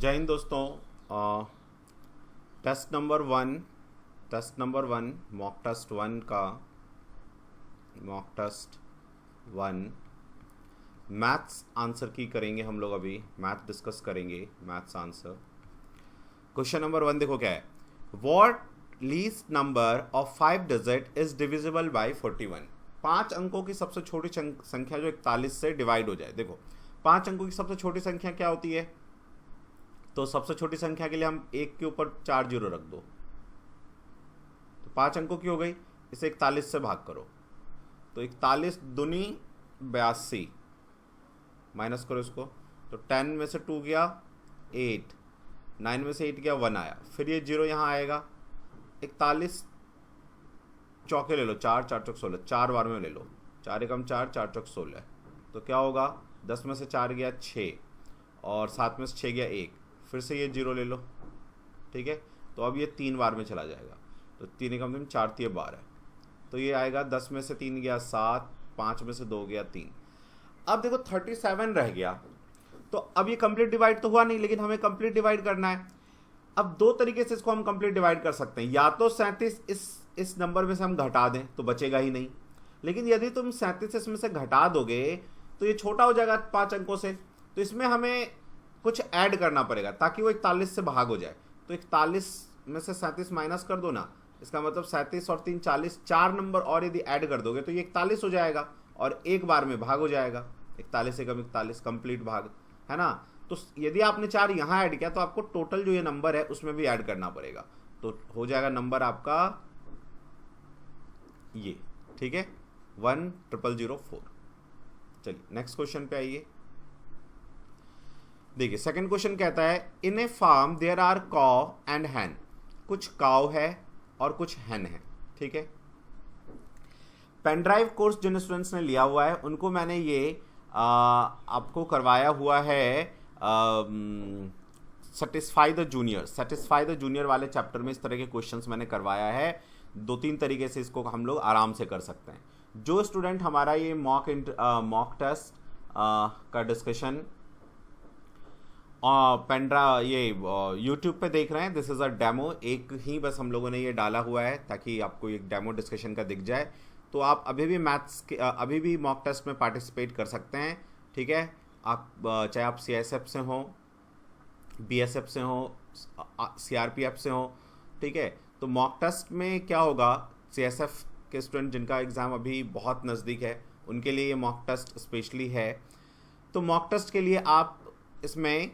जय हिंद दोस्तों। Test number one mock test one maths answer key करेंगे हम लोग। अभी मैथ डिस्कस करेंगे, मैथ्स आंसर। क्वेश्चन नंबर 1 देखो क्या है। What least number of 5 digit is divisible by 41। 5 अंकों की सबसे छोटी संख्या जो 41 से डिवाइड हो जाए। देखो 5 अंकों की सबसे छोटी संख्या क्या होती है, तो सबसे छोटी संख्या के लिए हम 1 के ऊपर 4 जीरो रख दो, तो 5 अंकों की हो गई। इसे 41 से भाग करो तो 41 दूनी 82, माइनस करो इसको तो 10 में से 2 गया 8, 9 में से 8 गया 1 आया, फिर ये जीरो यहाँ आएगा। 41 चौके ले लो, 4 4 चौक 16, 4 बार में ले लो, 4 एकम 4 4 चौक 16, तो क्या होगा 10 में से 4 गया 6 और 7 में से 6 गया 1, फिर से ये जीरो ले लो, ठीक है। तो अब ये 3 बार में चला जाएगा, तो 3 एकम 3 4 3 12, तो ये आएगा 10 में से 3 गया 7, 5 में से 2 गया 3। अब देखो 37 रह गया, तो अब ये कंप्लीट डिवाइड तो हुआ नहीं, लेकिन हमें कंप्लीट डिवाइड करना है। अब दो तरीके से इसको हम कंप्लीट डिवाइड कर सकते हैं, या तो 37 इस नंबर में से हम घटा दें तो बचेगा ही नहीं, लेकिन यदि तुम 37 इसमें से घटा दोगे तो ये छोटा हो जाएगा 5 अंकों से, तो इसमें हमें कुछ ऐड करना पड़ेगा ताकि वो 41 से भाग हो जाए। तो 41 में से 37 माइनस कर दो ना, इसका मतलब 37 और 3 40, 4 नंबर और यदि ऐड कर दोगे तो ये 41 हो जाएगा और एक बार में भाग हो जाएगा। 41 एकम 41 कंप्लीट भाग, है ना। तो यदि आपने 4 यहाँ ऐड किया तो आपको टोटल जो ये नंबर है उसमें भी ऐड करना पड़ेगा, तो हो जाएगा नंबर आपका ये, ठीक है, 10004। चलिए नेक्स्ट क्वेश्चन पे आइए। देखिए सेकंड क्वेश्चन कहता है in a farm there are cow and hen. कुछ काउ है और कुछ हैन है, ठीक है। पेनड्राइव कोर्स जिन स्टूडेंट्स ने लिया हुआ है उनको मैंने ये आपको करवाया हुआ है सेटिस्फाई द जूनियर वाले चैप्टर में इस तरह के क्वेश्चंस मैंने करवाया है। 2-3 तरीके से इसको हम लोग आराम से कर सकते हैं। जो स्टूडेंट हमारा ये मॉक टेस्ट का डिस्कशन ये यूट्यूब पे देख रहे हैं, दिस इज़ अ डेमो, एक ही बस हम लोगों ने ये डाला हुआ है ताकि आपको एक डेमो डिस्कशन का दिख जाए। तो आप अभी भी मैथ्स के अभी भी मॉक टेस्ट में पार्टिसिपेट कर सकते हैं, ठीक है। आप चाहे आप CSF से हो, BSF से हो, CRPF से हो, ठीक है। तो मॉक टेस्ट में क्या होगा, CSF के स्टूडेंट जिनका एग्ज़ाम अभी बहुत नज़दीक है उनके लिए ये मॉक टेस्ट स्पेशली है। तो मॉक टेस्ट के लिए आप इसमें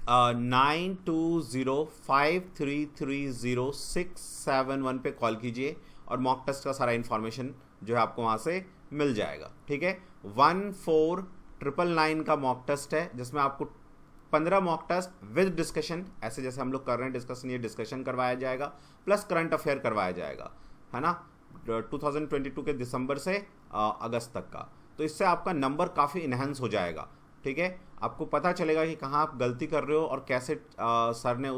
9205330671 पे कॉल कीजिए और मॉक टेस्ट का सारा इन्फॉर्मेशन जो है आपको वहाँ से मिल जाएगा, ठीक है। 14999 का मॉक टेस्ट है जिसमें आपको 15 मॉक टेस्ट विद डिस्कशन, ऐसे जैसे हम लोग कर रहे हैं डिस्कशन, ये डिस्कशन करवाया जाएगा, प्लस करंट अफेयर करवाया जाएगा, है ना, 2022 के दिसंबर से अगस्त तक का। तो इससे आपका नंबर काफ़ी इन्हेंस हो जाएगा, ठीक है। आपको पता चलेगा कि कहाँ आप गलती कर रहे हो और कैसे सर ने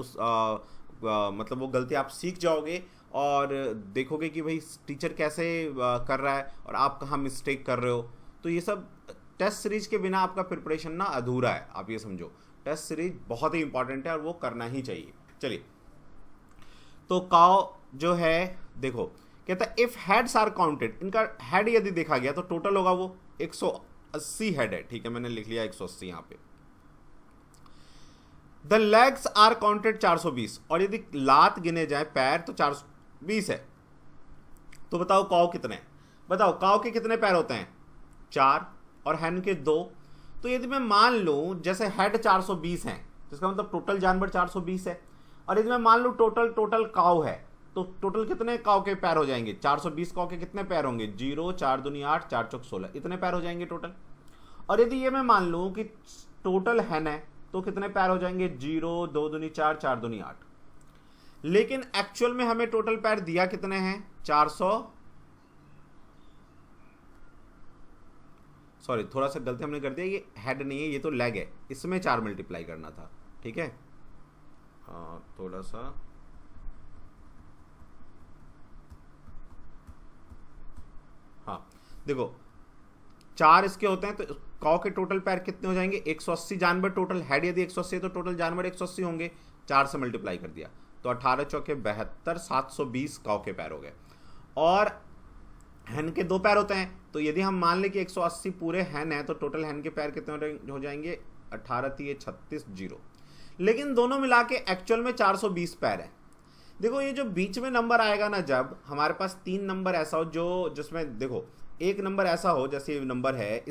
मतलब वो गलती आप सीख जाओगे और देखोगे कि भाई टीचर कैसे कर रहा है और आप कहाँ मिस्टेक कर रहे हो। तो ये सब टेस्ट सीरीज के बिना आपका प्रिपरेशन ना अधूरा है, आप ये समझो। टेस्ट सीरीज बहुत ही इंपॉर्टेंट है और वो करना ही चाहिए। चलिए तो काउ जो है देखो कहता है इफ हेड्स आर काउंटेड, इनका हेड यदि देखा गया तो टोटल होगा वो 180 हेड है, ठीक है, मैंने लिख लिया 180 यहां पे। द लेग्स आर काउंटेड 420, और यदि लात गिने जाए पैर तो 420 है। तो बताओ काउ कितने हैं, बताओ काउ के कितने पैर होते हैं, 4 और हैन के 2। तो यदि मैं मान लूं जैसे हेड 420 है तो इसका मतलब टोटल जानवर 420 है, और यदि मैं मान लूं टोटल काउ है तो टोटल कितने काउ के पैर हो जाएंगे, 420 काउ के कितने पैर होंगे, 0 4 दूनी 8 4 चौक 16, इतने पैर हो जाएंगे टोटल। और यदि ये मैं मान लूं कि टोटल हैन है तो कितने पैर हो जाएंगे, 0 2 दूनी 4 4 दूनी 8। लेकिन एक्चुअल में हमें टोटल पैर दिया कितने हैं, 400, सॉरी थोड़ा सा गलती हमने कर दिया, ये हेड नहीं है ये तो लेग है, इसमें 4 मल्टीप्लाई करना था, ठीक है। हाँ थोड़ा सा हाँ देखो 4 इसके होते हैं तो काऊ के टोटल पैर कितने हो जाएंगे, 180 जानवर टोटल, हेड यदि 180 है तो टोटल जानवर 180 होंगे, 4 से मल्टीप्लाई कर दिया तो 18 चौके 72, 720 काऊ के पैर हो गए। और हैन के 2 पैर होते हैं, तो यदि हम मान लें कि 180 पूरे हैन है तो टोटल हैन के पैर कितने हो जाएंगे, 18 3 36 0। लेकिन दोनों मिला के एक्चुअल में 420 पैर है। देखो ये जो बीच में नंबर आएगा ना, जब हमारे पास 3 नंबर ऐसा हो जो जिसमें देखो एक नंबर ऐसा हो, जैसे ये नंबर है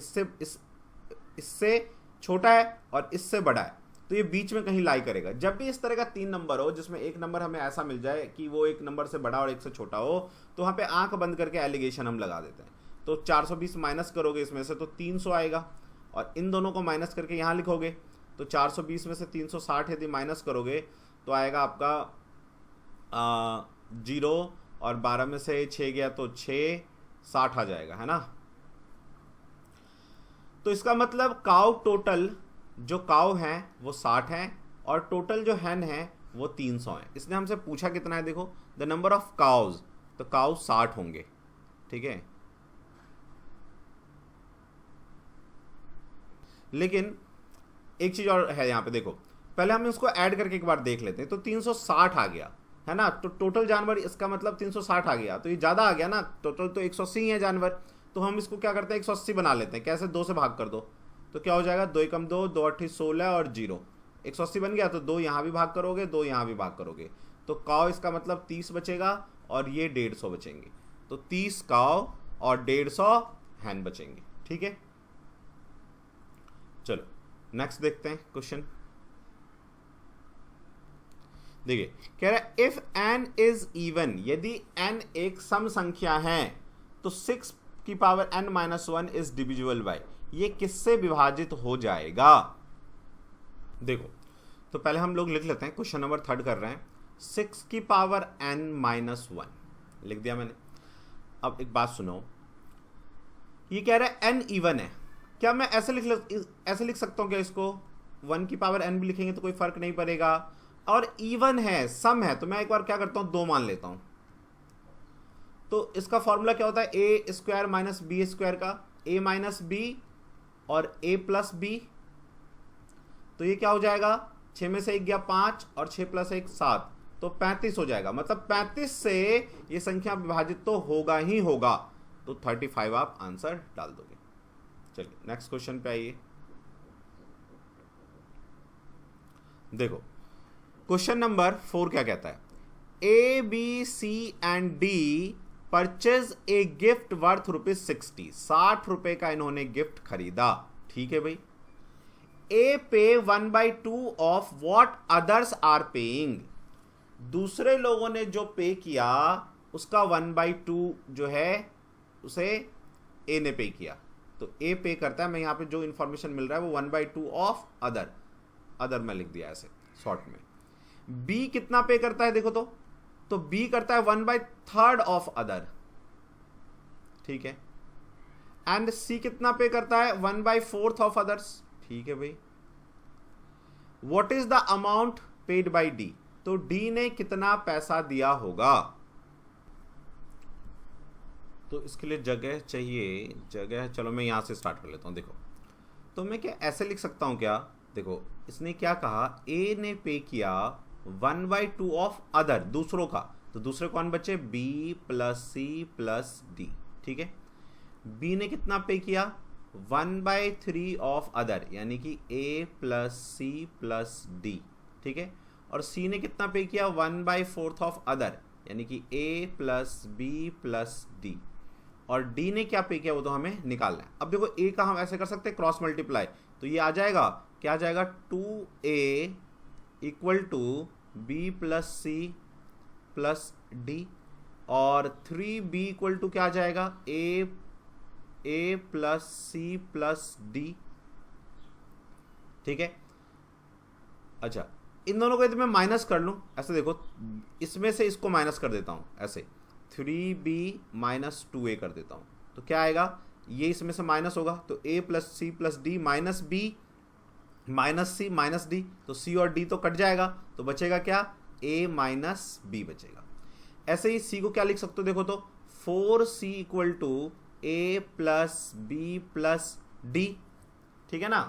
इससे छोटा है और इससे बड़ा है, तो ये बीच में कहीं लाई करेगा। जब भी इस तरह का 3 नंबर हो जिसमें एक नंबर हमें ऐसा मिल जाए कि वो एक नंबर से बड़ा और एक से छोटा हो, तो वहाँ पे आंख बंद करके एलिगेशन हम लगा देते हैं। तो 420 माइनस करोगे इसमें से तो 300 आएगा, और इन दोनों को माइनस करके यहाँ लिखोगे तो 420 में से 360 यदि माइनस करोगे तो आएगा आपका 0, और 12 में से 6 गया तो 6, 60 आ जाएगा, है ना। तो इसका मतलब काउ टोटल जो काउ है वो 60 है और टोटल जो हैन है वो 300 है। इसने हमसे पूछा कितना है, देखो द नंबर ऑफ काउज, तो काउ 60 होंगे, ठीक है। लेकिन एक चीज और है यहाँ पे, देखो पहले हम इसको ऐड करके एक बार देख लेते हैं। तो 360 आ गया, है ना, तो टोटल जानवर इसका मतलब 360 आ गया, तो ये ज़्यादा आ गया ना, टोटल तो 180 है जानवर। तो हम इसको क्या करते हैं, 180 बना लेते हैं। कैसे, 2 से भाग कर दो तो क्या हो जाएगा, 2 एकम 2, 2 8 16 और 0, 180 बन गया। तो 2 यहाँ भी भाग करोगे, 2 यहाँ भी भाग करोगे, तो काव इसका मतलब 30 बचेगा और ये 150 बचेंगे। तो 30 काव और 150 हैन बचेंगे, ठीक है। चलो नेक्स्ट देखते हैं क्वेश्चन। देखिए कह रहा है इफ n इज इवन, यदि n एक सम संख्या है तो 6 की power n minus 1 is divisible bye, ये किससे विभाजित हो जाएगा। देखो तो पहले हम लोग लिख लेते हैं, क्वेश्चन नंबर 3 कर रहे हैं। 6 की पावर n माइनस 1 लिख दिया मैंने। अब एक बात सुनो, ये कह रहा है n इवन है, क्या मैं ऐसे लिख सकता हूं क्या इसको, 1 की पावर n भी लिखेंगे तो कोई फर्क नहीं पड़ेगा। और इवन है, सम है, तो मैं एक बार क्या करता हूं, 2 मान लेता हूं। तो इसका फॉर्मूला क्या होता है, ए स्क्वायर माइनस बी स्क्वायर का, ए माइनस बी और ए प्लस बी। तो ये क्या हो जाएगा, 6 में से 1 गया 5 और 6 प्लस 1 7, तो 35 हो जाएगा। मतलब 35 से ये संख्या विभाजित तो होगा ही होगा, तो 35 आप आंसर डाल दोगे। चलिए नेक्स्ट क्वेश्चन पे आइए। देखो क्वेश्चन नंबर 4 क्या कहता है, a b c and d purchase a gift worth ₹60, 60 रुपए का इन्होंने गिफ्ट खरीदा, ठीक है भाई। A pay 1/2 of what others are paying, दूसरे लोगों ने जो पे किया उसका 1/2 जो है उसे ए ने पे किया, तो ए पे करता है। मैं यहां पे जो इंफॉर्मेशन मिल रहा है वो 1/2 ऑफ अदर में लिख दिया ऐसे शॉर्ट में। बी कितना पे करता है, देखो तो बी करता है 1/3 ऑफ अदर, ठीक है। एंड सी कितना पे करता है, 1/4 ऑफ अदर्स, ठीक है भाई। What is the amount paid by D, तो डी ने कितना पैसा दिया होगा। तो इसके लिए जगह चाहिए, जगह चलो मैं यहां से स्टार्ट कर लेता हूं। देखो तो मैं क्या ऐसे लिख सकता हूं क्या, देखो इसने क्या कहा, ए ने पे किया 1/2 ऑफ अदर, दूसरों का, तो दूसरे कौन बचे, b plus c plus D, ठीक है। बी ने कितना पे किया, 1/3 ऑफ अदर, यानी कि ए प्लस सी प्लस डी, ठीक है। और सी ने कितना पे किया, 1/4 ऑफ अदर, यानी कि ए प्लस बी प्लस डी। और डी ने क्या पे किया वो तो हमें निकालना है। अब देखो ए का हम ऐसे कर सकते हैं क्रॉस मल्टीप्लाई, तो ये आ जाएगा, क्या आ जाएगा, 2a equal to b plus c plus d, और 3b इक्वल टू क्या आ जाएगा, a plus c plus D, ठीक है। अच्छा इन दोनों को यदि मैं माइनस कर लूं, ऐसे देखो इसमें से इसको माइनस कर देता हूं, ऐसे 3b माइनस 2a कर देता हूं, तो क्या आएगा, ये इसमें से माइनस होगा, तो a plus c plus d minus b minus c minus d, तो सी और डी तो कट जाएगा, तो बचेगा क्या, a माइनस बी बचेगा। ऐसे ही c को क्या लिख सकते हो, देखो तो 4c equal to A plus B plus D, ठीक है ना।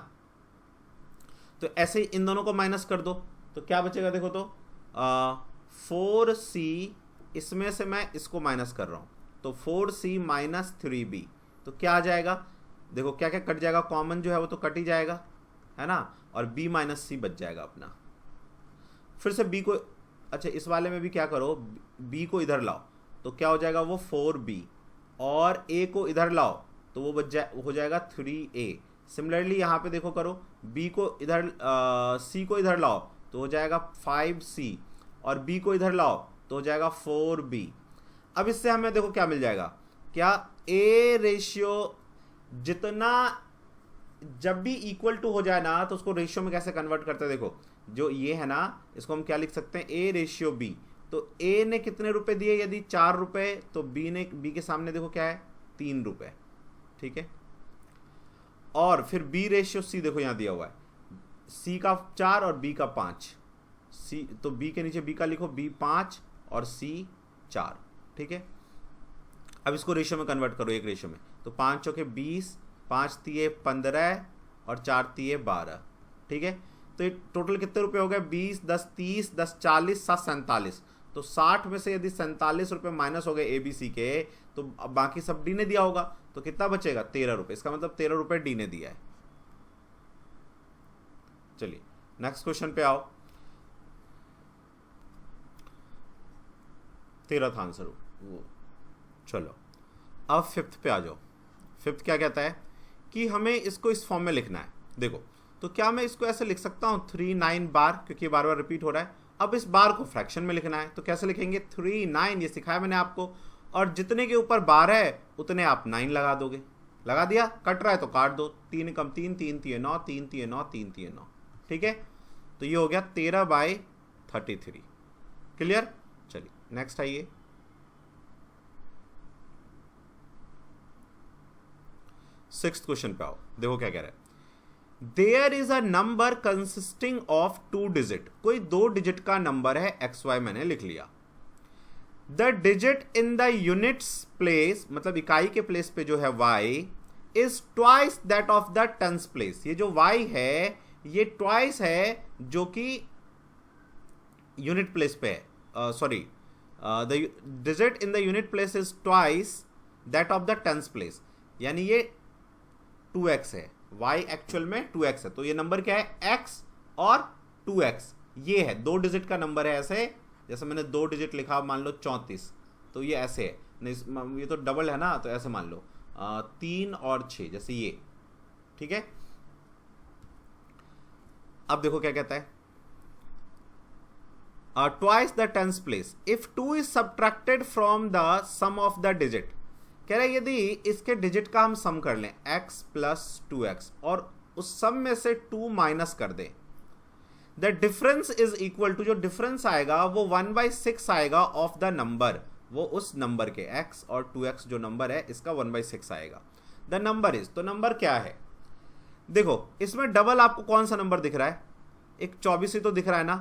तो ऐसे ही इन दोनों को माइनस कर दो तो क्या बचेगा, देखो तो 4c, इसमें से मैं इसको माइनस कर रहा हूँ, तो 4c माइनस 3b, तो क्या आ जाएगा, देखो क्या क्या कट जाएगा, कॉमन जो है वो तो कट ही जाएगा, है ना, और b माइनस c बच जाएगा अपना। फिर से b को, अच्छा इस वाले में भी क्या करो, b को इधर लाओ तो क्या हो जाएगा, वो 4b, और a को इधर लाओ तो वो हो जाएगा 3a। सिमिलरली यहाँ पे देखो करो, b को इधर c को इधर लाओ तो हो जाएगा 5c, और b को इधर लाओ तो हो जाएगा 4b। अब इससे हमें देखो क्या मिल जाएगा, क्या a रेशियो जितना जब भी इक्वल टू हो जाए ना तो उसको रेशियो में कैसे कन्वर्ट करते हैं, देखो जो ये है ना इसको हम क्या लिख सकते हैं, a रेशियो b। तो a ने कितने रुपए दिए, यदि 4 रुपए, तो b के सामने देखो क्या है, 3 रुपए, ठीक है। और फिर b रेशियो c देखो यहां दिया हुआ है, c का 4 और b का 5, c तो b के नीचे b का लिखो, b 5 और c 4, ठीक है। अब इसको रेशियो में कन्वर्ट करो, एक रेशियो में, तो 5 चौके 20, 5 तिये 15 और 4 तिये 12, ठीक है। तो ये टोटल कितने रुपए हो गए, 20, 10 30, 10 40, 7 47, तो 60 में से यदि 47 रुपये माइनस हो गए ए बी सी के, तो बाकी सब डी ने दिया होगा, तो कितना बचेगा, 13 रुपये। इसका मतलब 13 रुपये डी ने दिया है। चलिए नेक्स्ट क्वेश्चन पे आओ, 13 था आंसर वो। चलो अब 5th पे आ जाओ। 5th क्या कहता है कि हमें इसको इस फॉर्म में लिखना है। देखो तो क्या मैं इसको ऐसे लिख सकता हूँ 39 बार, क्योंकि बार बार रिपीट हो रहा है। अब इस बार को फ्रैक्शन में लिखना है, तो कैसे लिखेंगे, 39, ये सिखाया मैंने आपको, और जितने के ऊपर बार है उतने आप 9 लगा दोगे। लगा दिया, कट रहा है तो काट दो, 3 कम 3, 3 तिये 9, 3 तिये 9, 3 तिये 9, ठीक है। तो ये हो गया 13/33। क्लियर। चलिए नेक्स्ट आइए, सिक्स्थ क्वेश्चन पे आओ। देखो क्या कह रहा है, there is a number consisting of 2 digit. कोई 2 डिजिट का नंबर है XY, मैंने लिख लिया। The digit in the units place, मतलब इकाई के प्लेस पे जो है Y, is twice that of the tens place. ये जो Y है ये ट्वाइस है जो कि यूनिट प्लेस पे है, sorry, the digit in the unit place is twice that of the tens place, यानी ये 2x है, y एक्चुअल में 2x है। तो ये नंबर क्या है, x और 2x, ये है 2 डिजिट का नंबर है। ऐसे जैसे मैंने 2 डिजिट लिखा, मान लो 34, तो ये ऐसे है नहीं, ये तो डबल है ना, तो ऐसे मान लो 3 और 6, जैसे ये, ठीक है। अब देखो क्या कहता है, twice the tens place if 2 is subtracted from the sum of the digit. कह रहा है यदि इसके डिजिट का हम सम कर लें x प्लस 2x और उस सम में से 2 माइनस कर दें, the difference is equal to, जो डिफरेंस आएगा वो 1/6 आएगा ऑफ द नंबर, वो उस नंबर के x और 2x जो नंबर है इसका 1/6 आएगा। द नंबर इज, तो नंबर क्या है, देखो इसमें डबल आपको कौन सा नंबर दिख रहा है, एक 24 ही तो दिख रहा है ना,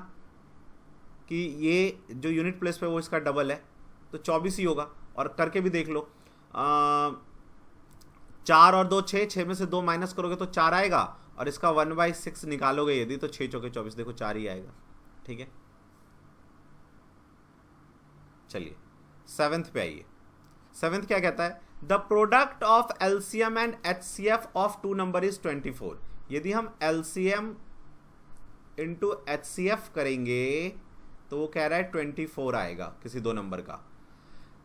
कि ये जो यूनिट प्लेस पे वो इसका डबल है, तो 24 ही होगा। और करके भी देख लो, 4 और 2 6, 6 में से 2 माइनस करोगे तो 4 आएगा, और इसका 1/6 निकालोगे यदि तो 6 चौके 24, देखो 4 ही आएगा, ठीक है। चलिए 7th पे आइए। 7th क्या कहता है, the product of LCM and HCF of 2 number is 24। यदि हम LCM इंटू HCF करेंगे तो वो कह रहा है 24 आएगा किसी 2 नंबर का।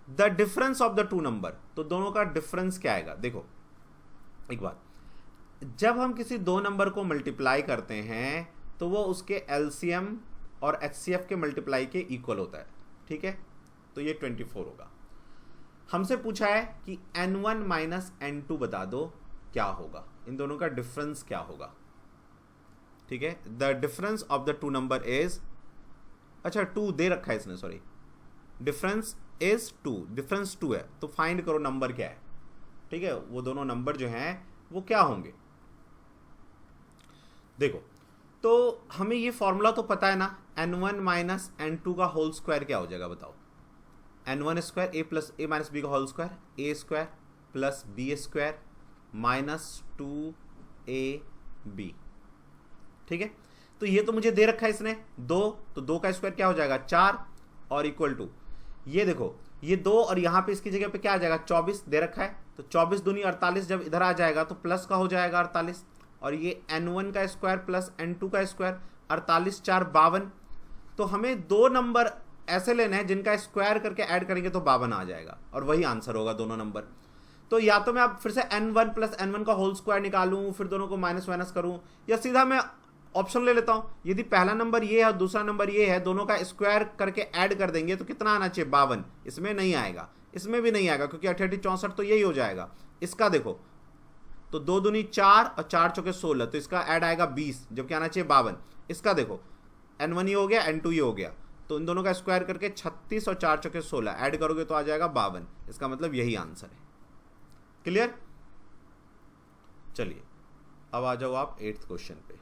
The difference of the 2 number, तो दोनों का डिफरेंस क्या आएगा, देखो एक बात, जब हम किसी 2 नंबर को मल्टीप्लाई करते हैं तो वो उसके LCM और HCF के मल्टीप्लाई के इक्वल होता है, ठीक है। तो ये 24 होगा। हमसे पूछा है कि N1 माइनस N2 बता दो क्या होगा, इन दोनों का डिफरेंस क्या होगा, ठीक है। The difference of the 2 number is, अच्छा 2 दे रखा है इसने, सॉरी, डिफरेंस इज 2, डिफरेंस 2 है, तो फाइंड करो नंबर क्या है, ठीक है। वो दोनों नंबर जो हैं वो क्या होंगे, देखो तो हमें ये फॉर्मूला तो पता है ना, N1 माइनस N2 का होल स्क्वायर क्या हो जाएगा बताओ, N1 square a plus a minus b का whole square, a square plus B square minus 2a b. ठीक है, तो ये तो मुझे दे रखा है इसने 2, तो 2 का स्क्वायर क्या हो जाएगा 4 और इक्वल टू ये देखो ये 2 और यहाँ पे इसकी जगह पे क्या आ जाएगा 24 दे रखा है, तो 24 दूनी 48 जब इधर आ जाएगा तो प्लस का हो जाएगा 48, और ये n1 का स्क्वायर प्लस n2 का स्क्वायर 48 4 52। तो हमें 2 नंबर ऐसे लेने हैं जिनका स्क्वायर करके ऐड करेंगे तो 52 आ जाएगा, और वही आंसर होगा दोनों नंबर। तो या तो मैं अब फिर से n1 प्लस n1 का होल स्क्वायर निकालूं, फिर दोनों को माइनस माइनस करूं, या सीधा मैं ऑप्शन ले लेता हूं, यदि पहला नंबर ये है और दूसरा नंबर ये है, दोनों का स्क्वायर करके ऐड कर देंगे तो कितना आना चाहिए 52। इसमें नहीं आएगा, इसमें भी नहीं आएगा, क्योंकि 88 64 तो यही हो जाएगा। इसका देखो तो 2 दूनी 4 और 4 चौके 16, तो इसका ऐड आएगा 20, जबकि आना चाहिए 52। इसका देखो n1 ये हो गया n2 ये हो गया, तो इन दोनों का स्क्वायर करके 36 और 4 चौके 16 ऐड करोगे तो आ जाएगा 52। इसका मतलब यही आंसर है। क्लियर? चलिए अब आ जाओ आप 8th क्वेश्चन पे।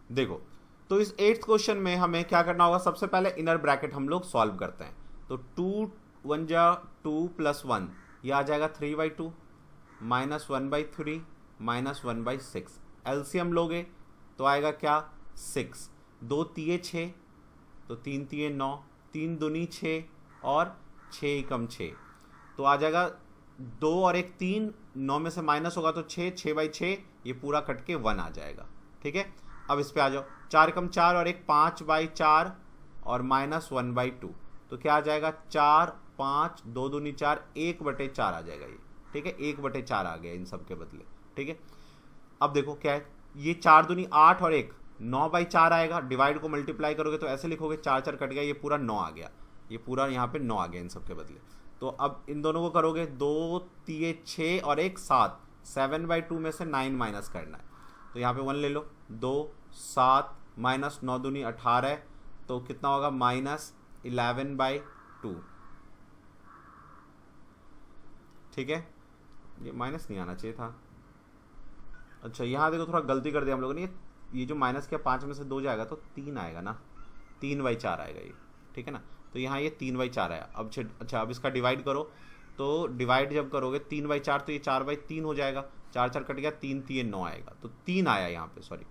देखो तो इस 8th क्वेश्चन में हमें क्या करना होगा, सबसे पहले इनर ब्रैकेट हम लोग सॉल्व करते हैं। तो 2 1 जा 2 प्लस 1 ये आ जाएगा 3/2 माइनस 1/3 माइनस 1/6। एलसीएम लोगे तो आएगा क्या 6, 2 तिये 6 तो 3 तिये 9, 3 दूनी 6 और 6 एकम 6, तो आ जाएगा 2 और 1 3, 9 में से माइनस होगा तो 6, 6/6 ये पूरा कट के 1 आ जाएगा। ठीक है, अब इस पे आ जाओ 4 एकम 4 और 1 5/4 और माइनस 1/2, तो क्या आ जाएगा 4 5 2 दूनी 4 1/4 आ जाएगा ये। ठीक है, 1/4 आ गया इन सब के बदले। ठीक है, अब देखो क्या है, ये 4 दूनी 8 और 1 9/4 आएगा, डिवाइड को मल्टीप्लाई करोगे तो ऐसे लिखोगे 4 4 कट गया, ये पूरा 9 आ गया, ये पूरा यहाँ पे 9 आ गया इन सब के बदले। तो अब इन दोनों को करोगे 2 तिये 6 और 1 7, 7/2 में से 9 माइनस करना है, तो यहाँ पे 1 ले लो, 2 7 माइनस 9 दूनी 18, तो कितना होगा माइनस 11/2। ठीक है, ये माइनस नहीं आना चाहिए था। अच्छा यहाँ देखो थोड़ा गलती कर दिया हम लोगों ने, ये जो माइनस किया 5 में से 2 जाएगा तो 3 आएगा ना, 3/4 आएगा ये। ठीक है ना, तो यहाँ ये 3/4 आया। अब अच्छा अब इसका डिवाइड करो, तो डिवाइड जब करोगे 3/4 तो ये 4/3 हो जाएगा, 4 4 कट गया, 3 3 9 आएगा, तो 3 आया यहाँ पे, सॉरी।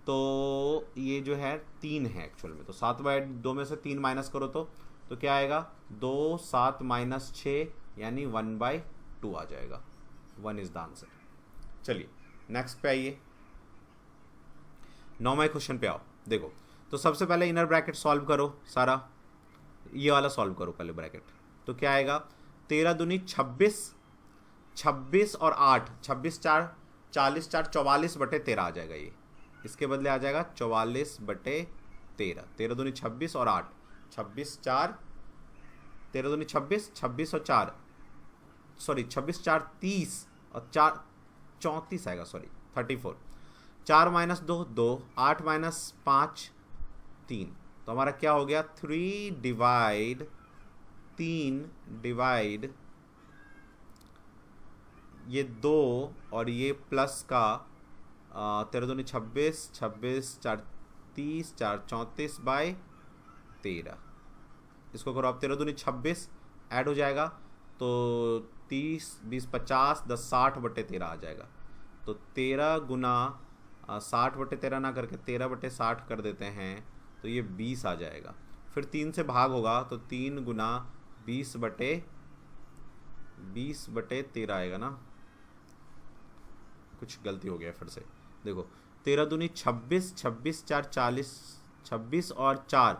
तो ये जो है 3 है एक्चुअल में, तो 7/2 में से 3 माइनस करो तो क्या आएगा 2 7 माइनस 6 यानी 1/2 आ जाएगा। 1 इज द आंसर। चलिए नेक्स्ट पे आइए, 9वें क्वेश्चन पे आओ। देखो तो सबसे पहले इनर ब्रैकेट सॉल्व करो सारा, ये वाला सॉल्व करो पहले ब्रैकेट, तो क्या आएगा 13 दूनी 26, 26 और 8 26 4 40 4 44/13 आ जाएगा ये। इसके बदले आ जाएगा 44/13, 13 दूनी 26 और 8 26 4 13 दूनी 26 26 और 4 सॉरी 26 4 30 और 4 34 आएगा, सॉरी 34, 4 माइनस 2 2, 8 माइनस 5 3, तो हमारा क्या हो गया 3 डिवाइड ये 2 और ये प्लस का 13 दूनी 26 26 4 30 4 34/13। इसको करो आप 13 दूनी 26 ऐड हो जाएगा तो 30 20 50 10 60/13 आ जाएगा। तो 13 गुना 60/13 ना करके 13/60 कर देते हैं, तो ये 20 आ जाएगा। फिर 3 से भाग होगा तो 3 गुना 20/13 आएगा ना, कुछ गलती हो गया फिर से। देखो 13 दूनी 26 26 4 40 26 और 4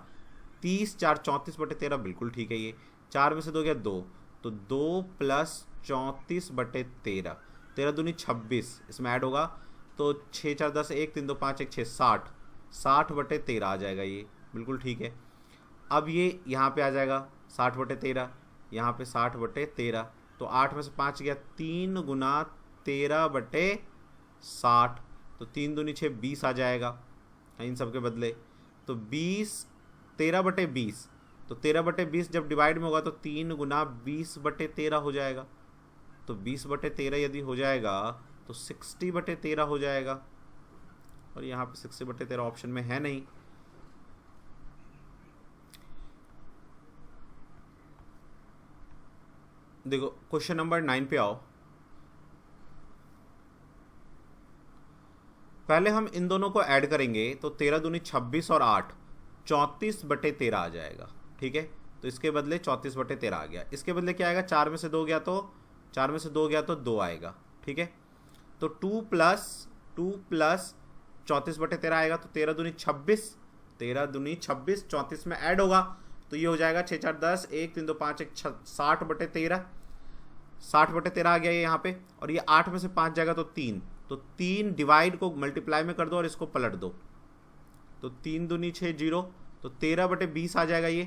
30 4 34/13 बिल्कुल ठीक है। ये 4 में से 2 गया 2, तो 2 + 34/13, 13 दूनी 26 इसमें ऐड होगा तो 6 4 10 1 3 2 5 1 6 60, 60/13 आ जाएगा ये, बिल्कुल ठीक है। अब ये यहाँ पे आ जाएगा 60/13, यहाँ पे 60/13, तो 8 में से 5 गया, 3 गुना 13/60, तो 3 दूनी 6 20 आ जाएगा इन सब के बदले। तो 13/20, तो 13/20 जब डिवाइड में होगा तो 3 गुना 20/13 हो जाएगा। तो 20/13 यदि हो जाएगा तो 60/13 हो जाएगा, और यहाँ पे 60/13 ऑप्शन में है नहीं। देखो क्वेश्चन नंबर 9 पे आओ। पहले हम इन दोनों को ऐड करेंगे तो 13 दूनी 26 और 8 34/13 आ जाएगा। ठीक है, तो इसके बदले 34/13 आ गया। इसके बदले क्या आएगा, 4 में से 2 गया तो 4 में से 2 गया तो 2 आएगा। ठीक है, तो 2 प्लस 34/13 आएगा, तो 13 दूनी 26, 13 दूनी 26 34 में ऐड होगा तो ये हो जाएगा 6 4 10 1 3 2 5 1 60/13, 60/13 आ गया ये यहाँ पे। और ये 8 में से 5 जाएगा तो 3, तो 3 डिवाइड को मल्टीप्लाई में कर दो और इसको पलट दो, तो 3 दूनी 6 0, तो 13/20 आ जाएगा ये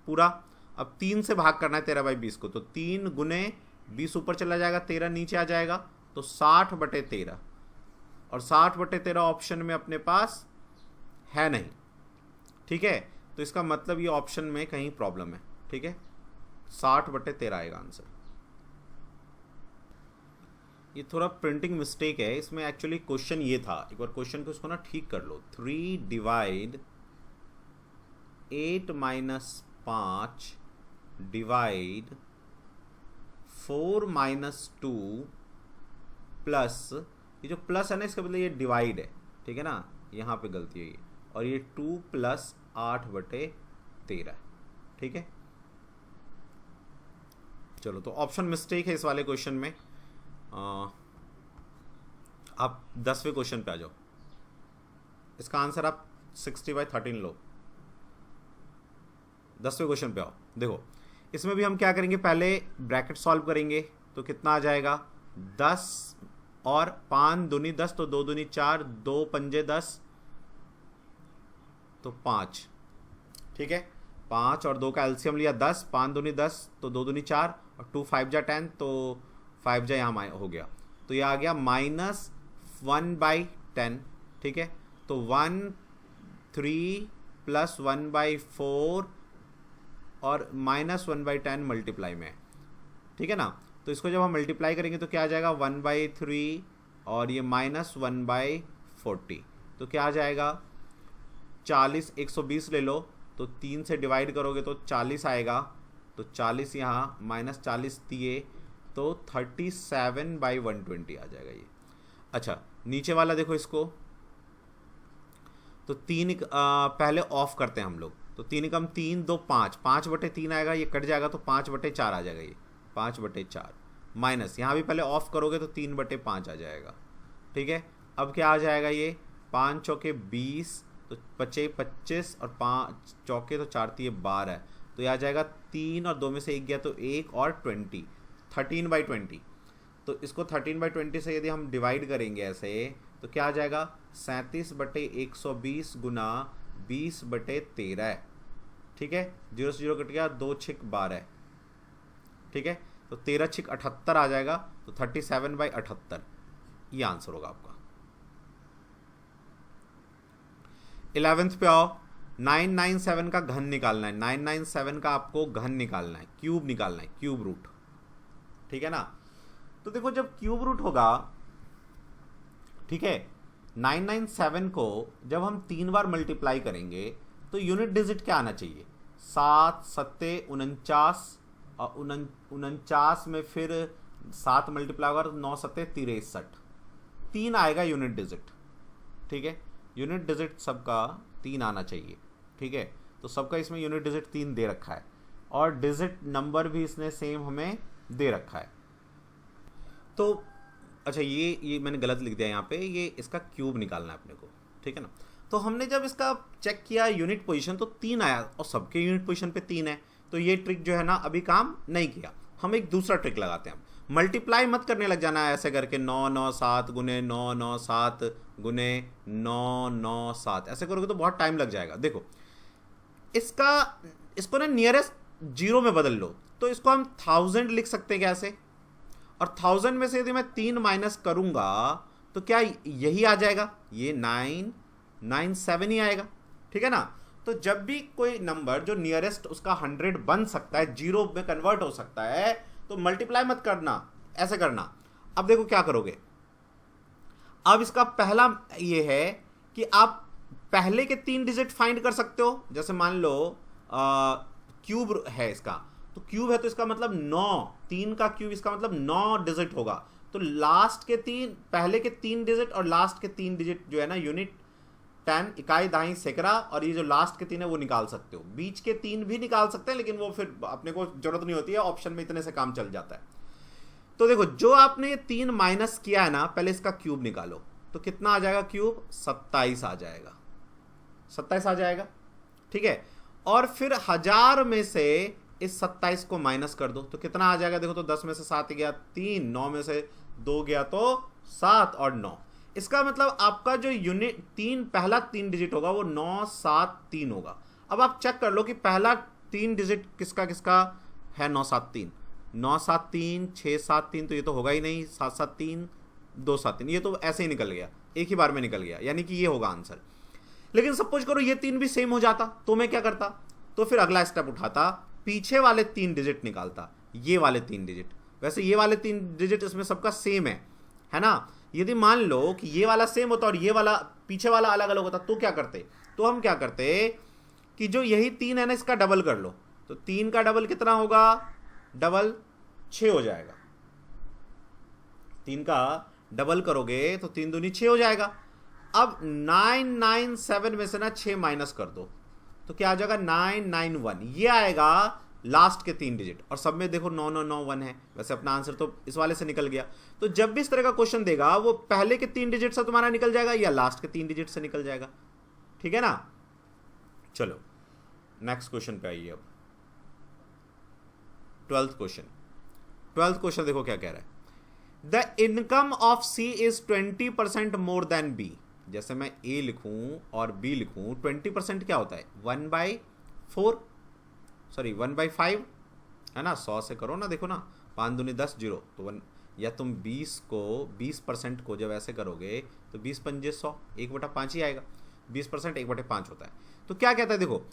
पूरा। अब 3 से भाग करना है 13/20 को, तो 3 गुने 20 ऊपर चला जाएगा, 13 नीचे आ जाएगा, तो 60/13। और 60/13 ऑप्शन में अपने पास है नहीं। ठीक है, तो इसका मतलब ये ऑप्शन में कहीं प्रॉब्लम है। ठीक है, 60/13 आएगा आंसर। ये थोड़ा प्रिंटिंग मिस्टेक है इसमें, एक्चुअली क्वेश्चन ये था, एक बार क्वेश्चन को इसको ना ठीक कर लो। 3 डिवाइड 8 - 5 डिवाइड 4 - 2 प्लस, ये जो प्लस है ना इसके बदले ये डिवाइड है। ठीक है ना, यहाँ पे गलती है ये, और ये 2 + 8/13। ठीक है, चलो तो ऑप्शन मिस्टेक है इस वाले क्वेश्चन में। आप 10वें क्वेश्चन पे आ जाओ। इसका आंसर आप 60/13 लो। 10वें क्वेश्चन पे आओ। देखो इसमें भी हम क्या करेंगे, पहले ब्रैकेट सॉल्व करेंगे तो कितना आ जाएगा, 10 और 5 दूनी 10, तो 2 दूनी 4, 2 पंजे 10, तो 5। ठीक है, 5 और 2 का एलसीएम लिया 10, 5 दूनी 10, तो 2 दूनी 4, और 2 5 जा 10, तो 5 जा यहाँ हो गया, तो ये आ गया -1/10। ठीक है, तो 1 3 + 1/4 और -1/10 मल्टीप्लाई में। ठीक है ना, तो इसको जब हम मल्टीप्लाई करेंगे तो क्या आ जाएगा, 1/3 और ये -1/40, तो क्या आ जाएगा 40। 120 ले लो, तो 3 से डिवाइड करोगे तो 40 आएगा, तो 40 यहाँ -40 दिए तो 37/120 आ जाएगा ये। अच्छा नीचे वाला देखो इसको, तो 3 पहले ऑफ करते हैं हम लोग, तो 3 कम 3 2 5, 5/3 आएगा, ये कट जाएगा तो 5/4 आ जाएगा ये, 5/4 माइनस, यहाँ भी पहले ऑफ करोगे तो 3/5 आ जाएगा। ठीक है, अब क्या आ जाएगा ये, 5 चौके 20, तो बचे 25, और 5 चौके तो 4 ये 12, तो ये आ जाएगा 3 और 2 में से 1 गया तो 1 और 20, 13/20। तो इसको 13/20 से यदि हम डिवाइड करेंगे ऐसे, तो क्या आ जाएगा, 37/120 गुना 20/13। ठीक है, 0 से 0 कट गया, 2 6 12। ठीक है, तो 13 6 78 आ जाएगा, तो 37/78 ये आंसर होगा आपका। 11th पे आओ। 997 का घन निकालना है, 997 का आपको घन निकालना है, क्यूब निकालना है, क्यूब रूट। ठीक है ना, तो देखो जब क्यूब रूट होगा, ठीक है, 997 को जब हम 3 बार मल्टीप्लाई करेंगे तो यूनिट डिजिट क्या आना चाहिए, 7 7 49, और 49 में फिर 7 मल्टीप्लाई होगा तो 9 7 63, 3 आएगा यूनिट डिजिट। ठीक है, यूनिट डिजिट सबका 3 आना चाहिए। ठीक है, तो सबका इसमें यूनिट डिजिट 3 दे रखा है, और डिजिट नंबर भी इसने सेम हमें दे रखा है। तो अच्छा ये मैंने गलत लिख दिया यहाँ पे, ये इसका क्यूब निकालना है अपने को। ठीक है ना, तो हमने जब इसका चेक किया यूनिट पोजीशन तो 3 आया, और सबके यूनिट पोजीशन पे 3 है, तो ये ट्रिक जो है ना अभी काम नहीं किया। हम एक दूसरा ट्रिक लगाते हैं, मल्टीप्लाई मत करने लग जाना है ऐसे करके, 9 9 7 गुने 9 9 7 गुने 9 9 7, ऐसे करोगे तो बहुत टाइम लग जाएगा। देखो इसको ना नियरेस्ट 0 में बदल लो, तो इसको हम 1000 लिख सकते हैं कैसे, और 1000 में से यदि मैं 3 माइनस करूंगा तो क्या यही आ जाएगा, ये 997 ही आएगा। ठीक है ना, तो जब भी कोई नंबर जो नियरेस्ट उसका 100 बन सकता है, 0 में कन्वर्ट हो सकता है, तो मल्टीप्लाई मत करना, ऐसे करना। अब देखो क्या करोगे, अब इसका पहला ये है कि आप पहले के 3 डिजिट फाइंड कर सकते हो। जैसे मान लो क्यूब है इसका, तो क्यूब है तो इसका मतलब 9, 3 का क्यूब इसका मतलब 9 डिजिट होगा। तो लास्ट के 3, पहले के 3 डिजिट और लास्ट के 3 डिजिट जो है ना, यूनिट 10 इकाई दहाई सैकड़ा, और ये जो लास्ट के 3 है वो निकाल सकते हो। बीच के 3 भी निकाल सकते हैं, लेकिन वो फिर अपने को जरूरत नहीं होती है, ऑप्शन में इतने से काम चल जाता है। तो देखो जो आपने ये 3 माइनस किया है ना, पहले इसका क्यूब निकालो, तो कितना आ जाएगा क्यूब, 27 आ जाएगा, 27 आ जाएगा, ठीक है। और फिर 1000 में से इस 27 को माइनस कर दो, तो कितना आ जाएगा, देखो तो 10 में से 7 गया 3, 9 में से 2 गया तो 7 और 9। इसका मतलब आपका जो यूनिट 3 पहला 3 डिजिट होगा वो 973 होगा। अब आप चेक कर लो कि पहला 3 डिजिट किसका किसका है, 973, 973, 673, तो ये तो होगा ही नहीं, 773, 273, ये तो ऐसे ही निकल गया, एक ही बार में निकल गया, यानी कि ये होगा आंसर। लेकिन सपोज करो ये 3 भी सेम हो जाता, तो मैं क्या करता, तो फिर अगला स्टेप उठाता, पीछे वाले 3 डिजिट निकालता, ये वाले 3 डिजिट। वैसे ये वाले 3 डिजिट इसमें सबका सेम है ना। यदि मान लो कि ये वाला सेम होता और ये वाला पीछे वाला अलग अलग होता, तो क्या करते, तो हम क्या करते कि जो यही 3 है ना, इसका डबल कर लो, तो 3 का डबल कितना होगा, डबल 6 हो जाएगा। 3 का डबल करोगे तो 3 दूनी 6 हो जाएगा। अब 997 में से ना 6 माइनस कर दो, तो क्या आ जाएगा 991, ये आएगा लास्ट के 3 डिजिट, और सब में देखो 9991 है। वैसे अपना आंसर तो इस वाले से निकल गया। तो जब भी इस तरह का क्वेश्चन देगा, वो पहले के 3 डिजिट से तुम्हारा निकल जाएगा या लास्ट के 3 डिजिट से निकल जाएगा, ठीक है ना। चलो नेक्स्ट क्वेश्चन पे आइए। अब 12th क्वेश्चन देखो क्या कह रहा है, the income of C is 20% more than B. जैसे मैं ए लिखूं और बी लिखूं, 20% क्या होता है, 1/4, सॉरी 1/5 है ना। 100 से करो ना, देखो ना, 5 दूनी 10 जीरो, तो 1, या तुम 20% को जब ऐसे करोगे तो 20 पंजे 100, 1/5 ही आएगा। 20% 1/5 होता है। तो क्या कहता है, देखो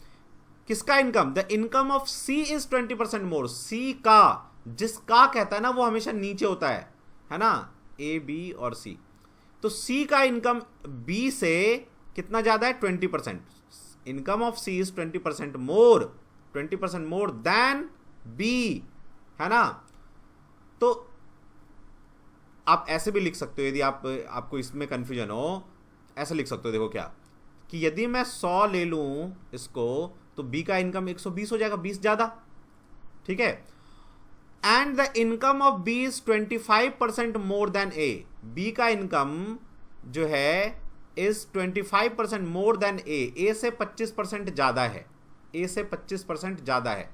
किसका income, the income of C is 20% more. C का, जिसका कहता है ना वो हमेशा नीचे होता है ना, ए बी और सी। तो सी का इनकम बी से कितना ज्यादा है, 20%। Income of C is 20% more than B, है ना। तो आप ऐसे भी लिख सकते हो, यदि आपको इसमें कंफ्यूजन हो, ऐसे लिख सकते हो, देखो क्या, कि यदि मैं 100 ले लूं इसको, तो बी का इनकम 120 हो जाएगा, 20 ज्यादा, ठीक है। And the income of B is 25% more than A. B का इनकम जो है इज 25% मोर देन ए से 25% ज्यादा है, ए से 25% ज्यादा है,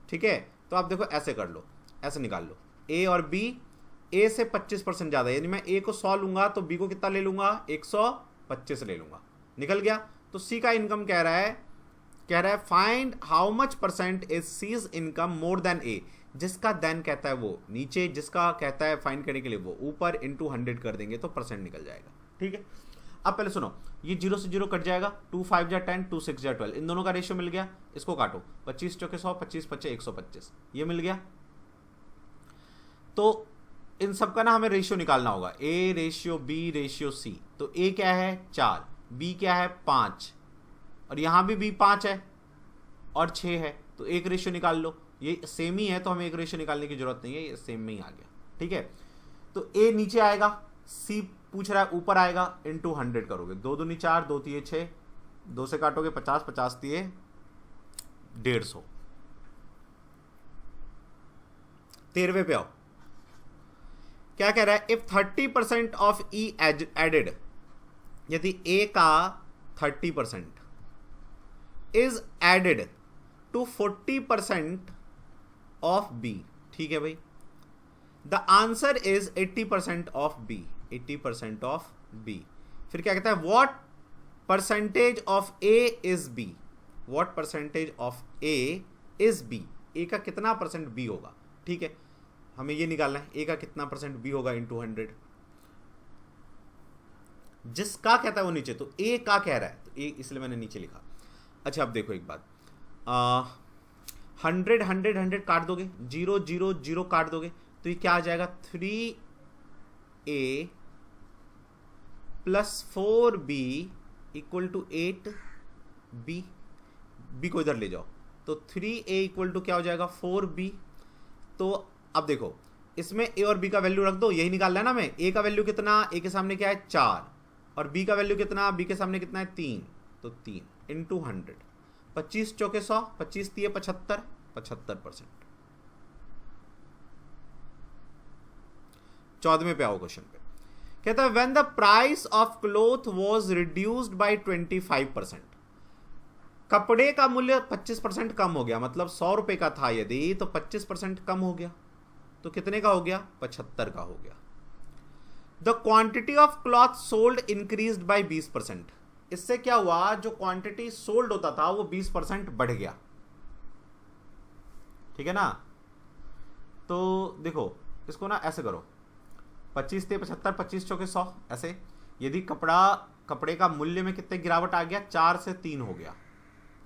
ठीक है। तो आप देखो ऐसे कर लो, ऐसे निकाल लो, ए और बी, ए से 25% ज्यादा है, यानी मैं ए को 100 लूंगा तो बी को कितना ले लूंगा, 125 ले लूंगा, निकल गया। तो सी का इनकम कह रहा है find how much percent is C's income more than A. जिसका देन कहता है वो नीचे, जिसका कहता है फाइंड करने के लिए वो ऊपर, इनटू 100 कर देंगे तो परसेंट निकल जाएगा, ठीक है। अब पहले सुनो, ये 0 से 0 कट जाएगा, 2 5 जा 10, 2 6 जा 12, इन दोनों का रेशियो मिल गया। इसको काटो, 25 चौके 100, 25 25 125, ये मिल गया। तो इन सब का ना हमें रेशियो निकालना होगा, A ratio B ratio C. तो ए क्या है 4, बी क्या है 5, और यहां भी बी 5 है और 6 है, तो एक रेशियो निकाल लो। ये सेम ही है तो हमें एक रेशियो निकालने की जरूरत नहीं है, ये सेम में ही आ गया, ठीक है। तो ए नीचे आएगा, सी पूछ रहा है ऊपर आएगा, इनटू 100 करोगे, 2 दूनी 4, 2 तिये 6, 2 से काटोगे 50, 50 तिये 150। 13वें पे आओ, क्या कह रहा है, इफ 30% ऑफ ई एडेड, यदि ए का 30% is added to 40% of B, ठीक है भाई, the answer is 80% of B, 80% of B. फिर क्या कहता है, what percentage of A is B, what percentage of A is B, A का कितना परसेंट बी होगा, ठीक है। हमें ये निकालना है, ए का कितना परसेंट बी होगा इंटू 100। जिसका कहता है वो नीचे, तो ए का कह रहा है तो ए, इसलिए मैंने नीचे लिखा। अच्छा अब देखो एक बात, 100 100 100 काट दोगे, 0 0 0 काट दोगे, तो ये क्या आ जाएगा, 3a plus 4b equal to 8b। B को इधर ले जाओ, तो 3A इक्वल टू क्या हो जाएगा 4B। तो अब देखो इसमें A और B का वैल्यू रख दो, यही निकालना है ना मैं। A का वैल्यू कितना, A के सामने क्या है 4, और B का वैल्यू कितना, B के सामने कितना है 3, तो 3 इंटू 100, 25 चौके 100, 25 3 75, 75%। 14वें पे आओ क्वेश्चन पे। कहता है when the price of cloth was reduced by 25%, कपड़े का मूल्य 25% कम हो गया, मतलब 100 रुपए का था यदि, तो 25% कम हो गया, तो कितने का हो गया 75 का हो गया। The quantity of cloth sold increased by 20%, इससे क्या हुआ, जो क्वांटिटी सोल्ड होता था वो 20% बढ़ गया। ठीक है ना। तो देखो इसको ना ऐसे करो, 25 थे 75, 25 चौके 100, ऐसे। यदि कपड़े का मूल्य में कितने गिरावट आ गया, 4 से 3 हो गया।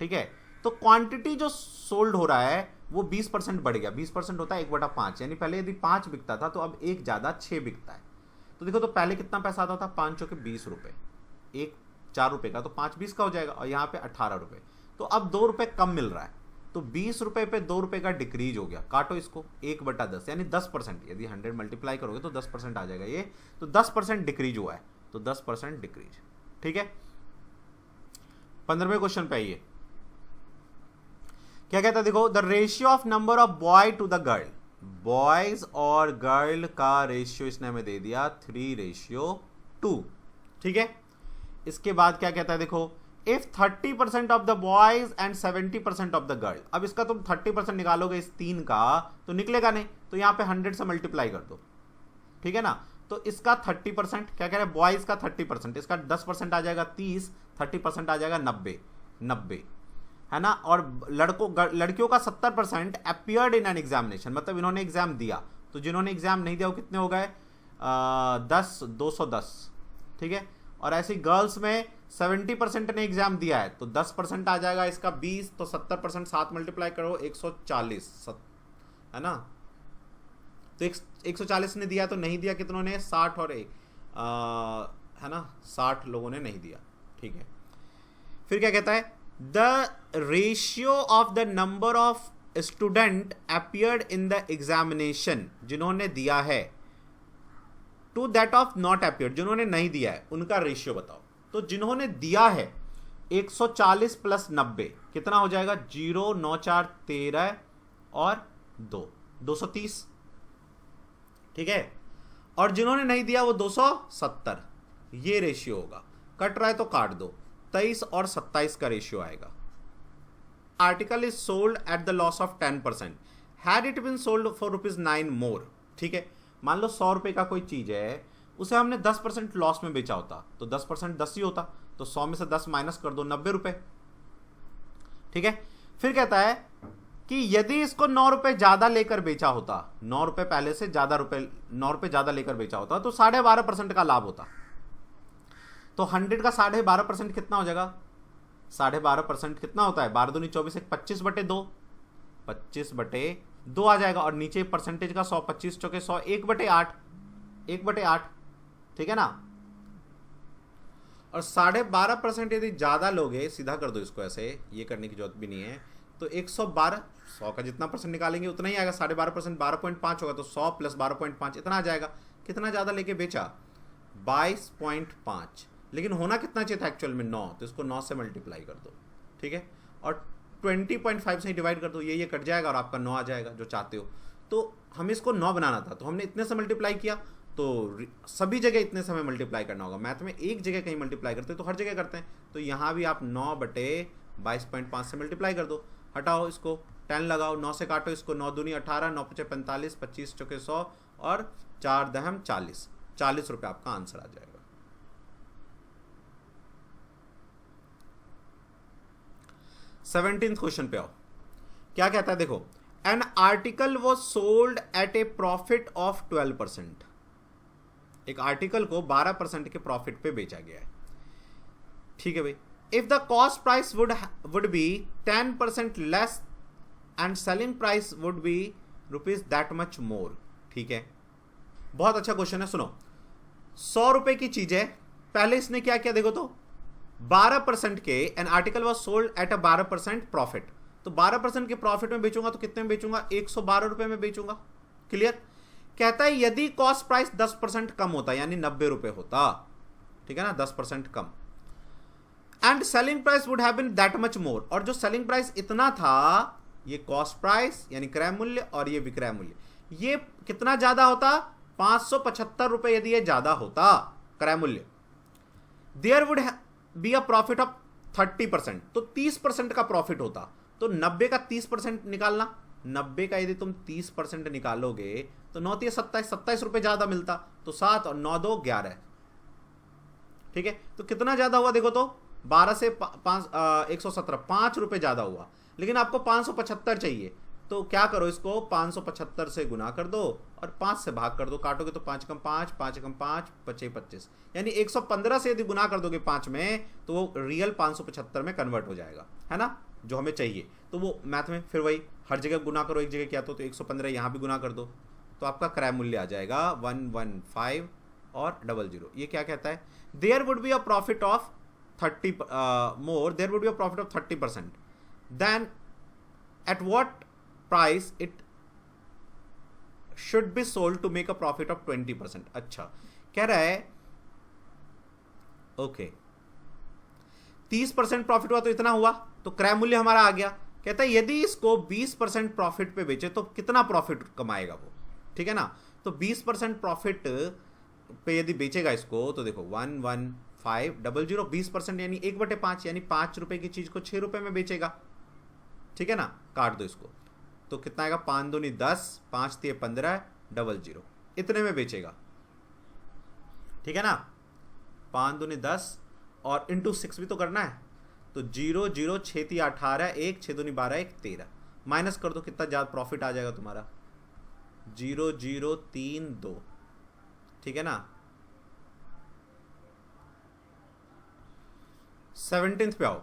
ठीक है, तो क्वांटिटी जो सोल्ड हो रहा है वो 20% बढ़ गया। 20% होता है 1/5, यानी पहले यदि 5 बिकता था तो अब 1 ज्यादा 6 बिकता है। तो देखो, तो पहले कितना पैसा आता था, 5 चौके 20 रुपए, एक 4 रुपए का, तो 5 20 का हो जाएगा, और यहाँ पे 18 रुपए, तो अब 2 रुपए कम मिल रहा है, तो 20 रुपए पे 2 रुपए का डिक्रीज हो गया। काटो इसको, 1/10 यानी 10%। यदि 100 मल्टीप्लाई करोगे तो 10% आ जाएगा ये, तो 10% डिक्रीज हुआ है, तो 10% डिक्रीज। ठीक है, 15वें क्वेश्चन पे आइए। क्या कहता है, देखो the ratio of number of boy to the girl, boys और गर्ल का रेशियो इसने हमें दे दिया 3:2। ठीक है, इसके बाद क्या कहता है, देखो if 30% of the boys and 70% of the girl. अब इसका तुम 30% निकालोगे इस 3 का तो निकलेगा नहीं, तो यहां पे 100 से मल्टीप्लाई कर दो। ठीक है ना, तो इसका 30%, क्या कह रहे हैं, बॉयज का 30%, इसका 10% आ जाएगा 30, 30% आ जाएगा 90 है ना। और लड़कियों का 70% अपीयर्ड इन एन एग्जामिनेशन, मतलब इन्होंने एग्जाम दिया। तो जिन्होंने एग्जाम नहीं दिया वो कितने हो गए, 210। ठीक है, और ऐसी गर्ल्स में 70% ने एग्जाम दिया है, तो 10% आ जाएगा इसका 20, तो 70% 7 मल्टीप्लाई करो 140 है ना। तो 140 ने दिया, तो नहीं दिया कितनों ने, 60 और 1 है ना, 60 लोगों ने नहीं दिया। ठीक है, फिर क्या कहता है, the ratio of the number of student appeared in the examination, जिन्होंने दिया है, to that of not appeared, जिन्होंने नहीं दिया है, उनका रेशियो बताओ। तो जिन्होंने दिया है 140 प्लस 90 कितना हो जाएगा, 0 9 4 13 और 2 230। ठीक है, और जिन्होंने नहीं दिया वो 270, ये रेशियो होगा। कट रहा है तो काट दो, 23 और 27 का रेशियो आएगा। Article is sold at the loss of 10%, had it been sold for ₹9 more. ठीक है, मान लो 100 रुपए का कोई चीज है, उसे हमने 10% लॉस में बेचा होता, तो 10% 10 ही होता, तो 100 में से 10 माइनस कर दो, 90 रुपए। ठीक है, फिर कहता है कि यदि इसको 9 रुपए ज्यादा लेकर बेचा होता, 9 रुपए पहले से ज्यादा 9 रुपए ज्यादा लेकर बेचा होता, तो 12.5% का लाभ होता। तो 100 का 12.5% कितना हो जाएगा, 12.5% कितना होता है, 12 दूनी 24, 25/2, 25/2 आ जाएगा, और नीचे परसेंटेज का 100, 25 चौके 100, 1/8, 1/8। ठीक है ना, और 12.5% यदि ज्यादा लोगे, सीधा कर दो इसको ऐसे, ये करने की जरूरत भी नहीं है, तो 112, 100 का जितना परसेंट निकालेंगे उतना ही आएगा, 12.5% 12.5 होगा, तो 100 प्लस 12.5 इतना आ जाएगा। कितना ज्यादा लेके बेचा, 22.5, लेकिन होना कितना चाहिए था एक्चुअल में 9, तो इसको 9 से मल्टीप्लाई कर दो। ठीक है, और 20.5 से डिवाइड कर दो, ये कट जाएगा और आपका 9 आ जाएगा जो चाहते हो। तो हमें इसको 9 बनाना था, तो हमने इतने से मल्टीप्लाई किया, तो सभी जगह इतने से हमें मल्टीप्लाई करना होगा। मैथ में एक जगह कहीं मल्टीप्लाई करते हैं तो हर जगह करते हैं, तो यहाँ भी आप 9/22.5 से मल्टीप्लाई कर दो। हटाओ इसको, 10 लगाओ, 9 से काटो इसको, 9 दूनी 18, 9 5 45, 25 चौके 100 और 4 दहम 40, 40 रुपये आपका आंसर आ जाएगा। सेवनटीन्थ क्वेश्चन पे आओ। क्या कहता है, देखो an article was sold at A profit of 12%, एक आर्टिकल को 12% के प्रॉफिट पे बेचा गया है। ठीक है भाई, if the cost price would be 10% less and selling price would be rupees that much मोर। ठीक है, बहुत अच्छा क्वेश्चन है, सुनो। 100 रुपए की चीज है, पहले इसने क्या किया देखो तो, 12% के, an article was sold at a 12% profit, तो तो 12% के प्रॉफिट में बेचूंगा तो कितने में बेचूंगा, 112 रुपए में बेचूंगा। क्लियर। कहता है यदि कॉस्ट प्राइस 10% कम होता, यानी 90 रुपए होता, ठीक है ना, 10% कम, and selling price would have been that much more, और जो सेलिंग प्राइस इतना था, ये कॉस्ट प्राइस यानी क्रय मूल्य और ये विक्रय मूल्य, ये कितना ज्यादा होता, 575 रुपए यदि ये ज्यादा होता क्रय मूल्य, there would be a profit of 30%, तो 30% का प्रॉफिट होता। तो 90 का 30% निकालना, 90 का यदि तुम 30% निकालोगे तो 9 3 27, 27 रुपए ज्यादा मिलता, तो 7 और 9 2 11, ठीक है। तो कितना ज्यादा हुआ देखो, तो 12 से 117, 5 रुपए ज्यादा हुआ, लेकिन आपको 575 चाहिए, तो क्या करो, इसको 575 से गुना कर दो और 5 से भाग कर दो, काटोगे तो 5 कम 5, 5 कम 5, 25 25, यानी 115 से यदि गुना कर दोगे 5 में, तो वो रियल 575 में कन्वर्ट हो जाएगा, है ना, जो हमें चाहिए। तो वो मैथ में फिर वही हर जगह गुना करो, एक जगह क्या तो 115 यहाँ भी गुना कर दो, तो आपका क्रय मूल्य आ जाएगा 115 और 00। ये क्या कहता है, there would be a profit of 30 more, there would be a profit of 30%, then at what price it should be sold to make a profit of 20%। अच्छा, कह रहा है ओके 30% प्रॉफिट हुआ तो इतना हुआ, तो क्रय मूल्य हमारा आ गया। कहता है यदि इसको 20% प्रॉफिट पे बेचे तो कितना प्रॉफिट कमाएगा वो, ठीक है ना। तो 20% प्रॉफिट पे यदि बेचेगा इसको, तो देखो 11500, 20% यानी 1/5, यानी 5 रुपए की चीज को 6 रुपए में बेचेगा, ठीक है ना। काट दो इसको, तो कितना आएगा, 5 दूनी 10, 5 3 15, 00, इतने में बेचेगा, ठीक है ना। 5 दूनी 10 और इंटू 6 भी तो करना है, तो 0 0 6 3 18, 1 6 दूनी 12, 1 13, माइनस कर दो, कितना ज्यादा प्रॉफिट आ जाएगा तुम्हारा, 0 0 3 2, ठीक है ना। 17th पे आओ,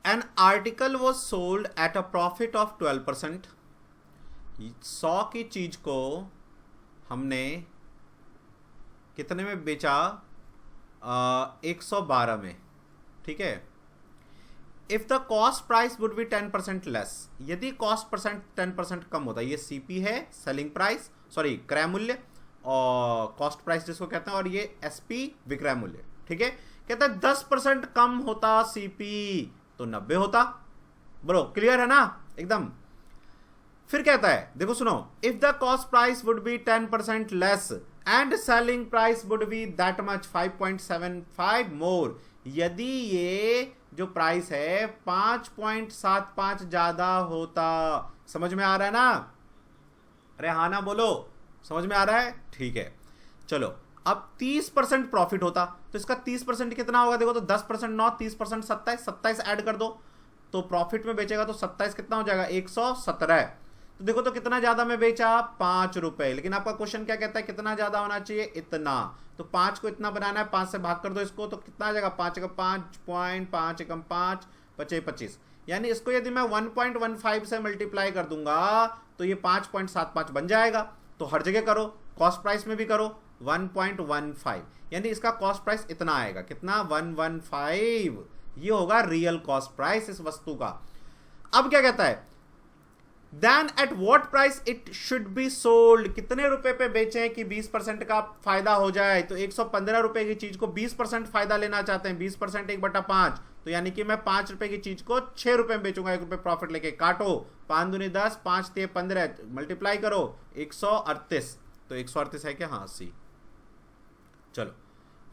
an article was sold at a profit of 12%, 100 की चीज को हमने कितने में बेचा, 112 में, ठीक है। If the cost price would be 10% less, यदि कॉस्ट परसेंट 10% कम होता, ये सीपी है सेलिंग प्राइस, सॉरी क्रय मूल्य, और कॉस्ट प्राइस जिसको कहते हैं, और ये एसपी विक्रय मूल्य, ठीक है। कहता है 10% कम होता सीपी तो 90 होता। बोलो क्लियर है ना एकदम। फिर कहता है देखो सुनो, if the cost price would be 10% less and selling price would be that much 5.75 मोर, यदि ये जो प्राइस है 5.75 ज्यादा होता। समझ में आ रहा है ना, अरे हाँ ना बोलो, समझ में आ रहा है, ठीक है। चलो अब 30% प्रॉफिट होता, तो इसका 30% कितना होगा देखो, तो 10% 9, 30% 27, 27 ऐड कर दो, तो प्रॉफिट में बेचेगा तो 27 कितना हो जाएगा, 117। तो देखो तो कितना ज्यादा में बेचा, 5 रुपए, लेकिन आपका क्वेश्चन क्या कहता है, कितना ज्यादा होना चाहिए, इतना। तो 5 को इतना बनाना है, 5 से भाग कर दो इसको, तो कितना आ जाएगा, 5 एकम 5, 5 25 25, यानी इसको यदि मैं 1.15 से मल्टीप्लाई कर दूंगा तो ये 5.75 बन जाएगा। तो हर जगह करो, कॉस्ट प्राइस में भी करो 1.15, यानी इसका कॉस्ट प्राइस इतना आएगा, कितना, 115। ये होगा रियल कॉस्ट प्राइस इस वस्तु का। अब क्या कहता है, then at what price it should be sold, कितने रुपए पे बेचें कि 20% का फायदा हो जाए। तो 115 रुपए की चीज को 20% फायदा लेना चाहते हैं, 20% 1/5, तो यानी कि मैं 5 रुपए की चीज को 6 रुपए में बेचूंगा, 1 रुपए प्रॉफिट लेके। काटो, 5 दूनी 10, 5 3 15, मल्टीप्लाई करो 138, तो 138 है क्या, हाँ सी। चलो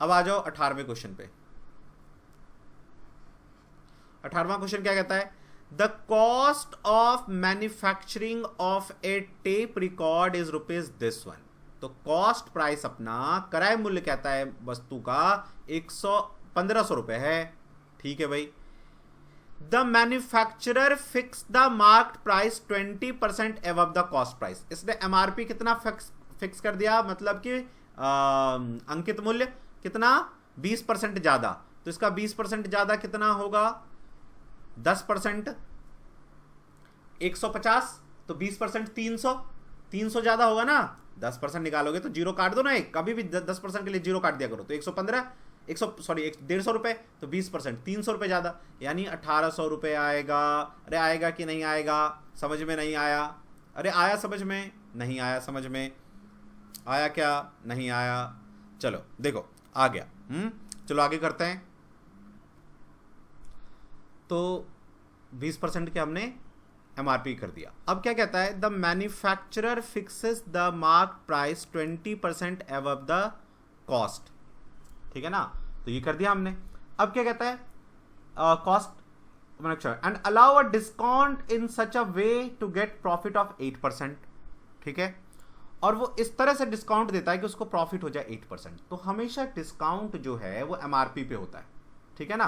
अब आ जाओ 18वें क्वेश्चन पे। 18वां क्वेश्चन क्या कहता है, the cost of manufacturing of A tape record is rupees this one. तो कॉस्ट प्राइस अपना क्रय मूल्य कहता है वस्तु का 1500 रुपए है, ठीक है भाई। The manufacturer fix the marked price 20% above the cost price. इसने एमआरपी कितना फिक्स कर दिया, मतलब कि अंकित मूल्य कितना, 20% ज्यादा। तो इसका 20% ज्यादा कितना होगा, 10% 150, तो 20% 300, 300 ज्यादा होगा ना। 10% निकालोगे तो जीरो काट दो ना, एक कभी भी 10% के लिए जीरो काट दिया करो, तो 115, 150 रुपये तो 20%, 300 रुपये ज़्यादा, यानी 1800 रुपये आएगा। अरे आएगा कि नहीं आएगा? समझ में नहीं आया? अरे आया समझ में? नहीं आया समझ में? आया क्या? नहीं आया? चलो देखो आ गया। चलो आगे करते हैं। तो 20% के हमने MRP कर दिया। अब क्या कहता है? The manufacturer fixes the mark price 20% above the cost. ठीक है ना? तो ये कर दिया हमने। अब क्या कहता है? Cost and allow a discount in such a way to get profit of 8%। ठीक है, और वो इस तरह से डिस्काउंट देता है कि उसको प्रॉफिट हो जाए 8%। तो हमेशा डिस्काउंट जो है वो MRP पे होता है। ठीक है ना?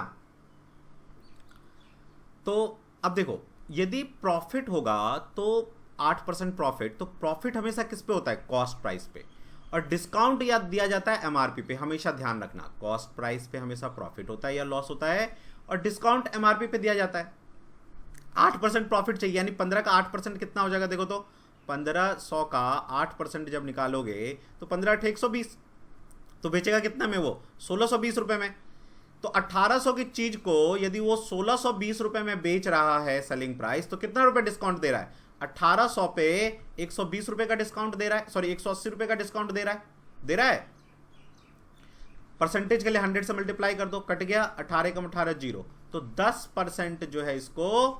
तो अब देखो, यदि प्रॉफिट होगा तो 8% प्रॉफिट, तो प्रॉफिट हमेशा किस पे होता है? कॉस्ट प्राइस पे। और डिस्काउंट याद दिया जाता है MRP पे। हमेशा ध्यान रखना, कॉस्ट प्राइस पे हमेशा प्रॉफिट होता है या लॉस होता है, और डिस्काउंट MRP पे दिया जाता है। 8% प्रॉफिट चाहिए, यानी 15 का 8% कितना हो जाएगा? देखो तो 1500 का 8% जब निकालोगे तो 15 × 120, तो बेचेगा कितना में? वो 1620 रुपए में। तो 1800 की चीज को यदि वो 1620 रुपए में बेच रहा है सेलिंग प्राइस, तो कितना रुपए डिस्काउंट दे रहा है? 1800 पे 120 रुपए का डिस्काउंट दे रहा है, सॉरी 180 रुपए का डिस्काउंट दे रहा है। परसेंटेज के लिए 100 से मल्टीप्लाई कर दो, कट गया 18 × 18 0। तो 10% जो है इसको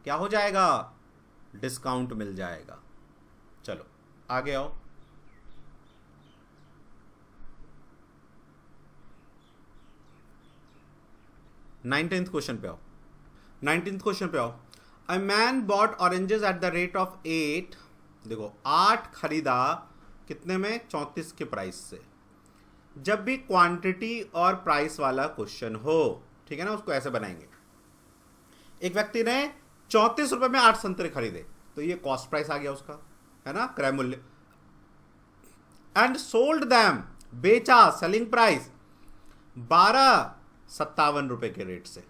क्या हो जाएगा? डिस्काउंट मिल जाएगा। चलो आगे आओ। 19th क्वेश्चन पे आओ। 19th क्वेश्चन पे आओ। A man bot oranges at the rate of 8। देखो 8 खरीदा कितने में? 34 के प्राइस से। जब भी क्वांटिटी और प्राइस वाला क्वेश्चन हो, ठीक है ना, उसको ऐसे बनाएंगे। एक व्यक्ति ने 34 रुपए में 8 संतरे खरीदे, तो ये कॉस्ट प्राइस आ गया उसका, है ना, क्रय मूल्य। एंड सोल्ड दैम, बेचा, सेलिंग प्राइस 1257 रुपए के रेट से।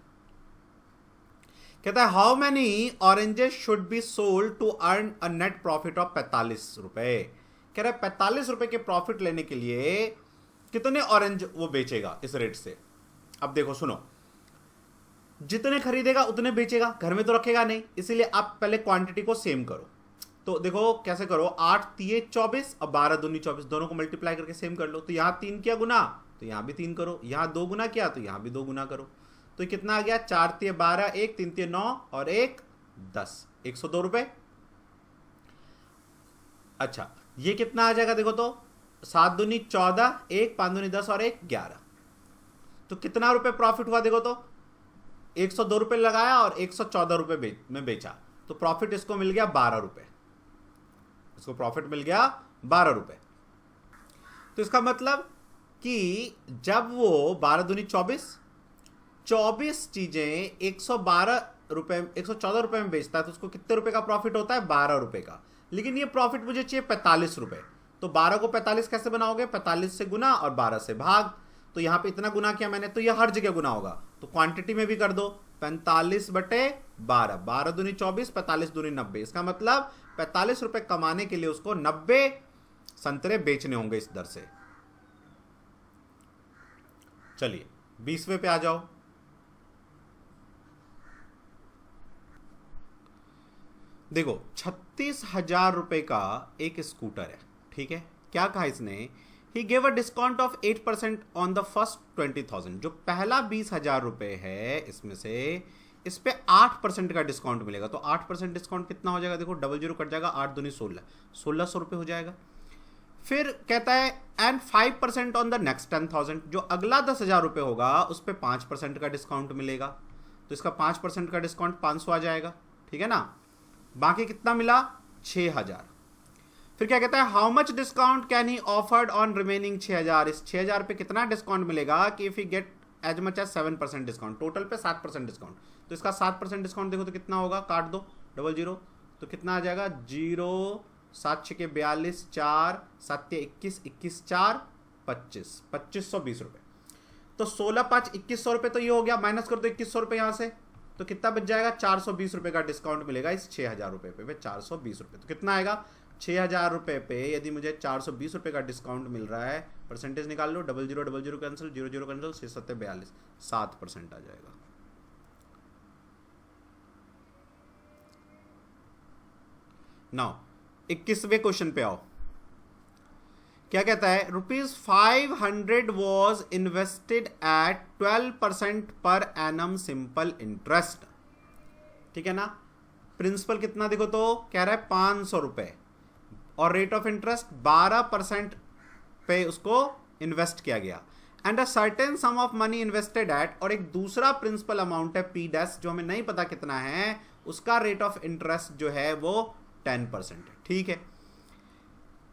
कहता है how many oranges should be sold to earn a net profit of 45 रुपए। कह रहा है 45 रुपए के प्रॉफिट लेने के लिए कितने ऑरेंज वो बेचेगा इस रेट से। अब देखो सुनो, जितने खरीदेगा उतने बेचेगा, घर में तो रखेगा नहीं, इसीलिए आप पहले क्वांटिटी को सेम करो। तो देखो कैसे करो, 8 तिये 24 और 12 दूनी 24, दोनों को मल्टीप्लाई करके सेम कर लो। तो यहां 3 किया गुना, तो यहां भी 3 करो, यहां 2 गुना किया तो यहां भी 2 गुना करो। तो कितना आ गया? 4 तिये 12, 1 3 तिये 9 और 1 10, 102 रुपए। अच्छा ये कितना आ जाएगा? देखो तो 7 दूनी 14, 1 5 दूनी 10 और 1 11। तो कितना रुपए प्रॉफिट हुआ? देखो तो 102 रुपए लगाया और 114 रुपए में बेचा, तो प्रॉफिट इसको मिल गया 12 रुपए। इसको प्रॉफिट मिल गया 12 रुपए। तो इसका मतलब कि जब वो 12 दूनी 24 चीजें 112 रुपए 114 रुपए में बेचता है, तो उसको कितने रुपए का प्रॉफिट होता है? 12 रुपए का। लेकिन ये प्रॉफिट मुझे चाहिए 45 रुपए। तो 12 को 45 कैसे बनाओगे? 45 से गुना और 12 से भाग। तो यहां पे इतना गुना किया मैंने, तो ये हर जगह गुना होगा, तो क्वांटिटी में भी कर दो 45/12, 12 दूनी 24, 45 दूनी 90। इसका मतलब 45 रुपए कमाने के लिए उसको 90 संतरे बेचने होंगे इस दर से। चलिए 20वें पे आ जाओ। देखो 36,000 रुपए का एक स्कूटर है, ठीक है। क्या कहा इसने? He gave a discount of 8% on the first 20,000। जो पहला 20,000 रुपए है इसमें से इस पे 8% का डिस्काउंट मिलेगा। तो 8% डिस्काउंट कितना हो जाएगा? देखो 00 कट जाएगा, 8 दूनी 16, 1600 रुपये हो जाएगा। फिर कहता है एंड 5% ऑन द नेक्स्ट 10,000। जो अगला 10,000 रुपये होगा उस पर 5% का डिस्काउंट मिलेगा, तो इसका 5% का डिस्काउंट 500 आ जाएगा, ठीक है ना। बाकी कितना मिला? 6,000। फिर क्या कहता है? How much discount can he offered on remaining 6,000। इस 6,000 पे कितना डिस्काउंट मिलेगा कि if he get as much as 7% discount. Total पे 7% डिस्काउंट, तो इसका 7% डिस्काउंट देखो तो कितना होगा? काट दो 00, तो कितना आ जाएगा? 0 7 6 42, 4 7 21, 21 4 25, 2520 रुपये। तो 16 5 2100 रुपये तो ये हो गया। माइनस कर दो 2100 रुपये यहाँ से, तो कितना बच जाएगा? 420 रुपये का डिस्काउंट मिलेगा इस 6,000 रुपये पे 420 रुपये। तो कितना आएगा? 6,000 रुपये पे यदि मुझे 420 रुपये का डिस्काउंट मिल रहा है, परसेंटेज निकाल लो, 0000 कैंसिल, 00 कैंसिल, 6×7=42, 7% आ जाएगा। नाउ 21वें क्वेश्चन पे आओ। क्या कहता है, ₹500 was invested at 12% per annum simple interest. ठीक है ना, प्रिंसिपल कितना देखो तो कह रहा है 500 रुपए और रेट ऑफ इंटरेस्ट 12% पे उसको इन्वेस्ट किया गया। And a certain some of money invested at, और एक दूसरा प्रिंसिपल अमाउंट है P डैश जो हमें नहीं पता कितना है, उसका रेट ऑफ इंटरेस्ट जो है वो 10% है। ठीक है,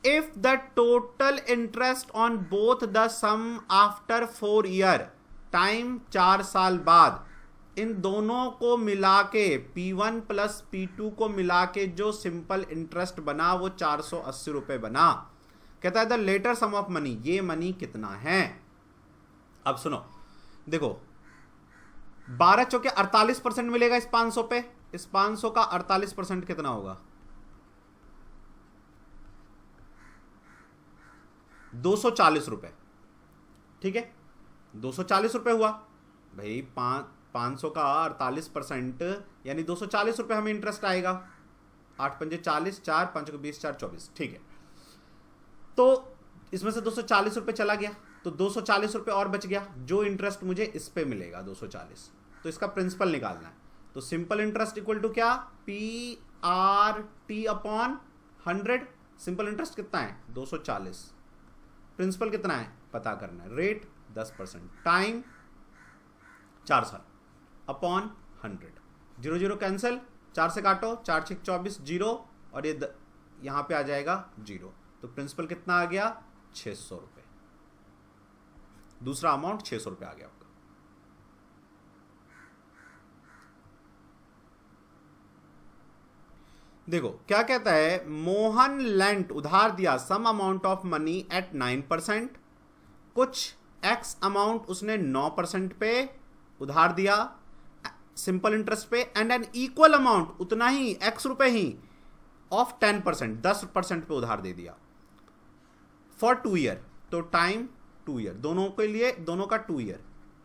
if the total interest on both the sum after 4 year, time 4 साल बाद, इन दोनों को मिला के P1 प्लस P2 को मिला के जो सिंपल इंटरेस्ट बना वो 480 रुपए बना। कहता है the latter sum of money, ये मनी कितना है। अब सुनो, देखो 12 चौके 48% मिलेगा इस 500 पे, इस 500 का 48% कितना होगा, 240 रुपए। ठीक है, 240 रुपए हुआ भाई, 500 का 48% यानी 240 रुपए हमें इंटरेस्ट आएगा। 8 पंजे 40, 4 5 को 20, 4 24। ठीक है, तो इसमें से 240 रुपए चला गया तो 240 रुपए और बच गया, जो इंटरेस्ट मुझे इस पे मिलेगा 240, तो इसका प्रिंसिपल निकालना है। तो सिंपल इंटरेस्ट इक्वल टू क्या, PRT अपॉन 100। सिंपल इंटरेस्ट कितना है 240, प्रिंसिपल कितना है पता करना है, रेट 10%, टाइम 4 साल, अपॉन 100। 0 कैंसिल, 4 से काटो, 4 6 24, 0, और ये यहां पे आ जाएगा 0। तो प्रिंसिपल कितना आ गया 600 रुपए, दूसरा अमाउंट 600 रुपए आ गया आपका। देखो क्या कहता है, मोहन लेंट उधार दिया some amount of money at 9%, कुछ एक्स अमाउंट उसने 9% पे उधार दिया सिंपल इंटरेस्ट पे, एंड एन इक्वल अमाउंट उतना ही एक्स रुपए ही ऑफ 10%, 10% पे उधार दे दिया फॉर 2 ईयर। तो टाइम 2 ईयर, दोनों के लिए, दोनों का 2 ईयर,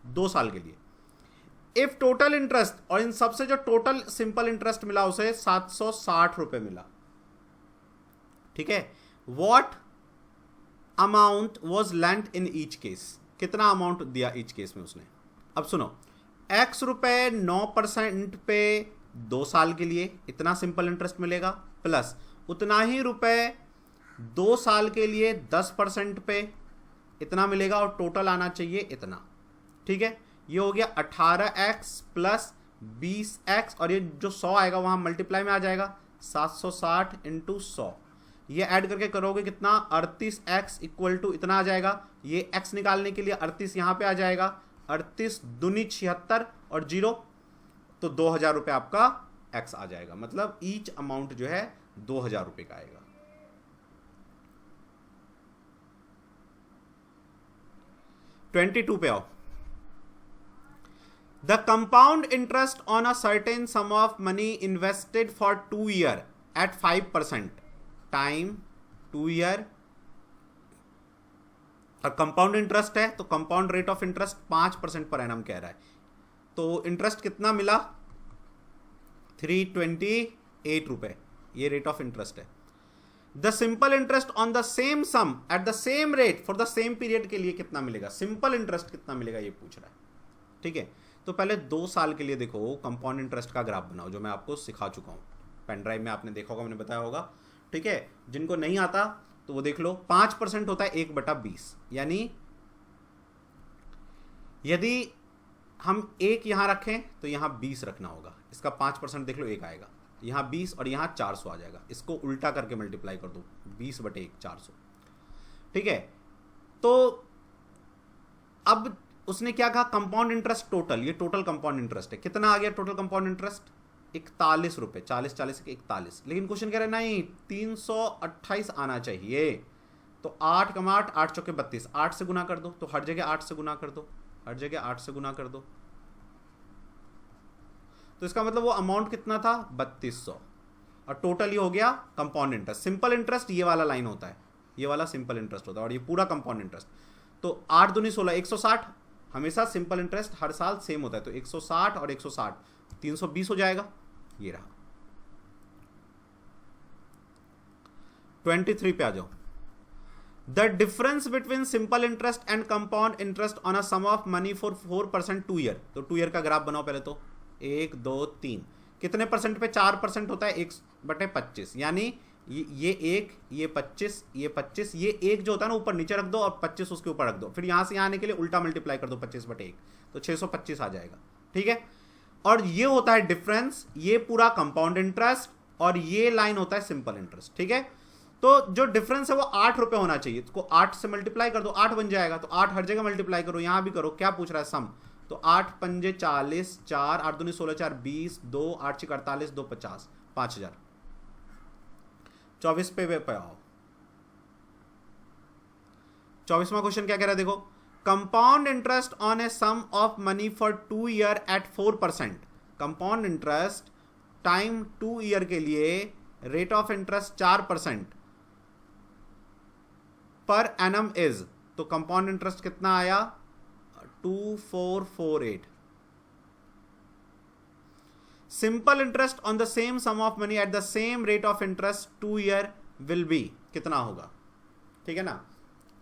2 साल के लिए। इफ टोटल इंटरेस्ट, और इन सबसे जो टोटल सिंपल इंटरेस्ट मिला उसे 760 रुपए मिला। ठीक है, what amount was lent in each case, कितना अमाउंट दिया ईच केस में उसने। अब सुनो, एक्स रुपए 9% पे 2 साल के लिए इतना सिंपल इंटरेस्ट मिलेगा, प्लस उतना ही रुपए 2 साल के लिए 10% पे इतना मिलेगा, और टोटल आना चाहिए इतना। ठीक है, ये हो गया 18x प्लस 20x, और ये जो 100 आएगा वहां मल्टीप्लाई में आ जाएगा, 760 इंटू 100, ये ऐड करके करोगे कितना, 38x इक्वल टू इतना आ जाएगा। ये x निकालने के लिए 38 यहां पे आ जाएगा, 38 दूनी 76 और 0, तो 2000 रुपए आपका x आ जाएगा। मतलब ईच अमाउंट जो है 2000 रुपए का आएगा। 22 पे आओ। The compound interest on a certain sum of money invested for 2 year at 5%, time 2 year, और कंपाउंड इंटरेस्ट है तो compound rate of interest 5% per annum कह रहा है, तो इंटरेस्ट कितना मिला 328 रुपए, ये रेट ऑफ इंटरेस्ट है। The simple interest on the same sum at the same rate for the same period के लिए कितना मिलेगा, सिंपल इंटरेस्ट कितना मिलेगा ये पूछ रहा है। ठीक है, तो पहले 2 साल के लिए देखो कंपाउंड इंटरेस्ट का ग्राफ बनाओ, जो मैं आपको सिखा चुका हूं, पेन ड्राइव में आपने देखा होगा, मैंने बताया होगा। ठीक है, जिनको नहीं आता तो वो देख लो। 5% होता है 1/20, यानी यदि हम 1 यहां रखें तो यहां 20 रखना होगा, इसका 5% देख लो 1 आएगा, यहां 20 और यहां 400 आ जाएगा, इसको उल्टा करके मल्टीप्लाई कर दो, 20/1 400। ठीक है, तो अब उसने क्या कहा, कंपाउंड इंटरेस्ट टोटल, ये टोटल कंपाउंड इंटरेस्ट है, कितना आ गया टोटल कंपाउंड इंटरेस्ट 41 रुपए, 40 के 41। लेकिन क्वेश्चन कह रहे नहीं 328 आना चाहिए, तो 8 कमा 8, 8 चौके 32, 8 से गुना कर दो, तो हर जगह 8 से गुना कर दो, हर जगह 8 से गुना कर दो, तो इसका मतलब वो अमाउंट कितना था 3200। और टोटल ये हो गया कंपाउंड इंटरेस्ट। सिंपल इंटरेस्ट ये वाला लाइन होता है, ये वाला सिंपल इंटरेस्ट होता है, और ये पूरा कंपाउंड इंटरेस्ट। तो 8 दूनी 16, 160। हमेशा सिंपल इंटरेस्ट हर साल सेम होता है, तो 160 और 160 320 हो जाएगा। ये रहा। 23 पे आ जाओ। The difference between simple interest and compound interest on a sum of money for 4% 2 year. तो 2 ईयर का ग्राफ बनाओ पहले तो। 1 2 3 कितने परसेंट पे? 4% होता है 1/25, यानी ये 1, ये 25, ये 25, ये 1 जो होता है ना ऊपर नीचे रख दो और 25 उसके ऊपर रख दो, फिर यहां से आने के लिए उल्टा मल्टीप्लाई कर दो 25/1, तो 625 आ जाएगा। ठीक है, और ये होता है डिफरेंस, ये पूरा कंपाउंड इंटरेस्ट और ये लाइन होता है सिंपल इंटरेस्ट। ठीक है, तो जो डिफरेंस है वो 8 रुपए होना चाहिए, इसको 8 से मल्टीप्लाई कर दो, 8 बन जाएगा। तो 8 हर जगह मल्टीप्लाई करो, यहां भी करो। क्या पूछ रहा है? सम। तो 8 पंजे 40, 4 8 दूनी 16, 4 20, 2 8 6 48, 2 50, 5000। 24 पे आओ। 24वां क्वेश्चन क्या कह रहा है देखो। Compound interest on a sum of money for 2 year at 4%। Compound interest time 2 year के लिए rate of interest 4% per annum is. तो कंपाउंड इंटरेस्ट कितना आया? 2448। Simple interest on the same sum of money at the same rate of interest 2 year will be, कितना होगा? ठीक है ना,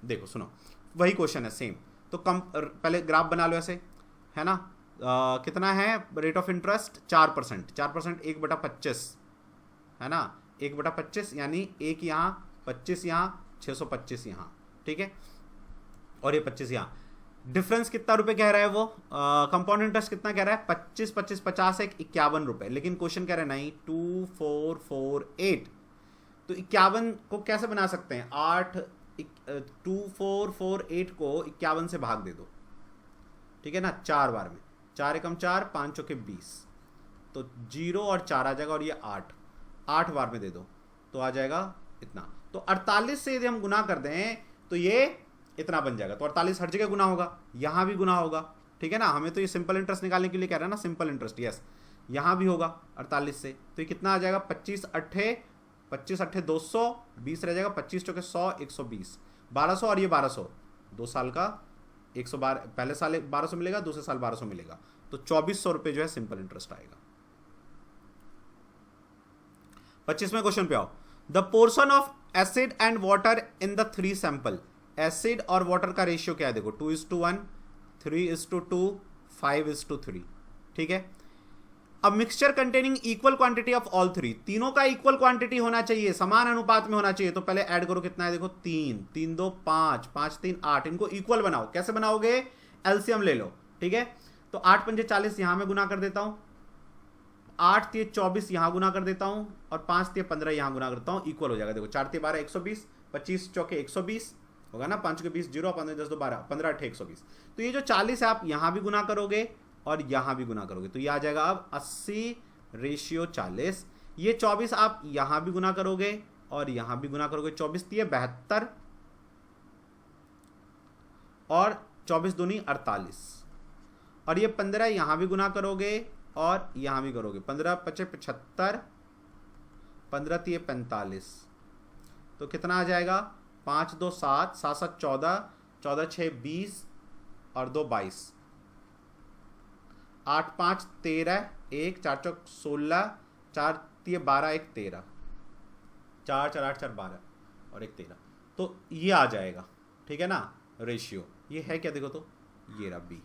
देखो सुनो, वही क्वेश्चन है सेम। तो पहले ग्राफ बना लो ऐसे, है ना। कितना है रेट ऑफ इंटरेस्ट? 4%। 4% 1/25 है ना, 1/25 यानी 1 यहां, 25 यहां, 625 यहां। ठीक है, और ये 25 यहां। डिफरेंस कितना रुपए कह रहा है वो? कंपाउंड इंटरेस्ट कितना कह रहा है? 25 25 50 एक 51 रुपए, लेकिन क्वेश्चन कह रहा है नहीं 2448। तो 51 को कैसे बना सकते हैं? 2448 को 51 से भाग दे दो। ठीक है ना, 4 बार में, 4 एकम 4, 5 चौके 20, तो 0 और 4 आ जाएगा, और ये 8 बार में दे दो तो आ जाएगा इतना। तो 48 से यदि हम गुना कर दें तो ये इतना बन जाएगा। तो 48 हर जगह गुना होगा, यहां भी गुना होगा। ठीक है ना, हमें तो ये सिंपल इंटरेस्ट निकालने के लिए कह रहा है ना, सिंपल इंटरेस्ट। यस, यहां भी होगा 48 से। तो ये कितना आ जाएगा? 25 अट्ठे 200, 20 रह जाएगा, 25 चौके 100, 120, 1200, और ये 1200 2 साल का 112। पहले साल 1200 मिलेगा, दूसरे साल 1200 मिलेगा, तो 2400 रुपए जो है सिंपल इंटरेस्ट आएगा। 25वें क्वेश्चन पे आओ। The portion of acid and water in the 3 sample. Acid और वाटर का रेशियो क्या है देखो, 2:1, 3:2, 5:3। ठीक है, अब mixture containing equal quantity of all 3, तीनों का इक्वल क्वांटिटी होना चाहिए, समान अनुपात में होना चाहिए। तो पहले ऐड करो, कितना है देखो, 3 3 2 5, 5 3 8, इनको इक्वल बनाओ। कैसे बनाओगे? एलसीएम ले लो। ठीक है, तो 8 पंजे 40 यहां में गुना कर देता हूं, 8 3 24 यहां गुना कर देता हूं, और 5 3 15 यहां गुना करता हूं, इक्वल हो जाएगा। देखो 4 3 12 120, 25 चौके 120 होगा ना, 5 के 20, 0 15 10 2 12, 15 8 120। तो ये जो 40 है आप यहां भी गुना करोगे और यहां भी गुना करोगे, तो ये आ जाएगा अब 80:40। ये 24 आप यहां भी गुना करोगे और यहां भी गुना करोगे, 24 3 72, और 24 दूनी 48, और ये 15 यहां भी गुना करोगे और यहां भी करोगे, 15 5 75, 15 3 45, तो कितना आ जाएगा? 5 2 7, 7 7 14, 14 6 20, और 2 22, 8 5 13, 1 4 4 16, 4 3 12, 1 13, 4 4 8 4 12, और 1 13। तो ये आ जाएगा। ठीक है ना, रेशियो ये है क्या देखो, तो ये रहा बी।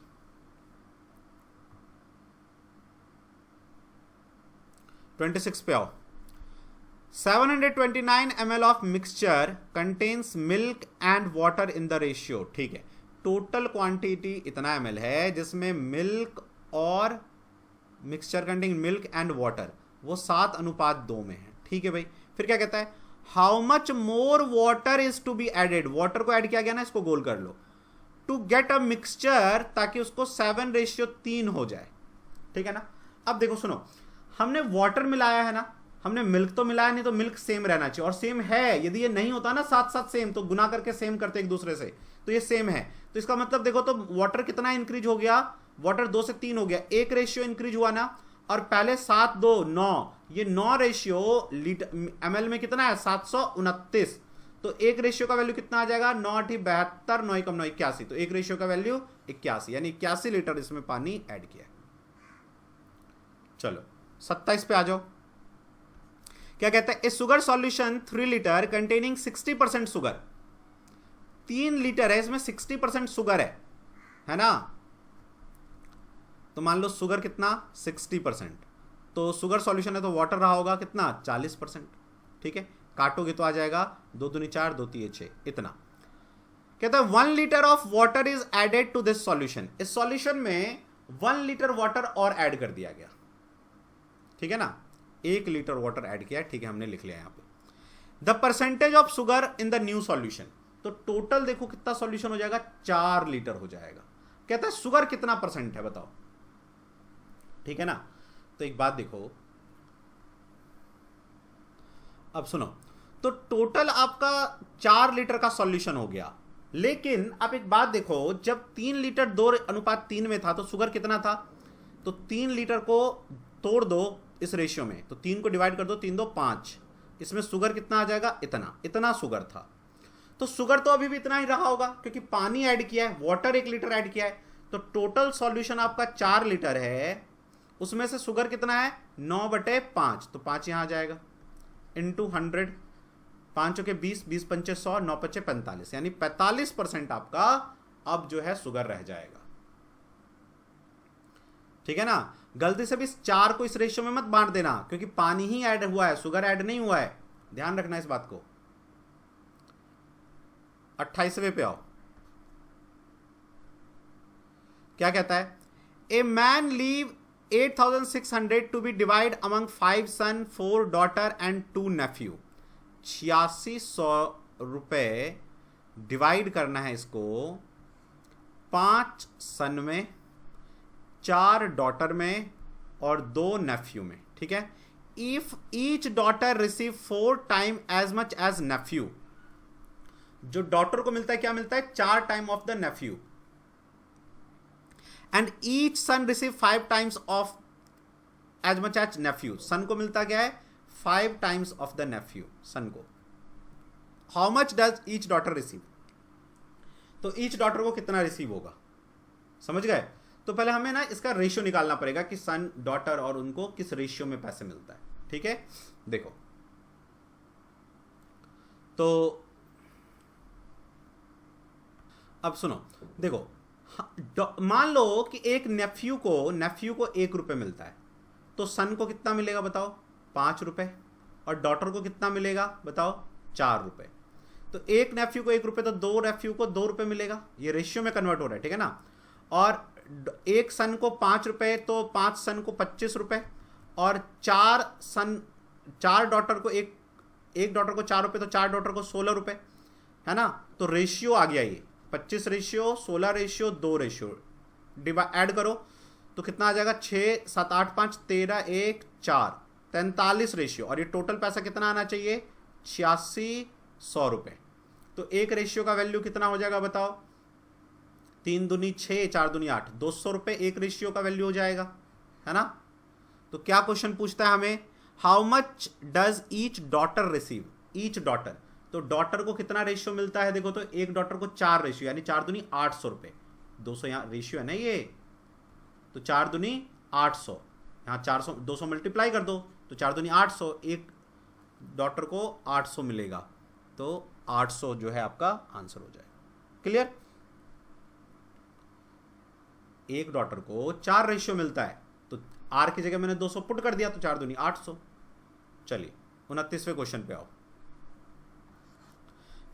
26 पे आओ। 729 ml of mixture contains milk and water in the ratio. ठीक है, टोटल क्वांटिटी इतना ml है जिसमें मिल्क और mixture containing milk and water वो 7:2 में है। ठीक है भाई, फिर क्या कहता है? How much more water is to be added. Water को ऐड किया गया ना, इसको गोल कर लो, टू गेट अ मिक्सचर, ताकि उसको 7:3 हो जाए। ठीक है ना, अब देखो सुनो, हमने वाटर मिलाया है ना, हमने मिल्क तो मिलाया नहीं, तो मिल्क सेम रहना चाहिए, और सेम है। यदि ये नहीं होता ना साथ साथ सेम, तो गुना करके सेम करते एक दूसरे से, तो ये सेम है। तो इसका मतलब देखो, तो वाटर कितना इंक्रीज हो गया? वाटर 2 से 3 हो गया, 1 रेशियो इंक्रीज हुआ ना, और पहले 7 2 9, ये 9 रेशियो लीटर ml में कितना है 729, तो एक रेशियो का वैल्यू कितना आ जाएगा 9 8 72 9 कम 9 81, तो एक रेशियो का वैल्यू 81 यानी 81 लीटर इसमें पानी ऐड किया। चलो 27 पे आ जाओ। क्या कहता है, a sugar solution 3 litre containing 60% sugar, 3 litre है इसमें 60% शुगर है ना। तो मान लो शुगर कितना 60%, तो शुगर सॉल्यूशन है तो वाटर रहा होगा कितना 40%। ठीक है, काटोगे तो आ जाएगा 2 दूनी 4 2 3 6 इतना। कहता है 1 litre of water is added to this solution, इस सॉल्यूशन में 1 लीटर वाटर और ऐड कर दिया गया। ठीक है ना, 1 लीटर वाटर ऐड किया। ठीक है, हमने लिख लिया यहां पे। The percentage of sugar in the new solution, तो टोटल देखो कितना सॉल्यूशन हो जाएगा 4 लीटर हो जाएगा। कहता है शुगर कितना परसेंट है बताओ। ठीक है ना, तो एक बात देखो, अब सुनो, तो टोटल आपका 4 लीटर का सॉल्यूशन हो गया, लेकिन आप एक बात देखो, जब 3 लीटर 2:3 में था तो शुगर कितना था, तो 3 लीटर को तोड़ दो इस रेशियो में, तो 3 को डिवाइड कर दो, 3 2 5, इसमें शुगर कितना आ जाएगा इतना शुगर था। तो शुगर तो अभी भी इतना ही रहा होगा क्योंकि पानी ऐड किया है, वाटर 1 लीटर ऐड किया है, तो टोटल सॉल्यूशन आपका 4 लीटर है, उसमें से शुगर कितना है 9/5, तो 5 यहां आ जाएगा इंटू 100, 5 के 20, 20 पंचे 100, 9 5 45, यानी 45% आपका अब जो है शुगर रह जाएगा। ठीक है ना, गलती से भी इस 4 को इस रेशियो में मत बांट देना क्योंकि पानी ही ऐड हुआ है, शुगर ऐड नहीं हुआ है, ध्यान रखना इस बात को। 28वें पे आओ। क्या कहता है, a man leave 8,600 to be divide among 5 son 4 daughter and 2 nephew. 8600 रुपए डिवाइड करना है इसको 5 सन में, 4 डॉटर में और 2 नेफ्यू में। ठीक है, if each daughter receive 4 time as much as nephew, जो डॉटर को मिलता है क्या मिलता है 4 time of the nephew, and each son receive 5 times of as much as nephew, son को मिलता क्या है 5 times of the nephew son को। How much does each daughter receive, तो ईच डॉटर को कितना रिसीव होगा, समझ गए। तो पहले हमें ना इसका रेशियो निकालना पड़ेगा कि सन डॉटर और उनको किस रेशियो में पैसे मिलता है। ठीक है, देखो तो अब सुनो, देखो मान लो कि एक नेफ्यू को 1 रुपए मिलता है, तो सन को कितना मिलेगा बताओ 5 रुपए, और डॉटर को कितना मिलेगा बताओ 4 रुपए। तो एक नेफ्यू को 1 रुपए, तो 2 नेफ्यू को 2 रुपए मिलेगा, ये रेशियो में कन्वर्ट हो रहा है। ठीक है ना, और एक सन को 5 रुपए, तो 5 सन को 25 रुपए, और 4 डॉटर को एक डॉटर को 4 रुपए, तो 4 डॉटर को 16 रुपए, है ना। तो रेशियो आ गया ये 25 रेशियो 16 रेशियो 2 रेशियो, ऐड करो तो कितना आ जाएगा 6 7 8 5 13 1 4 43 रेशियो, और ये टोटल पैसा कितना आना चाहिए 8600 रुपए। तो एक रेशियो का वैल्यू कितना हो जाएगा बताओ, 3 दूनी 6 4 दूनी 8, 200 रुपए एक रेशियो का वैल्यू हो जाएगा, है ना। तो क्या क्वेश्चन पूछता है हमें, how much does each daughter receive, each daughter, तो डॉटर को कितना रेशियो मिलता है, देखो तो एक डॉटर को 4 रेशियो, यानी 4 दूनी 800 रुपए, 200 यहाँ रेशियो है ना ये, तो 4 दूनी 800, यहाँ 400 200 मल्टीप्लाई कर दो, तो 4 दूनी 800, एक डॉटर को 800 मिलेगा, तो 800 जो है आपका आंसर हो जाएगा। क्लियर, एक डॉटर को 4 रेशियो मिलता है, तो आर की जगह मैंने 200 पुट कर दिया, तो 4 दूनी 800। चलिए 29वें क्वेश्चन पे आओ।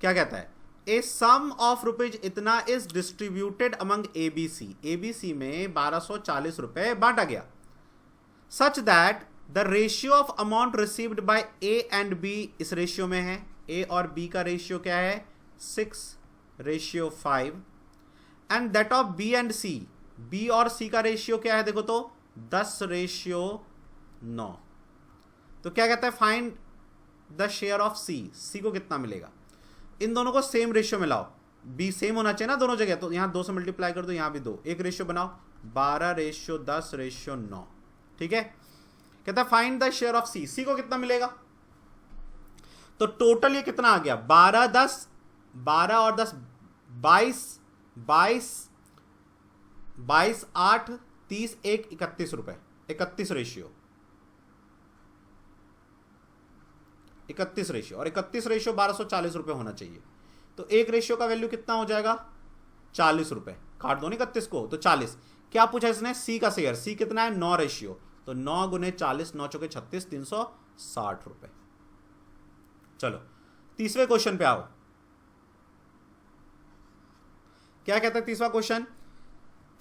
क्या कहता है, ए सम ऑफ रुपीज इतना is distributed among ABC, ABC में 1240 रुपए बांटा गया, such that the ratio of amount received by A and B इस रेशियो में है, ए और बी का रेशियो क्या है 6:5, and that of B and C, B और सी का रेशियो क्या है देखो तो 10:9। तो क्या कहता है, फाइंड द शेयर ऑफ सी, सी को कितना मिलेगा। इन दोनों को सेम रेशियो में लाओ, बी सेम होना चाहिए ना दोनों जगह, तो यहां 2 से मल्टीप्लाई कर दो, यहां भी 2, एक रेशियो बनाओ 12:10:9। ठीक है, कहता है फाइंड द शेयर ऑफ सी, सी को कितना मिलेगा। तो टोटल ये कितना आ गया, 12 10 12 और 10 22 22 22 8 30 1 31 रुपए, 31 रेशियो, 31 रेशियो, और 31 रेशियो 1240 रुपए होना चाहिए। तो एक रेशियो का वैल्यू कितना हो जाएगा, 40 रुपए। काट दो ना 31 को, तो 40। क्या पूछा इसने, सी का शेयर, सी कितना है 9 रेशियो, तो 9 गुने 40, 9 चौके 36, 360 रुपए। चलो तीसरे क्वेश्चन पे आओ। क्या कहता है तीसरा क्वेश्चन,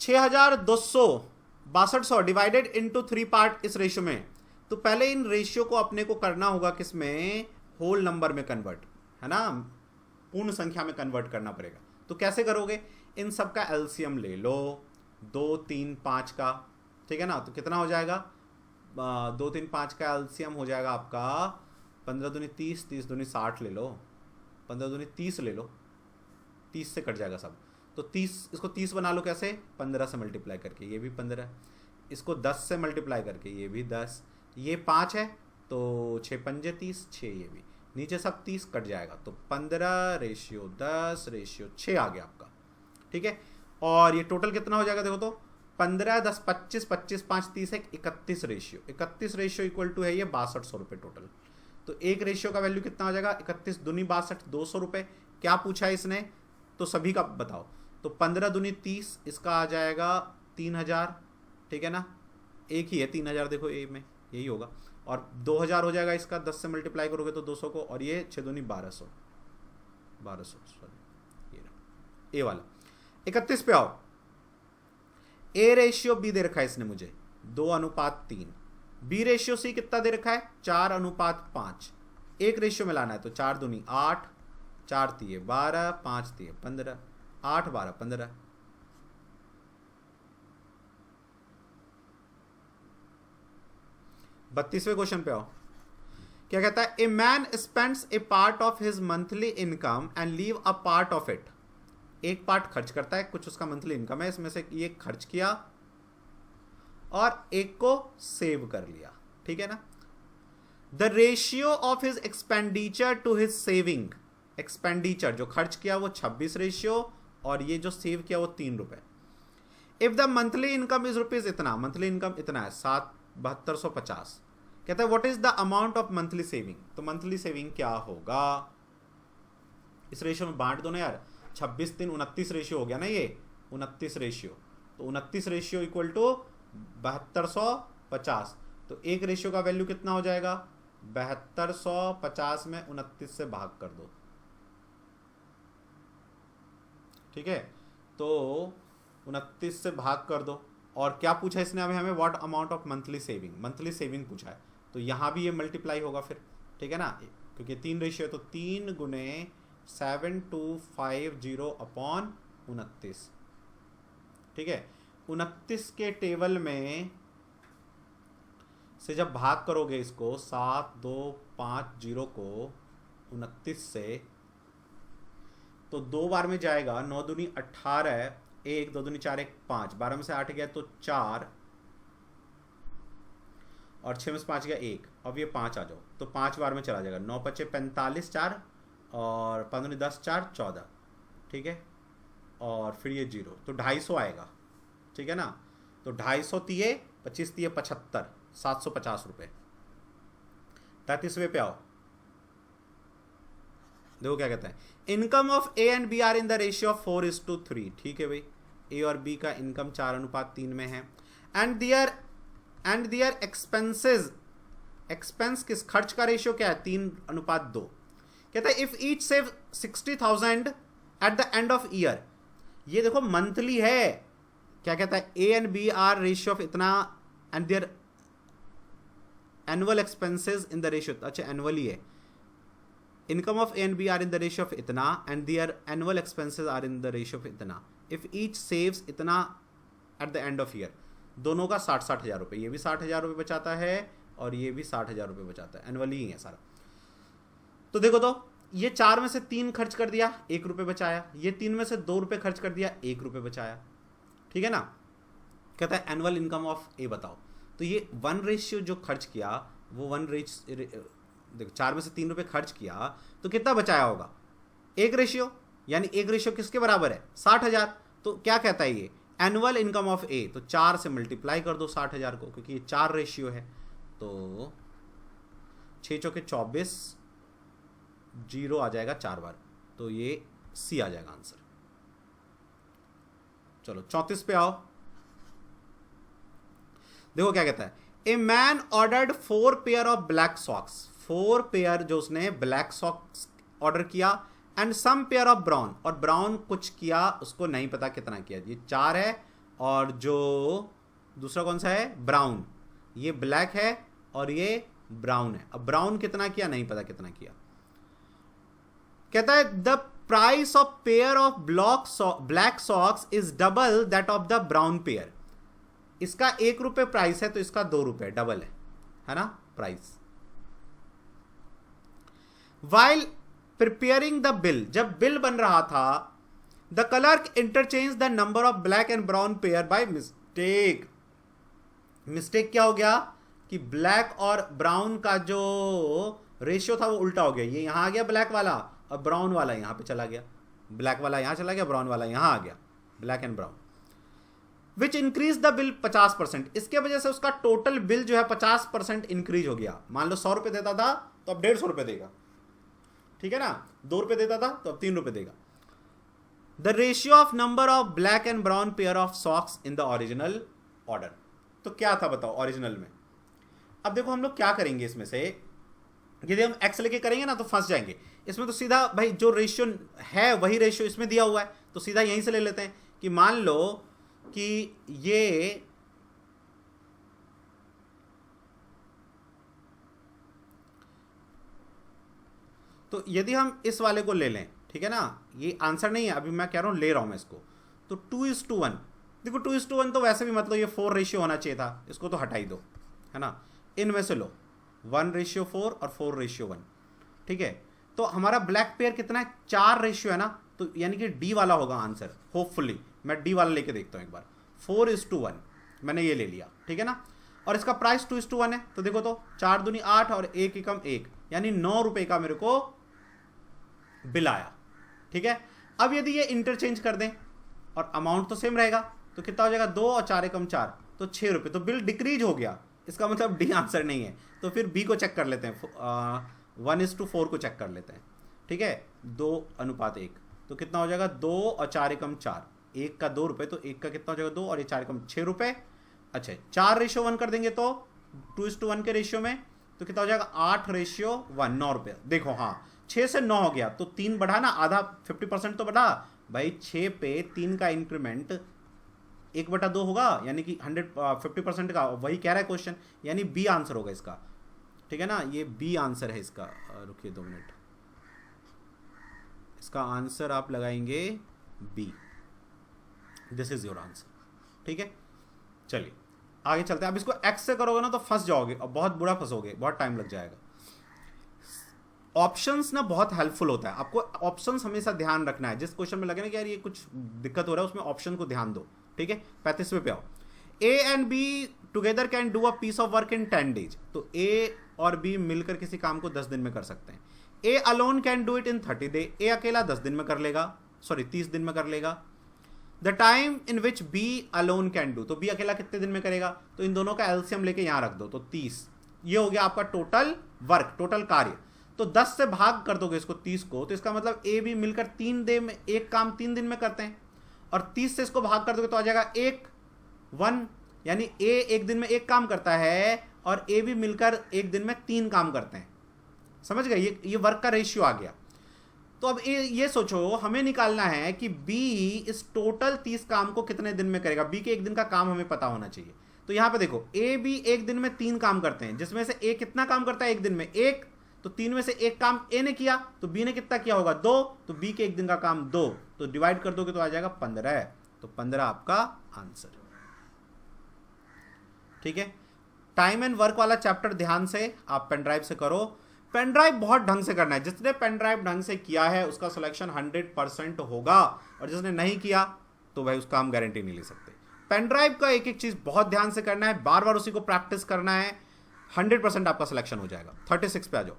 6262 डिवाइडेड इनटू 3 पार्ट इस रेशियो में। तो पहले इन रेशियो को अपने को करना होगा किसमें, होल नंबर में कन्वर्ट, है ना, पूर्ण संख्या में कन्वर्ट करना पड़ेगा। तो कैसे करोगे, इन सब का एलसीएम ले लो, 2 3 5 का, ठीक है ना। तो कितना हो जाएगा, 2 3 5 का एलसीएम हो जाएगा आपका 15 दूनी 30, 30 दूनी 60 ले लो, 15 दूनी 30 ले लो, 30 से कट जाएगा सब। तो 30, इसको 30 बना लो कैसे, 15 से मल्टीप्लाई करके, ये भी 15, इसको 10 से मल्टीप्लाई करके, ये भी 10, ये 5 है तो 6 पंजे 30, 6 ये भी, नीचे सब 30 कट जाएगा। तो 15 रेशियो 10 रेशियो 6 आ गया आपका, ठीक है। और ये टोटल कितना हो जाएगा, देखो तो 15 10 25 25 5 30 है 31 रेशियो, 31 रेशियो इक्वल टू है ये 6200 रुपये टोटल। तो एक रेशियो का वैल्यू कितना हो जाएगा, 31 दूनी 62, 200 रुपये। क्या पूछा है इसने, तो सभी का बताओ। तो 15 दूनी 30, इसका आ जाएगा 3000, ठीक है ना, एक ही है 3000, देखो ए में यही होगा। और 2000 हो जाएगा इसका, 10 से मल्टीप्लाई करोगे तो 200 को, और ये 6 दूनी 1200, 1200 सॉरी, ये ए वाला। 31 पे आओ, ए रेशियो बी दे रखा है इसने मुझे 2:3, बी रेशियो सी कितना दे रखा है 4:5। एक रेशियो में लाना है तो 4 दूनी 8, 4 तिये 12, 5 तिये 15, 8 12 15। बत्तीसवें क्वेश्चन पे आओ। क्या कहता है, a man spends A part of his monthly income and leave a part of it. एक पार्ट खर्च करता है, कुछ उसका मंथली इनकम है, इसमें से ये खर्च किया और एक को सेव कर लिया, ठीक है ना। The ratio of his expenditure to his saving, expenditure जो खर्च किया वो 26 रेशियो, और ये जो सेव किया वो 3 रुपए। If the monthly income is rupees इतना, मंथली इनकम इतना है 7250। कहता है what is the amount of monthly saving. तो मंथली सेविंग क्या होगा, इस रेशियो में बांट दो ना यार, 26 3 29 रेशियो हो गया ना, ये 29 रेशियो, तो 29 रेशियो इक्वल टू 7250। तो एक रेशियो का वैल्यू कितना हो जाएगा, 7250 में 29 से भाग कर दो, ठीक है। तो 29 से भाग कर दो, और क्या पूछा इसने हमें what amount of monthly saving, monthly saving पूछा है। तो यहां भी ये मल्टीप्लाई होगा फिर, ठीक है ना, क्योंकि 3 रेशियो है, तो 3 गुने 7250 अपॉन 29, ठीक है। 29 के टेबल में से जब भाग करोगे इसको 7250 को 29 से, तो 2 बार में जाएगा, 9 दूनी 18, 1 2 दूनी 4 1 5, 12 में से 8 गया तो 4, और 6 में से 5 गया 1, अब ये 5 आ जाओ तो 5 बार में चला जाएगा, 9 5 45 4, और 5 दूनी 10 4 14, ठीक है। और फिर ये 0, तो 250 आएगा, ठीक है ना। तो 250 तिये 25 तिये 75, 750 रुपये। 33वें पे आओ, देखो क्या कहता है, income of A and B are in the ratio of 4:3, ठीक है भाई, ए और बी का इनकम 4:3 में है। एंड दियर एक्सपेंसेस, एक्सपेंस किस खर्च का रेशियो क्या है 3:2। कहता है if each save 60,000 at the end of year, ये देखो मंथली है। क्या कहता है, A and B are ratio of इतना and their annual expenses in the ratio, अच्छा एनुअली है, income of A and B are in the ratio of इतना and their annual expenses are in the ratio of इतना। If each saves इतना at the end of year, दोनों का 60 हजार रुपये, ये भी 60 हजार रुपये बचाता है और ये भी 60 हजार रुपये बचाता है, एनुअली ही है सारा। तो देखो तो ये 4 में से 3 खर्च कर दिया 1 रुपये बचाया, ये 3 में से 2 रुपये खर्च कर दिया 1 रुपये बचाया, ठीक है ना। कहता है एनुअल इनकम ऑफ ए बताओ। तो ये 1 जो खर्च किया वो 1 देखो 4 में से 3 रुपये खर्च किया तो कितना बचाया होगा, 1 यानी 1 किसके बराबर है, 60,000। तो क्या कहता है ये, एनुअल इनकम ऑफ ए, तो 4 से मल्टीप्लाई कर दो 60,000 को, क्योंकि ये 4 है। तो 6 चौके 24, 0 आ जाएगा 4 बार, तो ये सी आ जाएगा आंसर। चलो 34 पे आओ, देखो क्या कहता है, a man ordered 4 pair of black socks, 4 pair जो उसने ब्लैक सॉक्स ऑर्डर किया, and some pair of brown, और ब्राउन कुछ किया, उसको नहीं पता कितना किया। ये 4 है और जो दूसरा कौन सा है, ब्राउन, ये ब्लैक है और ये ब्राउन है। अब ब्राउन कितना किया नहीं पता कितना किया। कहता है the price of pair of black socks is double that of the brown pair. इसका 1 रुपये प्राइस है तो इसका 2 रुपये, डबल है ना price. While preparing the bill, जब बिल बन रहा था, the clerk interchange the number of black and brown pair by mistake. Mistake क्या हो गया कि ब्लैक और ब्राउन का जो रेशियो था वो उल्टा हो गया। ये यहां आ गया ब्लैक वाला और ब्राउन वाला यहां पे चला गया, ब्लैक वाला यहां चला गया, ब्राउन वाला यहां आ गया, black and brown, which increase the bill 50%। इसके वजह से उसका टोटल बिल जो है 50% इंक्रीज हो गया। मान लो 100 रुपए देता था तो अब 150 रुपए देगा, ठीक है ना, 2 रुपए देता था तो अब 3 रुपए देगा। The ratio of number of black and brown pair of socks in the original order, तो क्या था बताओ ओरिजिनल में। अब देखो हम लोग क्या करेंगे, इसमें से यदि हम एक्स लेके करेंगे ना तो फंस जाएंगे। इसमें तो सीधा भाई जो रेशियो है वही रेशियो इसमें दिया हुआ है, तो सीधा यहीं से ले लेते हैं कि मान लो कि ये तो यदि हम इस वाले को ले लें, ठीक है ना, ये आंसर नहीं है अभी मैं कह रहा हूं, ले रहा हूं मैं इसको, तो 2:1। देखो 2:1 तो वैसे भी मतलब ये 4 रेशियो होना चाहिए था, इसको तो हटा ही दो, है ना। इनमें से लो 1:4 और 4:1, ठीक है। तो हमारा ब्लैक पेयर कितना है, 4 रेशियो है ना, तो यानी कि डी वाला होगा आंसर, होपफुली। मैं डी वाला लेके देखता हूं एक बार। 4:1 मैंने ये ले लिया, ठीक है ना, और इसका प्राइस 2:1 है, तो देखो तो 4 दूनी 8 और 1 एकम 1, यानी 9 रुपए का मेरे को बिल आया, ठीक है। अब यदि ये इंटरचेंज कर दें और अमाउंट तो सेम रहेगा, तो कितना हो जाएगा, 2 और 4 एकम 4, तो 6 रुपये, तो बिल डिक्रीज हो गया। इसका मतलब डी आंसर नहीं है, तो फिर बी को चेक कर लेते हैं, 1:4 को चेक कर लेते हैं, ठीक है। 2:1, तो कितना हो जाएगा, 2 और 4 एकम 4, 1 का 2 रुपये, तो 1 का कितना हो जाएगा 2 और ये 4 एकम 6 रुपये। अच्छा 4:1 कर देंगे तो 2:1 के रेशियो में, तो कितना हो जाएगा 8:1, 9 रुपये। देखो हाँ 6 से 9 हो गया, तो 3 बढ़ा ना, आधा 50% तो बढ़ा भाई। 6 पे 3 का इंक्रीमेंट 1/2 होगा, यानी कि 50% का, वही कह रहा है क्वेश्चन, यानी बी आंसर होगा इसका, ठीक है ना। ये बी आंसर है इसका। रुकिए 2 मिनट, इसका आंसर आप लगाएंगे B, this is your answer, ठीक है। चलिए आगे चलते हैं। अब इसको एक्स से करोगे ना तो फंस जाओगे और बहुत बुरा फंसोगे, बहुत टाइम लग जाएगा। ऑप्शंस ना बहुत हेल्पफुल होता है, आपको ऑप्शंस हमेशा ध्यान रखना है। जिस क्वेश्चन में लगे ना कि यार ये कुछ दिक्कत हो रहा है, उसमें ऑप्शन को ध्यान दो, ठीक है। 35वें पे आओ। A and B together can do a piece of work in 10 days, तो ए और बी मिलकर किसी काम को 10 दिन में कर सकते हैं। A alone can do it in 30 days, ए अकेला 10 दिन में कर लेगा, सॉरी 30 दिन में कर लेगा। The time in which B alone can do, तो बी अकेला कितने दिन में करेगा, तो इन दोनों का एलसीएम लेके यहां रख दो, तो 30। ये हो गया आपका टोटल वर्क, टोटल कार्य। तो 10 से भाग कर दोगे इसको 30 को, तो इसका मतलब ए बी मिलकर 3 दिन में एक काम 3 दिन में करते हैं, और 30 से इसको भाग कर दोगे तो आ जाएगा 1, यानी ए एक दिन में एक काम करता है और ए भी मिलकर एक दिन में 3 काम करते हैं। समझ गए, ये वर्क का रेशियो आ गया। तो अब ये सोचो हमें निकालना है कि बी इस टोटल 30 काम को कितने दिन में करेगा। बी के एक दिन का काम हमें पता होना चाहिए। तो यहां पे देखो ए बी एक दिन में 3 काम करते हैं, जिसमें से ए कितना काम करता है एक दिन में 1, तो 3 में से 1 काम ए ने किया, तो बी ने कितना किया होगा 2, तो बी के एक दिन का काम 2, तो डिवाइड कर दोगे तो आ जाएगा 15, तो 15 आपका आंसर, ठीक है। टाइम एंड वर्क वाला चैप्टर ध्यान से आप पेन ड्राइव से करो। पेन ड्राइव बहुत ढंग से करना है, जिसने पेन ड्राइव ढंग से किया है उसका सिलेक्शन 100% होगा, और जिसने नहीं किया तो भाई उसका हम गारंटी नहीं ले सकते। पेन ड्राइव का एक एक चीज बहुत ध्यान से करना है, बार बार उसी को प्रैक्टिस करना है, 100% आपका सिलेक्शन हो जाएगा। 36 पे आ जाओ।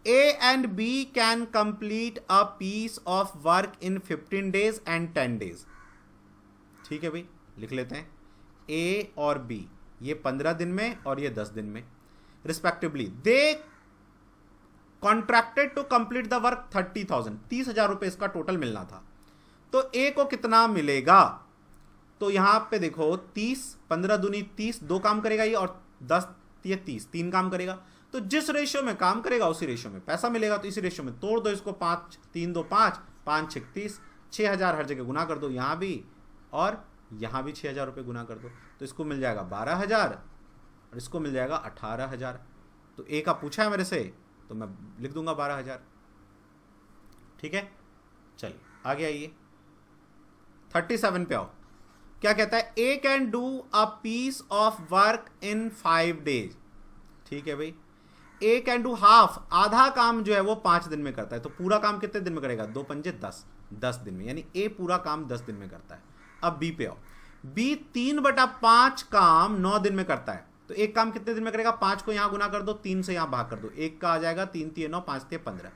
A and B can complete a piece of work in 15 days and 10 days। ठीक है भाई, लिख लेते हैं। A और B ये 15 दिन में और ये 10 दिन में respectively. They contracted to complete the work 30,000, 30,000 रुपए इसका टोटल मिलना था। तो A को कितना मिलेगा? तो यहां पे देखो 30, 15 दूनी 30, 2 काम करेगा ये, और 10 ये 30, 3 काम करेगा। तो जिस रेशियो में काम करेगा उसी रेशियो में पैसा मिलेगा। तो इसी रेशियो में तोड़ दो इसको, 5 3 2 5, 5 6 30, 6,000 हर जगह गुना कर दो, यहां भी और यहां भी 6,000 रुपये गुना कर दो। तो इसको मिल जाएगा 12,000 और इसको मिल जाएगा 18,000। तो ए का पूछा है मेरे से तो मैं लिख दूंगा 12,000। ठीक है, चलिए आगे आइए। 37 पे आओ। क्या कहता है? A can do a piece of work in 5 days. ठीक है भाई, ए कैन डू हाफ, आधा काम जो है वो 5 दिन में करता है। तो पूरा काम कितने दिन में करेगा? 2 पंजे 10, 10 दिन में, यानी ए पूरा काम 10 दिन में करता है। अब बी पे आओ। बी 3/5 काम 9 दिन में करता है। तो एक काम कितने दिन में करेगा? 5 को यहां गुना कर दो, 3 से यहां भाग कर दो, एक का आ जाएगा 3 3 9, 5 3 15।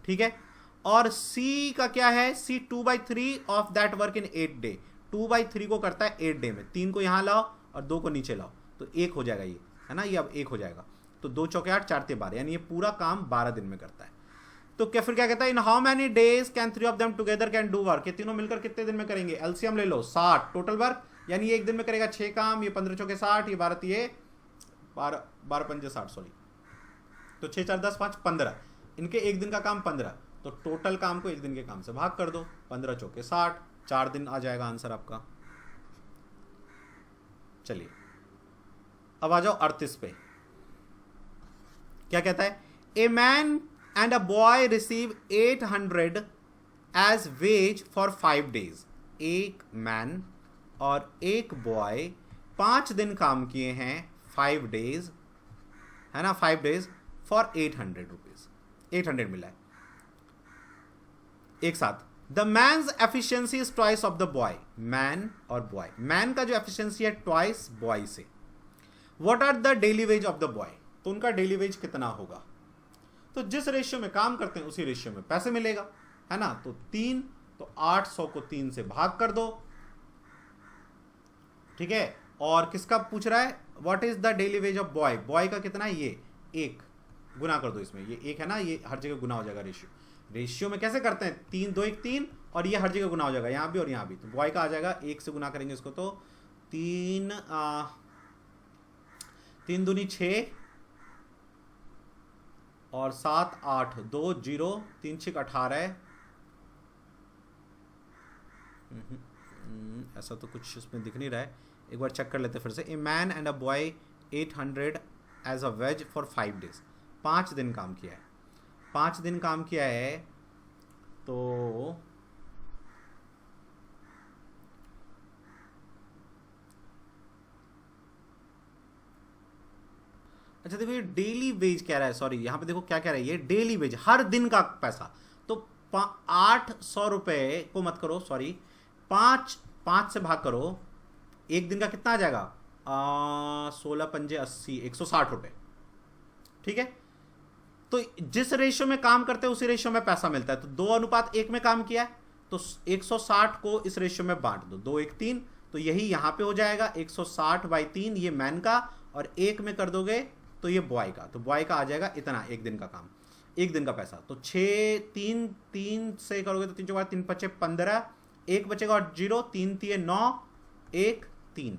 ठीक है, और सी का क्या है? सी 2/3 of that work in 8 day. 2/3 को करता है 8 डे में। 3 को यहां लाओ और 2 को नीचे लाओ, तो 1 हो जाएगा ये, है ना, ये अब 1 हो जाएगा। तो 2 चौके 8, 4 3 12, यानी ये पूरा काम 12 दिन में करता है। तो क्या फिर क्या कहता है? In how many days can 3 of them together can do work. ये तीनों मिलकर कितने दिन में करेंगे? एलसीएम ले लो, 60 टोटल वर्क, यानी ये एक दिन में करेगा 6 काम, ये 15 चौके 60, ये 12 पंजे 60, सॉरी। तो 6 4 10 5 15, इनके एक दिन का काम 15, तो टोटल काम को एक दिन के काम से भाग कर दो, 15 चौके 60, 4 दिन आ जाएगा आंसर आपका। चलिए अब आ जाओ 38 पे। क्या कहता है? A man and a boy receive 800 as wage for 5 days. एक मैन और एक बॉय 5 दिन काम किए हैं, 5 डेज, है ना, 5 डेज फॉर 800 रुपीज, 800 मिला है एक साथ। The man's efficiency is twice of the boy. Man और बॉय, मैन का जो एफिशिएंसी है ट्वाइस बॉय से। What are the daily wage of the boy? तो उनका डेली वेज कितना होगा? तो जिस रेशियो में काम करते हैं उसी रेशियो में पैसे मिलेगा, है ना। तो 3, तो 800 को 3 से भाग कर दो। ठीक है, और किसका पूछ रहा है? What is the daily wage of boy? Boy का कितना है? ये 1 गुना कर दो इसमें, ये 1 है ना, ये हर जगह गुना हो जाएगा। रेशियो में कैसे करते हैं? 3 2 1 3, और ये हर जगह गुना हो जाएगा, यहां भी और यहां भी। तो बॉय का आ जाएगा 1 से गुना करेंगे इसको, तो 3 दूनी 6 और 7 8 2 0, 3 6 18। ऐसा तो कुछ उसमें दिख नहीं रहा है, एक बार चेक कर लेते फिर से। A man and a boy 800 as a wage for 5 days. 5 दिन काम किया है, 5 दिन काम किया है। तो अच्छा देखो, ये डेली वेज कह रहा है, सॉरी यहां पे देखो क्या कह रहा है, ये डेली वेज, हर दिन का पैसा। तो 800 रुपए को मत करो, सॉरी 5 से भाग करो, एक दिन का कितना आ जाएगा? 16 पंजे 80, 160 रुपए। ठीक है, तो जिस रेशियो में काम करते हैं उसी रेशियो में पैसा मिलता है। तो 2:1 में काम किया है, तो 160 को इस रेशियो में बांट दो, 2 1 3, तो यही यहां पे हो जाएगा 160/3, ये मैन का, और 1 में कर दोगे तो ये बॉय का। तो बॉय का आ जाएगा इतना, एक दिन का काम, एक दिन का पैसा। तो 6 3 से करोगे तो 3 4 3 5 15, 1 बचेगा और 0, 3 3 9 1 3,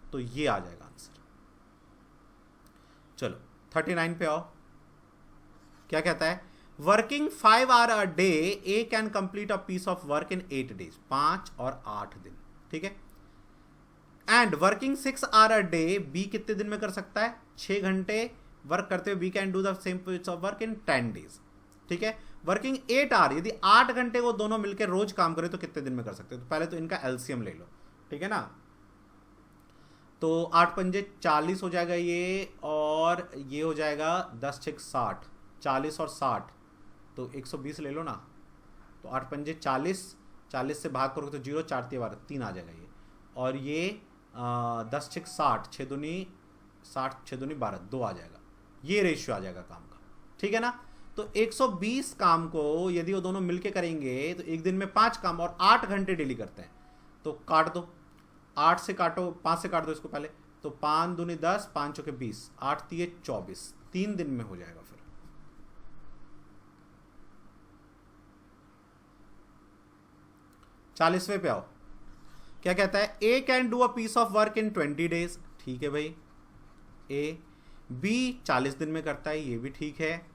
तो ये आ जाएगा आंसर। चलो 39 पे आओ। क्या कहता है? Working 5 hour a day, A can complete a piece of work in 8 days. 5 और 8 दिन, ठीक है। And working 6 hour a day, B कितने दिन में कर सकता है? 6 घंटे वर्क करते हुए B can do the same piece of work in 10 days. ठीक है, वर्किंग 8 आवर, यदि 8 घंटे वो दोनों मिलकर रोज काम करे तो कितने दिन में कर सकते हैं? तो पहले तो इनका एलसीएम ले लो, ठीक है ना। तो 8 पंजे 40 हो जाएगा ये, और ये हो जाएगा 10 6 60, 40 और 60, तो 120 ले लो ना। तो 8 पंजे 40, 40 से भाग करोगे तो 0, 4 3 12 3 आ जाएगा ये, और ये 10 6 60, 6 दूनी 60, 6 दूनी 12, 2 आ जाएगा, ये रेशियो आ जाएगा काम का, ठीक है ना। तो 120 काम को यदि वो दोनों मिलके करेंगे तो एक दिन में 5 काम और 8 घंटे डेली करते हैं। तो काट दो, 8 से काटो, 5 से काट दो इसको पहले, तो 5 दूनी 10, 5 चौके 20, 8 तिये 24, 3 दिन में हो जाएगा। फिर 40वें पे आओ, क्या कहता है, A can do a piece of work in 20 days, ठीक है भाई, ए। बी 40 दिन में करता है, ये भी ठीक है।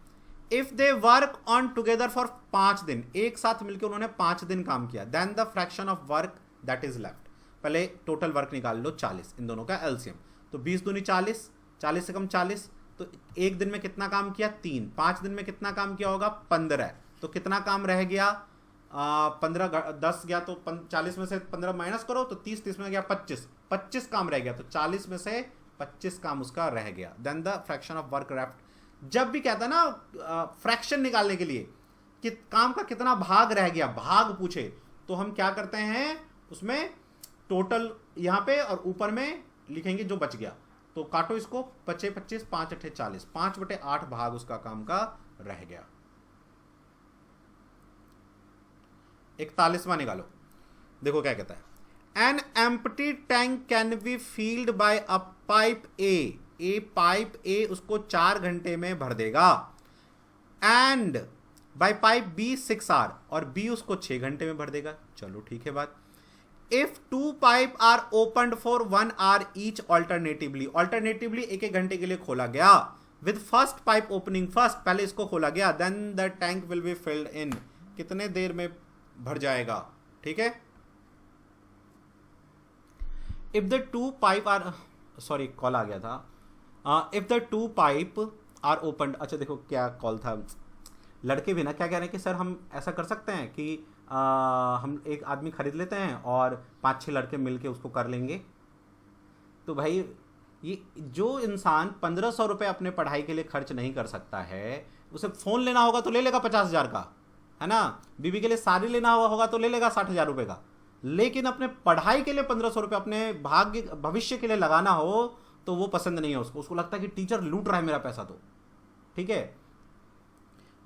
If they work on together for 5 दिन, एक साथ मिलकर उन्होंने 5 दिन काम किया, then the fraction of work that is left, पहले टोटल वर्क निकाल लो 40, इन दोनों का एलसीएम, तो 20 दूनी 40, 40 से कम 40, तो एक दिन में कितना काम किया, 3, 5 दिन में कितना काम किया होगा, 15, तो कितना काम रह गया, 15 10 गया, तो 40 में से 15 माइनस करो तो 30, 30 में गया 25, 25 काम रह गया, तो 40 में से 25 काम उसका रह गया, then the fraction of work left. जब भी कहता है ना फ्रैक्शन निकालने के लिए कि काम का कितना भाग रह गया, भाग पूछे, तो हम क्या करते हैं, उसमें टोटल यहां पे और ऊपर में लिखेंगे जो बच गया, तो काटो इसको, 25 25, 5 8 40, 5/8 भाग उसका काम का रह गया। 41वां निकालो, देखो क्या कहता है, an empty tank can be filled by a pipe A pipe A उसको 4 घंटे में भर देगा, and by pipe B 6 hour, और बी उसको 6 घंटे में भर देगा। चलो ठीक है बात। If 2 pipe are opened for 1 hour each alternatively, alternatively एक घंटे के लिए खोला गया, with first pipe opening first, पहले इसको खोला गया, then the tank will be filled in, कितने देर में भर जाएगा, ठीक है। If the 2 pipe are, sorry call आ गया था, if the 2 pipe are open, अच्छा देखो क्या कॉल था, लड़के भी ना क्या कह रहे हैं कि सर हम ऐसा कर सकते हैं कि हम एक आदमी खरीद लेते हैं और 5-6 लड़के मिलके उसको कर लेंगे। तो भाई ये जो इंसान 1500 रुपये अपने पढ़ाई के लिए खर्च नहीं कर सकता है, उसे फ़ोन लेना होगा तो ले लेगा 50,000 का, है ना, बीबी के लिए साड़ी लेना हुआ होगा तो ले लेगा 60,000 रुपये का, लेकिन अपने पढ़ाई के लिए 1500 रुपये अपने भाग्य भविष्य के लिए लगाना हो तो वो पसंद नहीं है उसको, उसको लगता है कि टीचर लूट रहा है मेरा पैसा, तो ठीक है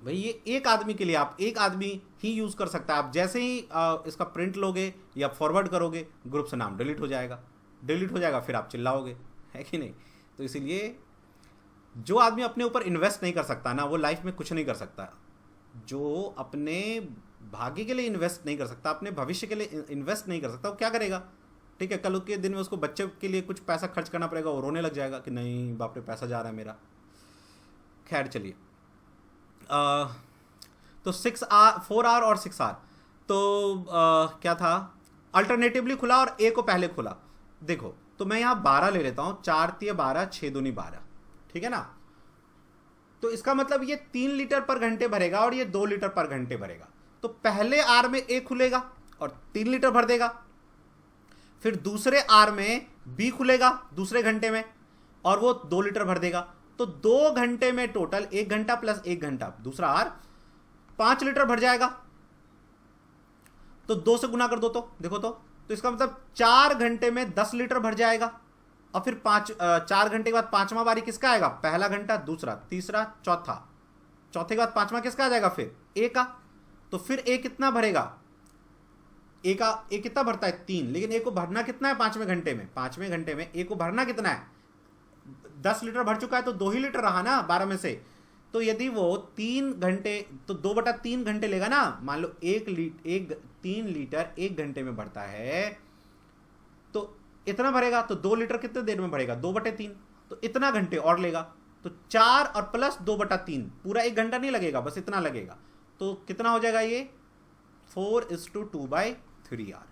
भाई, ये एक आदमी के लिए, आप एक आदमी ही यूज़ कर सकता है। आप जैसे ही इसका प्रिंट लोगे या फॉरवर्ड करोगे, ग्रुप से नाम डिलीट हो जाएगा, फिर आप चिल्लाओगे, है कि नहीं। तो इसीलिए जो आदमी अपने ऊपर इन्वेस्ट नहीं कर सकता ना, वो लाइफ में कुछ नहीं कर सकता। जो अपने भाग्य के लिए इन्वेस्ट नहीं कर सकता, अपने भविष्य के लिए इन्वेस्ट नहीं कर सकता, वो क्या करेगा, ठीक है, कल के दिन में उसको बच्चे के लिए कुछ पैसा खर्च करना पड़ेगा, वो रोने लग जाएगा कि नहीं बाप रे पैसा जा रहा है मेरा। खैर चलिए, तो 4 आवर और 6 आवर, तो क्या था, अल्टरनेटिवली खुला और ए को पहले खुला। देखो तो मैं यहाँ 12 ले लेता हूँ, 4 तिये 12, 6 दूनी 12, ठीक है ना। तो इसका मतलब ये 3 लीटर पर घंटे भरेगा और ये 2 लीटर पर घंटे भरेगा। तो पहले आर में ए खुलेगा और 3 लीटर भर देगा, फिर दूसरे आर में बी खुलेगा दूसरे घंटे में और वो 2 लीटर भर देगा। तो 2 घंटे में टोटल 1 घंटा प्लस 1 घंटा दूसरा आर 5 लीटर भर जाएगा। तो 2 से गुना कर दो, तो देखो तो इसका मतलब 4 घंटे में 10 लीटर भर जाएगा। और फिर 4 घंटे के बाद 5वां बारी किसका आएगा, पहला घंटा, दूसरा, तीसरा, चौथा, चौथे के बाद 5वां किसका आ जाएगा, फिर ए का। तो फिर ए कितना भरेगा, ए कितना भरता है, 3, लेकिन ए को भरना कितना है 5वें घंटे में, 5वें घंटे में ए को भरना कितना है, 10 लीटर भर चुका है, तो 2 ही लीटर रहा ना 12 में से। तो यदि वो 3 घंटे, तो 2/3 घंटे लेगा ना, मान लो 3 लीटर 1 घंटे में भरता है, तो इतना भरेगा। तो 2 लीटर कितने देर में भरेगा, 2/3, तो इतना घंटे और लेगा। तो 4 और प्लस 2/3, पूरा 1 घंटा नहीं लगेगा, बस इतना लगेगा। तो कितना हो जाएगा ये, 4:2/3 आर।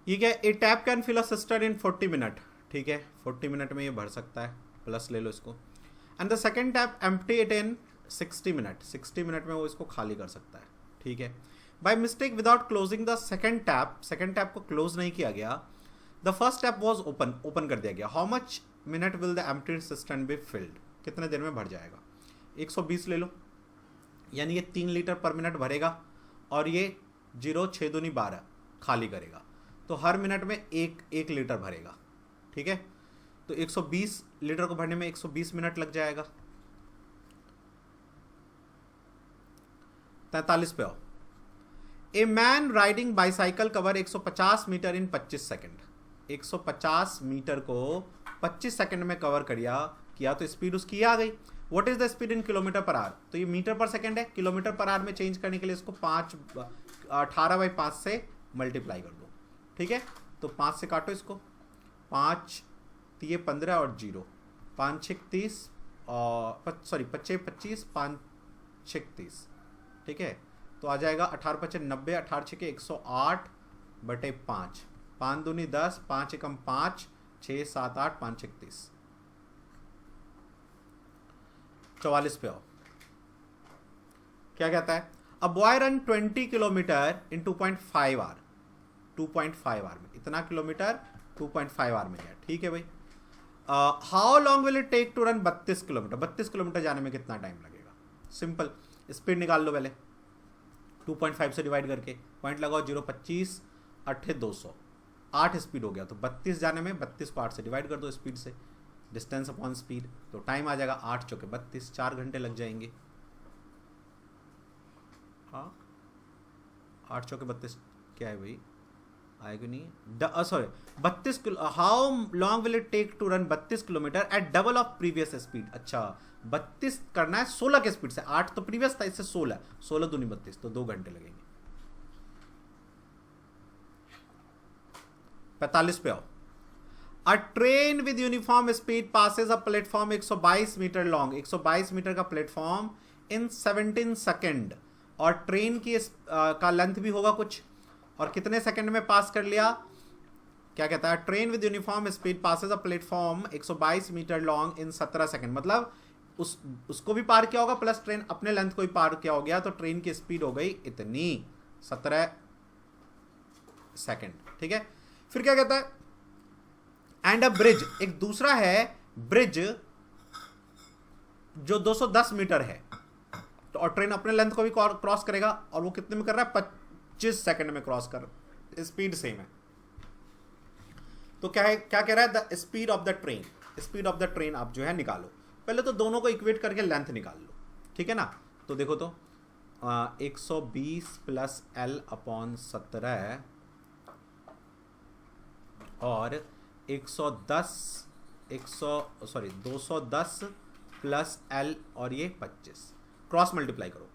ये क्या, a tap can fill a cistern in 40 minute, ठीक है, 40 मिनट में ये भर सकता है, प्लस ले लो इसको। And the second tap empty it in 60 minute, 60 minute में वो इसको खाली कर सकता है, ठीक है। By mistake without closing the second tap को क्लोज नहीं किया गया, the first tap was open कर दिया गया। How much minute will the empty cistern be filled, कितने देर में भर जाएगा, 120 ले लो, यानी ये 3 लीटर पर मिनट भरेगा और ये 0 6 दूनी 12 खाली करेगा, तो हर मिनट में एक लीटर भरेगा। ठीक है, तो 120 लीटर को भरने में 120 मिनट लग जाएगा। 43 पे आओ। A man riding bicycle cover 150 metre in 25 second. 150 metre को 25 सेकेंड में कवर किया तो स्पीड उसकी आ गई। What is the speed in kilometre per our? तो ये मीटर पर सेकेंड है, किलोमीटर पर आवर में चेंज करने के लिए इसको 18/5 से मल्टीप्लाई कर दो। ठीक है, तो 5 से काटो इसको, 5 ये 15 और 0, 5 6 30 और सॉरी 25 25 5 6 30। ठीक है, तो आ जाएगा 18 25 90, 18 6 108 बटे 5, 5 दूनी 10, 5 एकम 5, 6 7 8, 5 6 30। 44 पे आओ। क्या कहता है? A boy run 20 kilometre in 2.5 hour. 2.5 hour में इतना किलोमीटर 2.5 आवर में गया। ठीक है भाई। How long will it take to run 32 kilometre? 32 kilometre जाने में कितना टाइम लगेगा? सिंपल, स्पीड निकाल लो पहले 2.5 से डिवाइड करके, पॉइंट लगाओ 0 25 8 200, 8 स्पीड हो गया। तो 32 जाने में 32 को 8 से डिवाइड कर दो स्पीड से, डिस्टेंस अपॉन स्पीड, तो टाइम आ जाएगा 8 चौके 32, 4 घंटे लग जाएंगे। हाँ 8 चौके 32 क्या है भाई, आएगा नहीं, sorry 32 kilo. How long will it take to run 32 kilometre at double of previous speed? अच्छा 32 करना है 16 के स्पीड से, 8 तो प्रीवियस था, इससे 16, 16 दूनी 32, तो 2 घंटे लगेंगे। 45 पे आओ। A train with uniform speed passes a platform 122 metre long. 122 metre का प्लेटफॉर्म इन 17 सेकेंड, और ट्रेन की का लेंथ भी होगा कुछ, और कितने सेकंड में पास कर लिया? क्या कहता है? Train with uniform speed passes a platform 122 metre long in 17 second, मतलब उसको भी पार किया होगा प्लस ट्रेन अपने लेंथ को भी पार किया हो गया, तो ट्रेन की स्पीड हो गई इतनी 17 सेकंड। ठीक है, फिर क्या कहता है? एंड अ ब्रिज, एक दूसरा है ब्रिज जो 210 मीटर है, तो और ट्रेन अपने लेंथ को भी क्रॉस करेगा, और वो कितने में कर रहा है? 25 सेकंड में क्रॉस कर, स्पीड सेम है। तो क्या है, क्या कह रहा है? The speed of the train. Speed of the train आप जो है निकालो, पहले तो दोनों को इक्वेट करके लेंथ निकाल लो। ठीक है ना, तो देखो तो 120 प्लस एल अपॉन 17 और 210 प्लस एल और ये 25, क्रॉस मल्टीप्लाई करो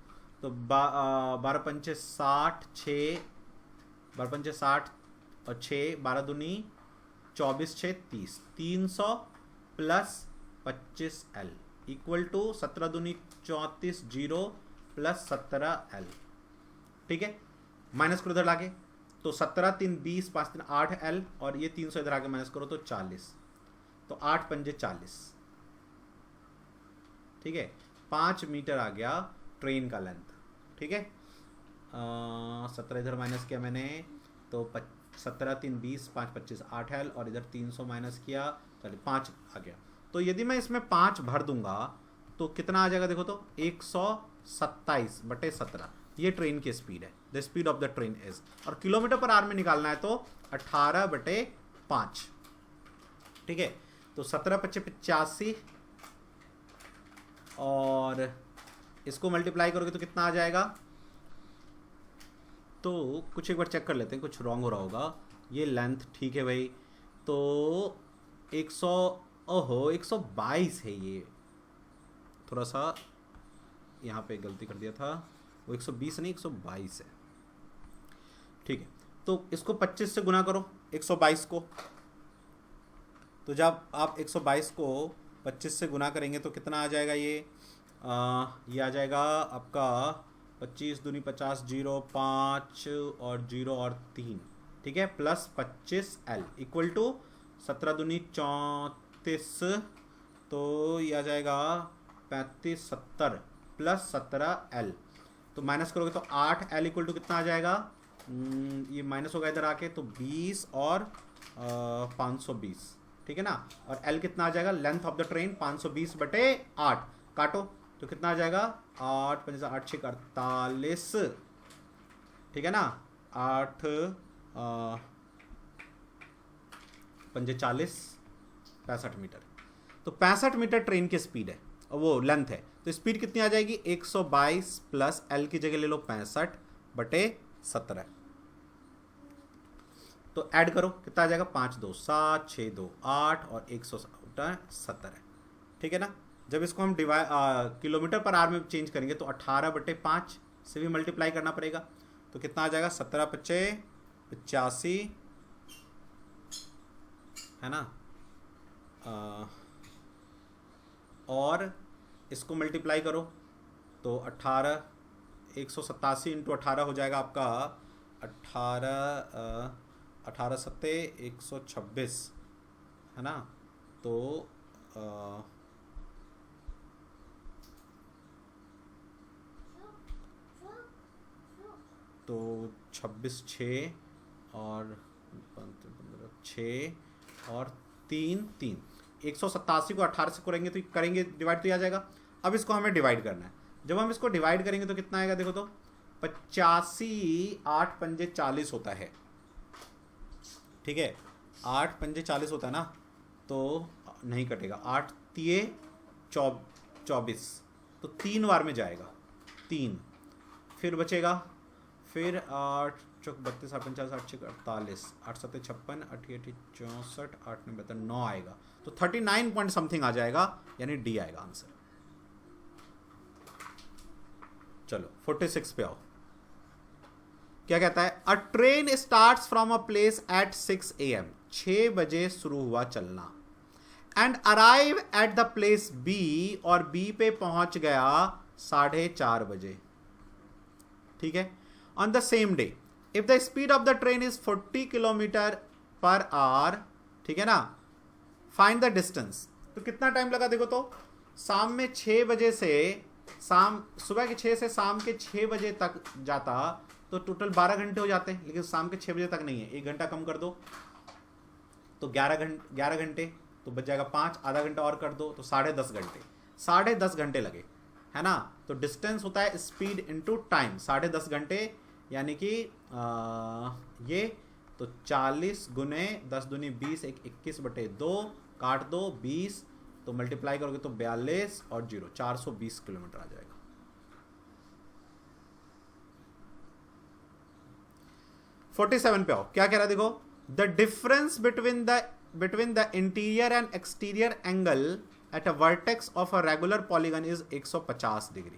तो 12 पंचे 60, 6 12 पंचे 60 और 6 12 दूनी 24 6 30, 300 प्लस 25 एल इक्वल टू 17 दूनी 34 0 प्लस 17 एल। ठीक है, माइनस करो इधर लाके, तो 17 3 20 5 3 8 एल, और ये 300 इधर आके माइनस करो तो 40, तो 8 पंजे 40। ठीक है, 5 मीटर आ गया ट्रेन का लेंथ। ठीक है, 17 इधर माइनस किया मैंने, तो 17 3 20 5 25 8 एल, और इधर 300 माइनस किया, चलिए 5 आ गया। तो यदि मैं इसमें 5 भर दूंगा तो कितना आ जाएगा? देखो तो 127 बटे 17, ये ट्रेन की स्पीड है, the speed of the train is. और किलोमीटर पर आवर में निकालना है तो 18 बटे 5। ठीक है, तो 17 25 85, और इसको मल्टीप्लाई करोगे तो कितना आ जाएगा? तो कुछ एक बार चेक कर लेते हैं, कुछ रॉन्ग हो रहा होगा। ये लेंथ ठीक है भाई, तो 122 है, ये थोड़ा सा यहाँ पे गलती कर दिया था, वो 120 नहीं 122 है। ठीक है, तो इसको 25 से गुना करो 122 को, तो जब आप 122 को 25 से गुना करेंगे तो कितना आ जाएगा? ये आ जाएगा आपका 25 दूनी 50 0 5 और 0 और 3। ठीक है, प्लस 25 एल इक्वल टू 17 दूनी 34, तो ये आ जाएगा 35 70 प्लस 17 एल, तो माइनस करोगे तो 8 एल इक्वल टू कितना आ जाएगा? ये माइनस होगा इधर आके, तो 20 और 520। ठीक है ना, और एल कितना आ जाएगा? लेंथ ऑफ द ट्रेन 520 बटे 8, काटो तो कितना आ जाएगा 8 5 8 6 48, ठीक है ना, 8 5 40 65 मीटर। तो 65 मीटर ट्रेन की स्पीड है, वो लेंथ है, तो स्पीड कितनी आ जाएगी 122 प्लस एल की जगह ले लो 65/17। तो ऐड करो कितना आ जाएगा 5 2 7 6 2 8 और 170 है, ठीक है ना। जब इसको हम किलोमीटर पर आवर में चेंज करेंगे तो 18/5 से भी मल्टीप्लाई करना पड़ेगा। तो कितना आ जाएगा 17 5 85, है ना। और इसको मल्टीप्लाई करो तो 187 इंटू 18 हो जाएगा आपका 18 सत्ते 126, है ना। तो 26 6 और 6 और 3 3, 187 को 18 से करेंगे डिवाइड तो आ जाएगा। अब इसको हमें डिवाइड करना है। जब हम इसको डिवाइड करेंगे तो कितना आएगा, देखो तो 85 8 5 40 होता है, ठीक है, 8 5 40 होता है ना, तो नहीं कटेगा, 8 3 24, तो 3 बार में जाएगा 3, फिर बचेगा, फिर 8 चौक 32 8 50 8 6 48 8 7 56 8 8 64 8 9 9 आएगा, तो 39 पॉइंट समथिंग आ जाएगा, यानी डी आएगा आंसर। चलो 46 पे आओ, क्या कहता है, a train starts from a place at 6 AM, 6 बजे शुरू हुआ चलना, and arrive at the place B, और बी पे पहुंच गया 4:30 बजे, ठीक है, on the same day. If the speed of the train is 40 kilometre per hour, ठीक है ना, फाइंड द डिस्टेंस। तो कितना टाइम लगा देखो तो, शाम में 6 बजे से सुबह के 6 से शाम के 6 बजे तक जाता तो टोटल 12 घंटे हो जाते हैं, लेकिन शाम के 6 बजे तक नहीं है, 1 घंटा कम कर दो तो 11 घंटे, तो बच जाएगा 5, आधा घंटा और कर दो तो 10.5 घंटे, 10.5 घंटे लगे, है ना। तो डिस्टेंस होता है स्पीड इनटू टाइम, 10.5 घंटे, यानी कि ये तो 40 गुने 10 दूनी 20 21/2 काट दो 20, तो मल्टीप्लाई करोगे तो 42 और 0 420 किलोमीटर आ जाएगा। (47) पे आओ, क्या कह रहा है देखो, the difference between the interior and exterior angle at a vertex of a regular polygon is 150 degree.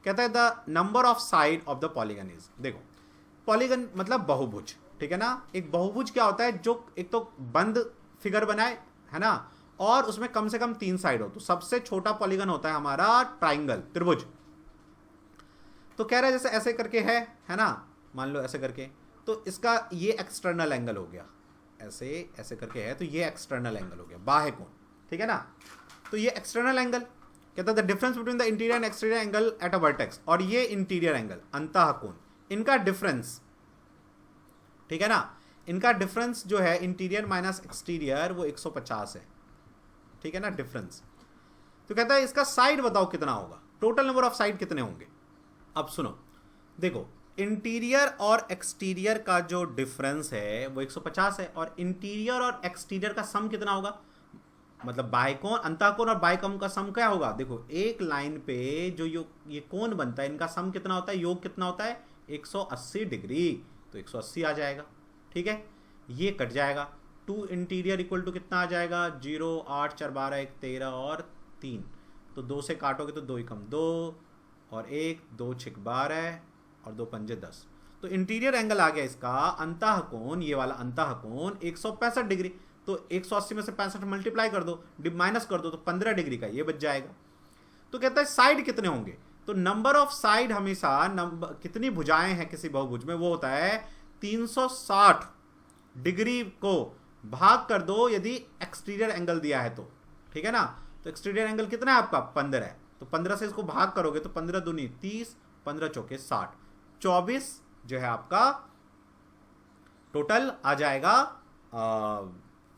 कहता है the number of side of the polygon is, देखो पॉलीगन मतलब बहुभुज, ठीक है ना। एक बहुभुज क्या होता है, जो एक तो बंद फिगर बनाए, है ना, और उसमें कम से कम 3 साइड हो। तो सबसे छोटा पॉलीगन होता है हमारा ट्राइंगल, त्रिभुज। तो कह रहा है जैसे ऐसे करके है ना, मान लो ऐसे करके, तो इसका ये एक्सटर्नल एंगल हो गया, ऐसे करके है, तो ये एक्सटर्नल एंगल हो गया, बाह्य कोण, ठीक है ना। तो ये एक्सटर्नल एंगल कहता है the difference between the interior and exterior angle at a vertex, और ये इंटीरियर एंगल अंतः कोण, इनका डिफरेंस, ठीक है ना, इनका डिफरेंस जो है इंटीरियर माइनस एक्सटीरियर वो 150 है, ठीक है ना, डिफरेंस। तो कहता है इसका साइड बताओ कितना होगा, टोटल नंबर ऑफ साइड कितने होंगे। अब सुनो, देखो इंटीरियर और एक्सटीरियर का जो डिफरेंस है वो 150 है, और इंटीरियर और एक्सटीरियर का सम कितना होगा, मतलब बाह्यकोण अंतःकोण और बाह्यकोण का सम क्या होगा। देखो एक लाइन पे जो ये कोण बनता है, इनका सम कितना होता है, योग कितना होता है 180 डिग्री, तो 180 आ जाएगा, ठीक है। ये कट जाएगा, 2 इंटीरियर इक्वल टू कितना आ जाएगा 0 8 4 12 1 13 और 3, तो 2 से काटोगे तो 2 कम 2 और 1 2 6 12 और 2 पंजे 10, तो इंटीरियर एंगल आ गया इसका अंतःकोण, ये वाला अंतःकोण 165 डिग्री। तो 180 में से 65 मल्टीप्लाई कर दो, माइनस कर दो, तो 15 डिग्री का ये बच जाएगा। तो कहता है साइड कितने होंगे, तो नंबर ऑफ साइड हमेशा कितनी भुजाएं हैं किसी बहुभुज में, वो होता है 360 डिग्री को भाग कर दो यदि एक्सटीरियर एंगल दिया है तो, ठीक है ना। तो एक्सटीरियर एंगल कितना है आपका 15 है, तो 15 से इसको भाग करोगे तो 15 दूनी 30 15 चौके 60, 24 जो है आपका टोटल आ जाएगा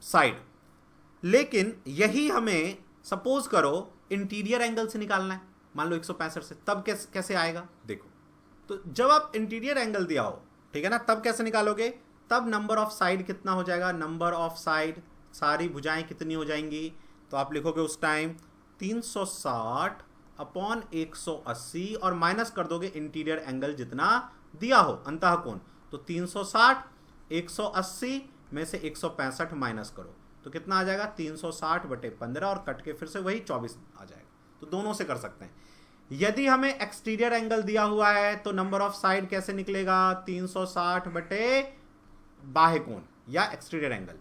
साइड। लेकिन यही हमें सपोज करो इंटीरियर एंगल से निकालना है, मान लो 165 से, तब कैसे आएगा देखो। तो जब आप इंटीरियर एंगल दिया हो, ठीक है ना, तब कैसे निकालोगे, तब नंबर ऑफ साइड कितना हो जाएगा, नंबर ऑफ साइड, सारी भुजाएं कितनी हो जाएंगी, तो आप लिखोगे उस टाइम 360 अपॉन 180 और माइनस कर दोगे इंटीरियर एंगल जितना दिया हो, अंतः कोण। तो 360 180 में से 165 माइनस करो तो कितना आ जाएगा, 360/15 और कट के फिर से वही 24 आ जाएगा। तो दोनों से कर सकते हैं। यदि हमें एक्सटीरियर एंगल दिया हुआ है तो नंबर ऑफ साइड कैसे निकलेगा, 360 बाह्य कोण या एक्सटीरियर एंगल,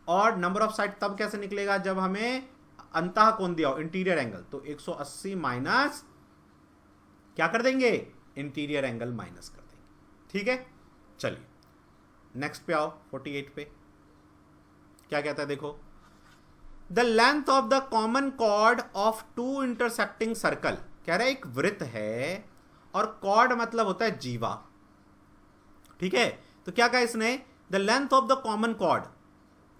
और नंबर ऑफ साइड तब कैसे निकलेगा जब हमें अंतः कोण दिया हो, इंटीरियर एंगल। तो 180 माइनस क्या कर देंगे, इंटीरियर एंगल माइनस कर देंगे। ठीक है, चलिए नेक्स्ट पे आओ, 48 पे क्या कहता है देखो, the length of the common chord of two intersecting circle. कह रहा है एक वृत्त है और कॉर्ड मतलब होता है जीवा, ठीक है। तो क्या कहा इसने, the length of the common chord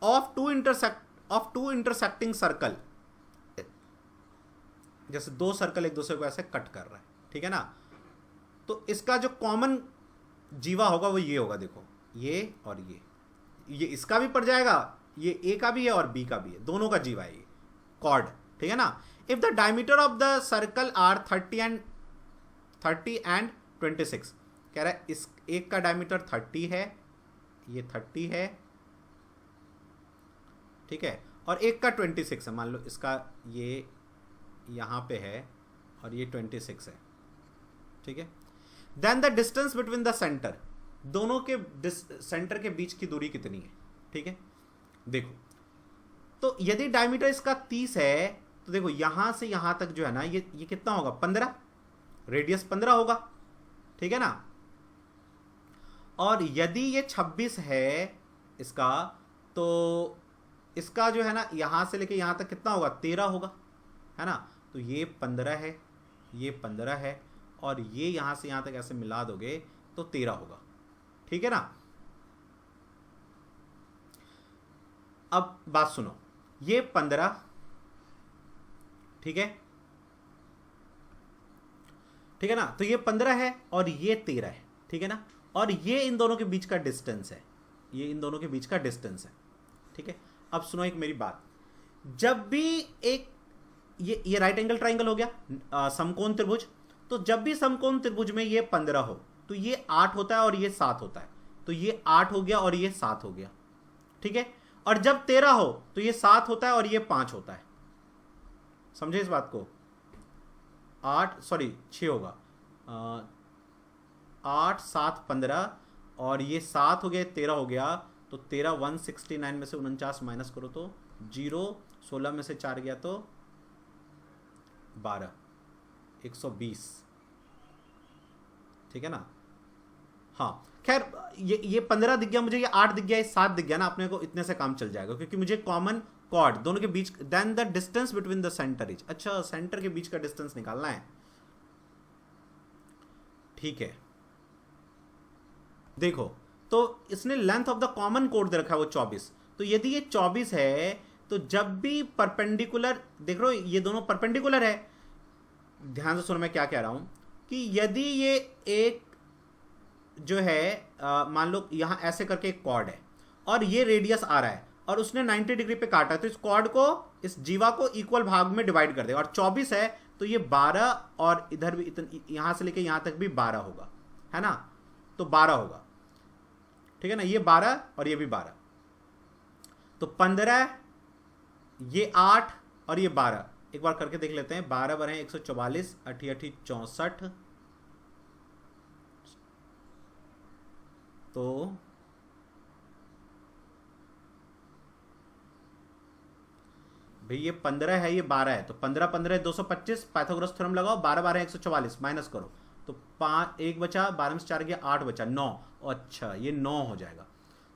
of two intersecting circle, जैसे दो सर्कल एक दूसरे को ऐसे कट कर रहा है, ठीक है ना, तो इसका जो कॉमन जीवा होगा वो ये होगा, देखो ये और ये इसका भी पड़ जाएगा, ये ए का भी है और बी का भी है, दोनों का जीवा है ये कॉर्ड, ठीक है ना। If the diameter of the circle are 30 and 26, कह रहा है इस एक का डायमीटर 30 है, ये 30 है, ठीक है, और एक का 26 है, मान लो इसका ये यहां पे है और ये 26 है, ठीक है। Then the distance between the centre, दोनों के सेंटर के बीच की दूरी कितनी है, ठीक है। देखो तो यदि डायमीटर इसका 30 है तो देखो यहां से यहां तक जो है ना, ये कितना होगा, 15, रेडियस 15 होगा, ठीक है ना। और यदि ये 26 है इसका, तो इसका जो है ना यहां से लेके यहां तक कितना होगा, 13 होगा, है ना। तो ये 15 है, ये 15 है, और ये यहां से यहां तक ऐसे मिला दोगे तो 13 होगा, ठीक है ना। अब बात सुनो, ये 15, ठीक है, ठीक है ना, तो ये 15 है और ये 13 है, ठीक है ना, और ये इन दोनों के बीच का डिस्टेंस है, ये इन दोनों के बीच का डिस्टेंस है, ठीक है। अब सुनो एक मेरी बात, जब भी एक ये राइट एंगल ट्राइंगल हो गया, समकोण त्रिभुज, तो जब भी समकोण त्रिभुज में ये 15 हो तो ये 8 होता है और ये 7 होता है, तो ये 8 हो गया और ये 7 हो गया, ठीक है। और जब 13 हो तो ये 7 होता है और ये 5 होता है, समझे इस बात को, 6 होगा, 8 7 15 और ये 7 हो गया, 13 हो गया, तो 13 169 में से 49 माइनस करो तो 0, 16 में से 4 गया तो 12, 120, ठीक है ना। हाँ खैर ये 15 दिख गया मुझे, ये 8 दिख गया, ये 7 दिख गया ना, अपने को इतने से काम चल जाएगा क्योंकि मुझे कॉमन कॉर्ड दोनों के बीच, then the distance between the centre is, अच्छा सेंटर के बीच का डिस्टेंस निकालना है, ठीक है। देखो तो इसने लेंथ ऑफ द कॉमन कोड दे रखा है वो 24, तो यदि ये 24 है तो जब भी परपेंडिकुलर, देख रहे हो ये दोनों परपेंडिकुलर है, ध्यान से सुनो मैं क्या कह रहा हूं, कि यदि ये एक जो है मान लो यहां ऐसे करके एक कॉर्ड है और ये रेडियस आ रहा है और उसने 90 डिग्री पे काटा है, तो इस कॉर्ड को, इस जीवा को इक्वल भाग में डिवाइड कर दे, और 24 है तो ये 12 और इधर भी यहां से लेके यहां तक भी 12 होगा, है ना, तो 12 होगा, ठीक है ना, ये 12 और ये भी 12, तो 15, ये 8 और ये 12, एक बार करके देख लेते हैं, 12 12 144, 8 8 64, तो भाई ये 15 है, ये 12 है, तो 15 15 225, पाइथागोरस थ्योरम लगाओ, 12 12 144 माइनस करो तो 5 1 बचा, 12 में से 4 गया 8 बचा 9, अच्छा ये 9 हो जाएगा।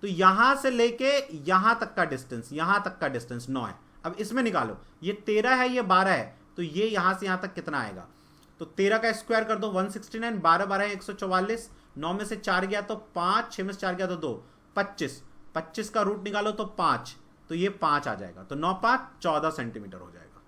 तो यहां से लेके यहां तक का डिस्टेंस, यहां तक का डिस्टेंस 9 है। अब इसमें निकालो, ये 13 है, ये 12 है, तो ये यहां से यहां तक कितना आएगा, तो 13 का स्क्वायर कर दो 169, 12 12 144, 9 में से 4 गया तो 5, 6 में से 4 गया तो 2, 25, 25 का रूट निकालो तो 5, तो ये 5 आ जाएगा, तो 9 5 14 सेंटीमीटर हो जाएगा,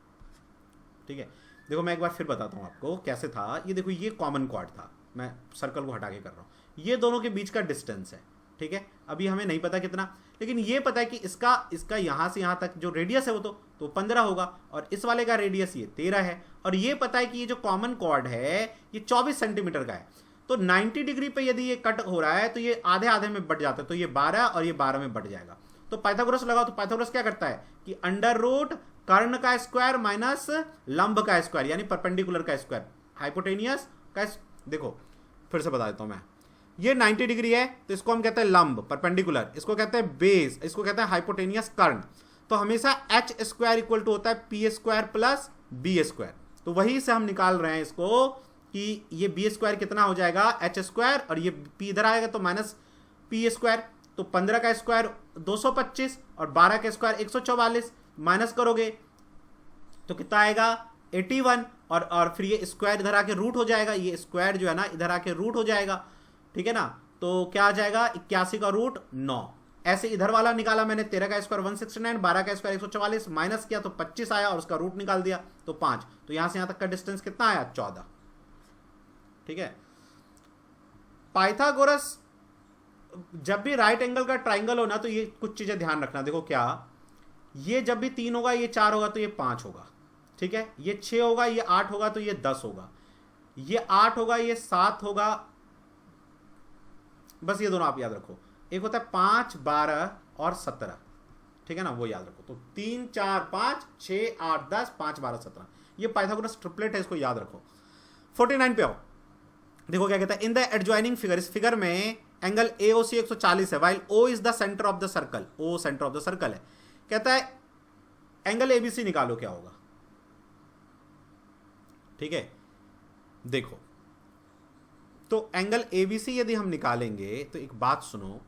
ठीक है। देखो मैं एक बार फिर बताता हूँ आपको कैसे था। ये देखो ये कॉमन क्वाड था, मैं सर्कल को हटा के कर रहा हूँ, ये दोनों के बीच का डिस्टेंस है, ठीक है। अभी हमें नहीं पता कितना, लेकिन ये पता है कि इसका यहाँ से यहाँ तक जो रेडियस है वो तो 15 होगा, और इस वाले का रेडियस ये 13 है, और ये पता है कि ये जो कॉमन क्वाड है ये 24 सेंटीमीटर का है। तो 90 डिग्री पे यदि ये कट हो रहा है तो ये आधे आधे में बढ़ जाता है, तो ये 12 और ये 12 में बढ़ जाएगा। तो पाइथागोरस लगाओ, तो पाइथागोरस क्या करता है कि अंडर रूट कर्ण का स्क्वायर माइनस लंब का स्क्वायर यानी परपेंडिकुलर का स्क्वायर, हाइपोटेनियस का देखो फिर से बता देता हूं मैं। ये 90 डिग्री है तो इसको हम कहते हैं लंब परपेंडिकुलर, इसको कहते हैं बेस, इसको कहते हैं हाइपोटेनियस कर्ण। तो हमेशा एच स्क्वायर इक्वल टू होता है P square plus B square. तो वही से हम निकाल रहे हैं इसको कि ये बी स्क्वायर कितना हो जाएगा एच स्क्वायर, और ये पी इधर आएगा तो माइनस पी स्क्वायर। तो 15 का स्क्वायर 225 और 12 का स्क्वायर 144, माइनस करोगे तो कितना आएगा 81, और फिर ये स्क्वायर इधर आके रूट हो जाएगा, ये स्क्वायर जो है ना इधर आके रूट हो जाएगा, ठीक है ना। तो क्या आ जाएगा 81 का रूट 9। ऐसे इधर वाला निकाला मैंने, 13 का स्क्वायर 169, 12 का स्क्वायर 144, माइनस किया तो 25 आया और उसका रूट निकाल दिया तो 5। तो यहां से यहां तक का डिस्टेंस कितना आया 14, ठीक है। पाइथागोरस जब भी राइट एंगल का ट्राइंगल हो ना तो ये कुछ चीजें ध्यान रखना। देखो क्या, ये जब भी 3 होगा ये 4 होगा तो ये 5 होगा, ठीक है। ये 6 होगा ये 8 होगा तो ये 10 होगा, ये 8 होगा ये 7 होगा। बस ये दोनों आप याद रखो, एक होता है 5 12 और 17, ठीक है ना, वो याद रखो। तो 3 4 5 6 8 10 5 12 17, ये पाइथागोरस ट्रिपलेट है, इसको याद रखो। 49 पे आओ, देखो क्या कहता है, इन द एडजॉइनिंग फिगर, इस फिगर में एंगल AOC 140 है, while O is the centre of the circle, O centre of the circle है। कहता है एंगल ABC निकालो क्या होगा, ठीक है। देखो तो एंगल ABC यदि हम निकालेंगे तो एक बात सुनो,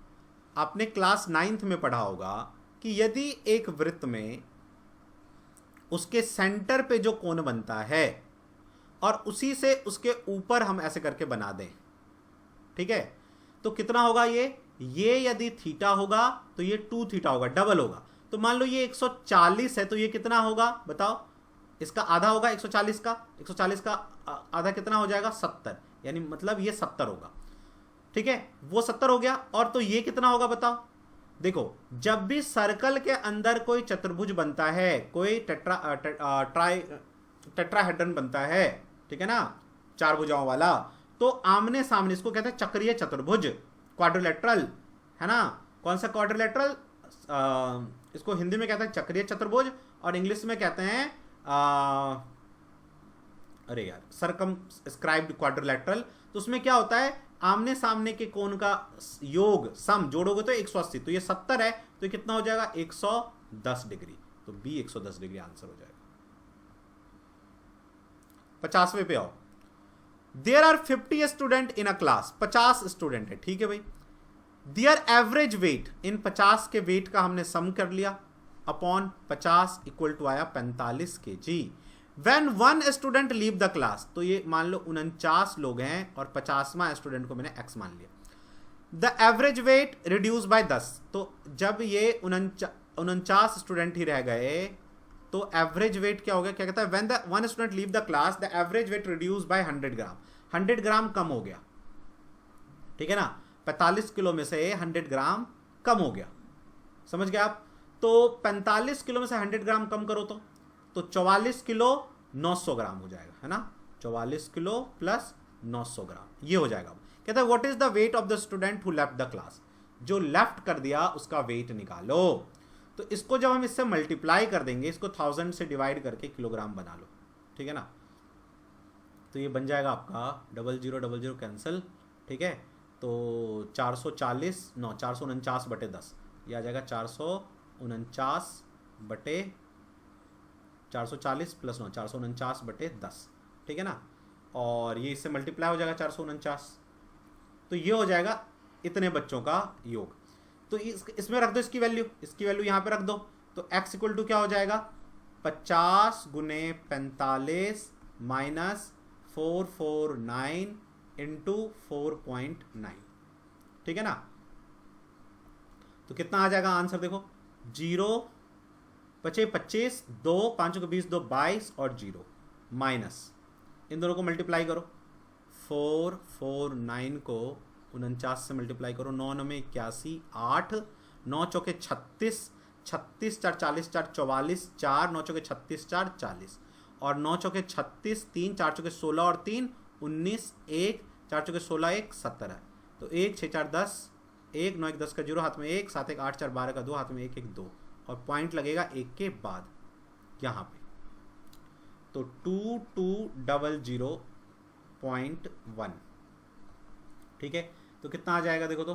आपने क्लास 9th में पढ़ा होगा कि यदि एक वृत्त में उसके सेंटर पे जो कोण बनता है और उसी से उसके ऊपर हम ऐसे करके बना दें, ठीक है, तो कितना होगा ये यदि थीटा होगा तो ये 2 थीटा होगा, डबल होगा। तो मान लो ये 140 है तो ये कितना होगा बताओ, इसका आधा होगा 140 का, 140 का आधा कितना हो जाएगा 70, यानी मतलब ये 70 होगा, ठीक है, वो 70 हो गया। और तो ये कितना होगा बताओ। देखो जब भी सर्कल के अंदर कोई चतुर्भुज बनता है, कोई टेट्राहेड्रन बनता है, ठीक है ना, 4 भुजाओं वाला, तो आमने सामने इसको कहते हैं चक्रीय चतुर्भुज, क्वाड्रिलेटरल, है ना। कौन सा क्वाड्रिलेटरल, इसको हिंदी में कहते हैं चक्रीय चतुर्भुज और इंग्लिश में कहते हैं अरे यार सर्कमस्क्राइब्ड क्वाड्रिलेटरल। तो उसमें क्या होता है, आमने सामने के कोण का योग सम जोड़ोगे तो 180, तो ये 70 है तो ये कितना हो जाएगा 110 डिग्री, तो बी 110 डिग्री आंसर हो जाएगा। 50वें पे आओ, there are 50 student in a class, 50 student है, ठीक है भाई। देयर एवरेज वेट, इन 50 के वेट का हमने सम कर लिया, अपॉन 50 इक्वल टू आया 45 kg। When 1 student leave the class, तो ये मान लो 49 लोग हैं और 50वां स्टूडेंट को मैंने x मान लिया। The average weight reduce by 10, तो जब ये 49 स्टूडेंट ही रह गए तो एवरेज वेट क्या हो गया, क्या कहता है, when the 1 student leave the class the average weight reduce by 100 ग्राम, 100 ग्राम कम हो गया, ठीक है ना। 45 किलो में से 100 ग्राम कम हो गया, समझ गए आप। तो 45 किलो में से 100 ग्राम कम करो तो 44 किलो 900 ग्राम हो जाएगा, है ना। 44 किलो प्लस 900 ग्राम ये हो जाएगा। कहता है what is the weight of the student who left the class, जो लेफ्ट कर दिया उसका वेट निकालो। तो इसको जब हम इससे मल्टीप्लाई कर देंगे, इसको 1000 से डिवाइड करके किलोग्राम बना लो, ठीक है ना। तो ये बन जाएगा आपका 0000 कैंसिल, ठीक है। तो 449 बटे 10, ये आ जाएगा 449 बटे 440 प्लस 9, 449 बटे 10, ठीक है ना। और ये इससे मल्टीप्लाई हो जाएगा 449, तो ये हो जाएगा इतने बच्चों का योग। तो इसमें रख दो इसकी वैल्यू यहाँ पे रख दो, तो x इक्वल टू क्या हो जाएगा 50 गुने 45 माइनस 449 इंटू 4.9, ठीक है ना। तो कितना आ जाएगा आंसर, देखो 0 बचे 25, 2 5 को 20, 2 22 और 0, माइनस इन दोनों को मल्टीप्लाई करो, 4 4 9 को 49 से मल्टीप्लाई करो, 9 9 में 81, 8 9 चौके 36, 36 4 40 4 44, 4 9 चौके 36 4 40 और 9 चौके 36, 3 4 चौके 16 और 3 19, 1 4 चौके 16 1 17 है। तो 1 6 4 10, 1 9 1 10 का 0 हाथ में 1, 7 1 8 4 12 का 2 हाथ में 1 1 2 और पॉइंट लगेगा 1 के बाद यहाँ पे। तो 2200.1, ठीक है। तो कितना आ जाएगा देखो, तो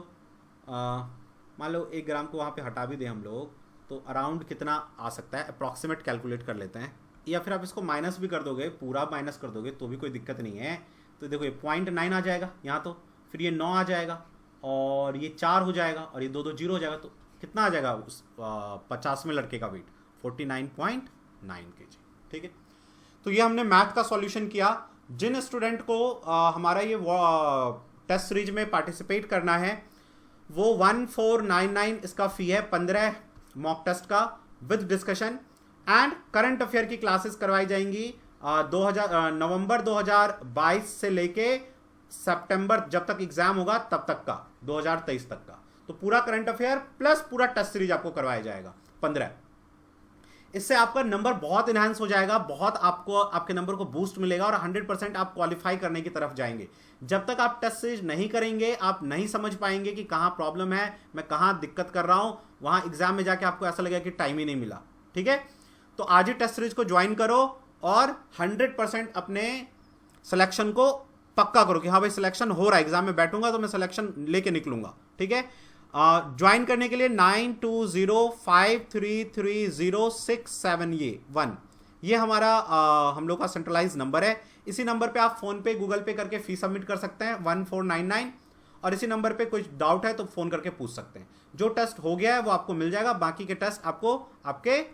मान लो 1 ग्राम को वहाँ पे हटा भी दें हम लोग तो अराउंड कितना आ सकता है, अप्रॉक्सीमेट कैलकुलेट कर लेते हैं, या फिर आप इसको माइनस भी कर दोगे, पूरा माइनस कर दोगे तो भी कोई दिक्कत नहीं है। तो देखो ये 0.9 आ जाएगा यहाँ, तो फिर ये 9 आ जाएगा और ये 4 हो जाएगा और ये 2 2 0 हो जाएगा। तो कितना आ जाएगा उस 50 में लड़के का वेट 49.9 kg, ठीक है। तो ये हमने मैथ का सॉल्यूशन किया। जिन स्टूडेंट को हमारा ये टेस्ट सीरीज में पार्टिसिपेट करना है वो 1499 इसका फी है, 15 मॉक टेस्ट का with discussion and current affair की क्लासेस करवाई जाएंगी नवंबर 2022 से लेके सितंबर जब तक एग्जाम होगा तब तक का, 2023 तक का। तो पूरा करंट अफेयर प्लस पूरा टेस्ट सीरीज आपको करवाया जाएगा 15। इससे आपका नंबर बहुत इनहांस हो जाएगा, बहुत आपको आपके नंबर को बूस्ट मिलेगा और 100% आप क्वालिफाई करने की तरफ जाएंगे। जब तक आप टेस्ट सीरीज नहीं करेंगे आप नहीं समझ पाएंगे कि कहाँ प्रॉब्लम है, मैं कहाँ दिक्कत कर रहा हूँ, वहाँ एग्जाम में जाके आपको ऐसा लगेगा कि टाइम ही नहीं मिला, ठीक है। तो आज ही टेस्ट सीरीज को ज्वाइन करो और 100% अपने सिलेक्शन को पक्का करो कि हाँ भाई सिलेक्शन हो रहा है, एग्जाम में बैठूंगा तो मैं सिलेक्शन लेके निकलूंगा, ठीक है। ज्वाइन करने के लिए 9205330671 ये हमारा हम लोग का सेंट्रलाइज नंबर है। इसी नंबर पे आप फोन पे गूगल पे करके फीस सबमिट कर सकते हैं 1499 और इसी नंबर पे कुछ डाउट है तो फोन करके पूछ सकते हैं। जो टेस्ट हो गया है वो आपको मिल जाएगा, बाकी के टेस्ट आपको आपके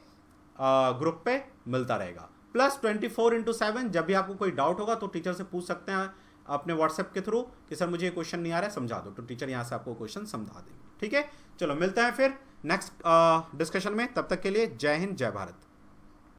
ग्रुप पे मिलता रहेगा। प्लस 24/7 जब भी आपको कोई डाउट होगा तो टीचर से पूछ सकते हैं अपने व्हाट्सएप के थ्रू कि सर मुझे ये क्वेश्चन नहीं आ रहा है समझा दो, तो टीचर यहाँ से आपको क्वेश्चन समझा देंगे, ठीक है। चलो मिलते हैं फिर नेक्स्ट डिस्कशन में, तब तक के लिए जय हिंद जय भारत।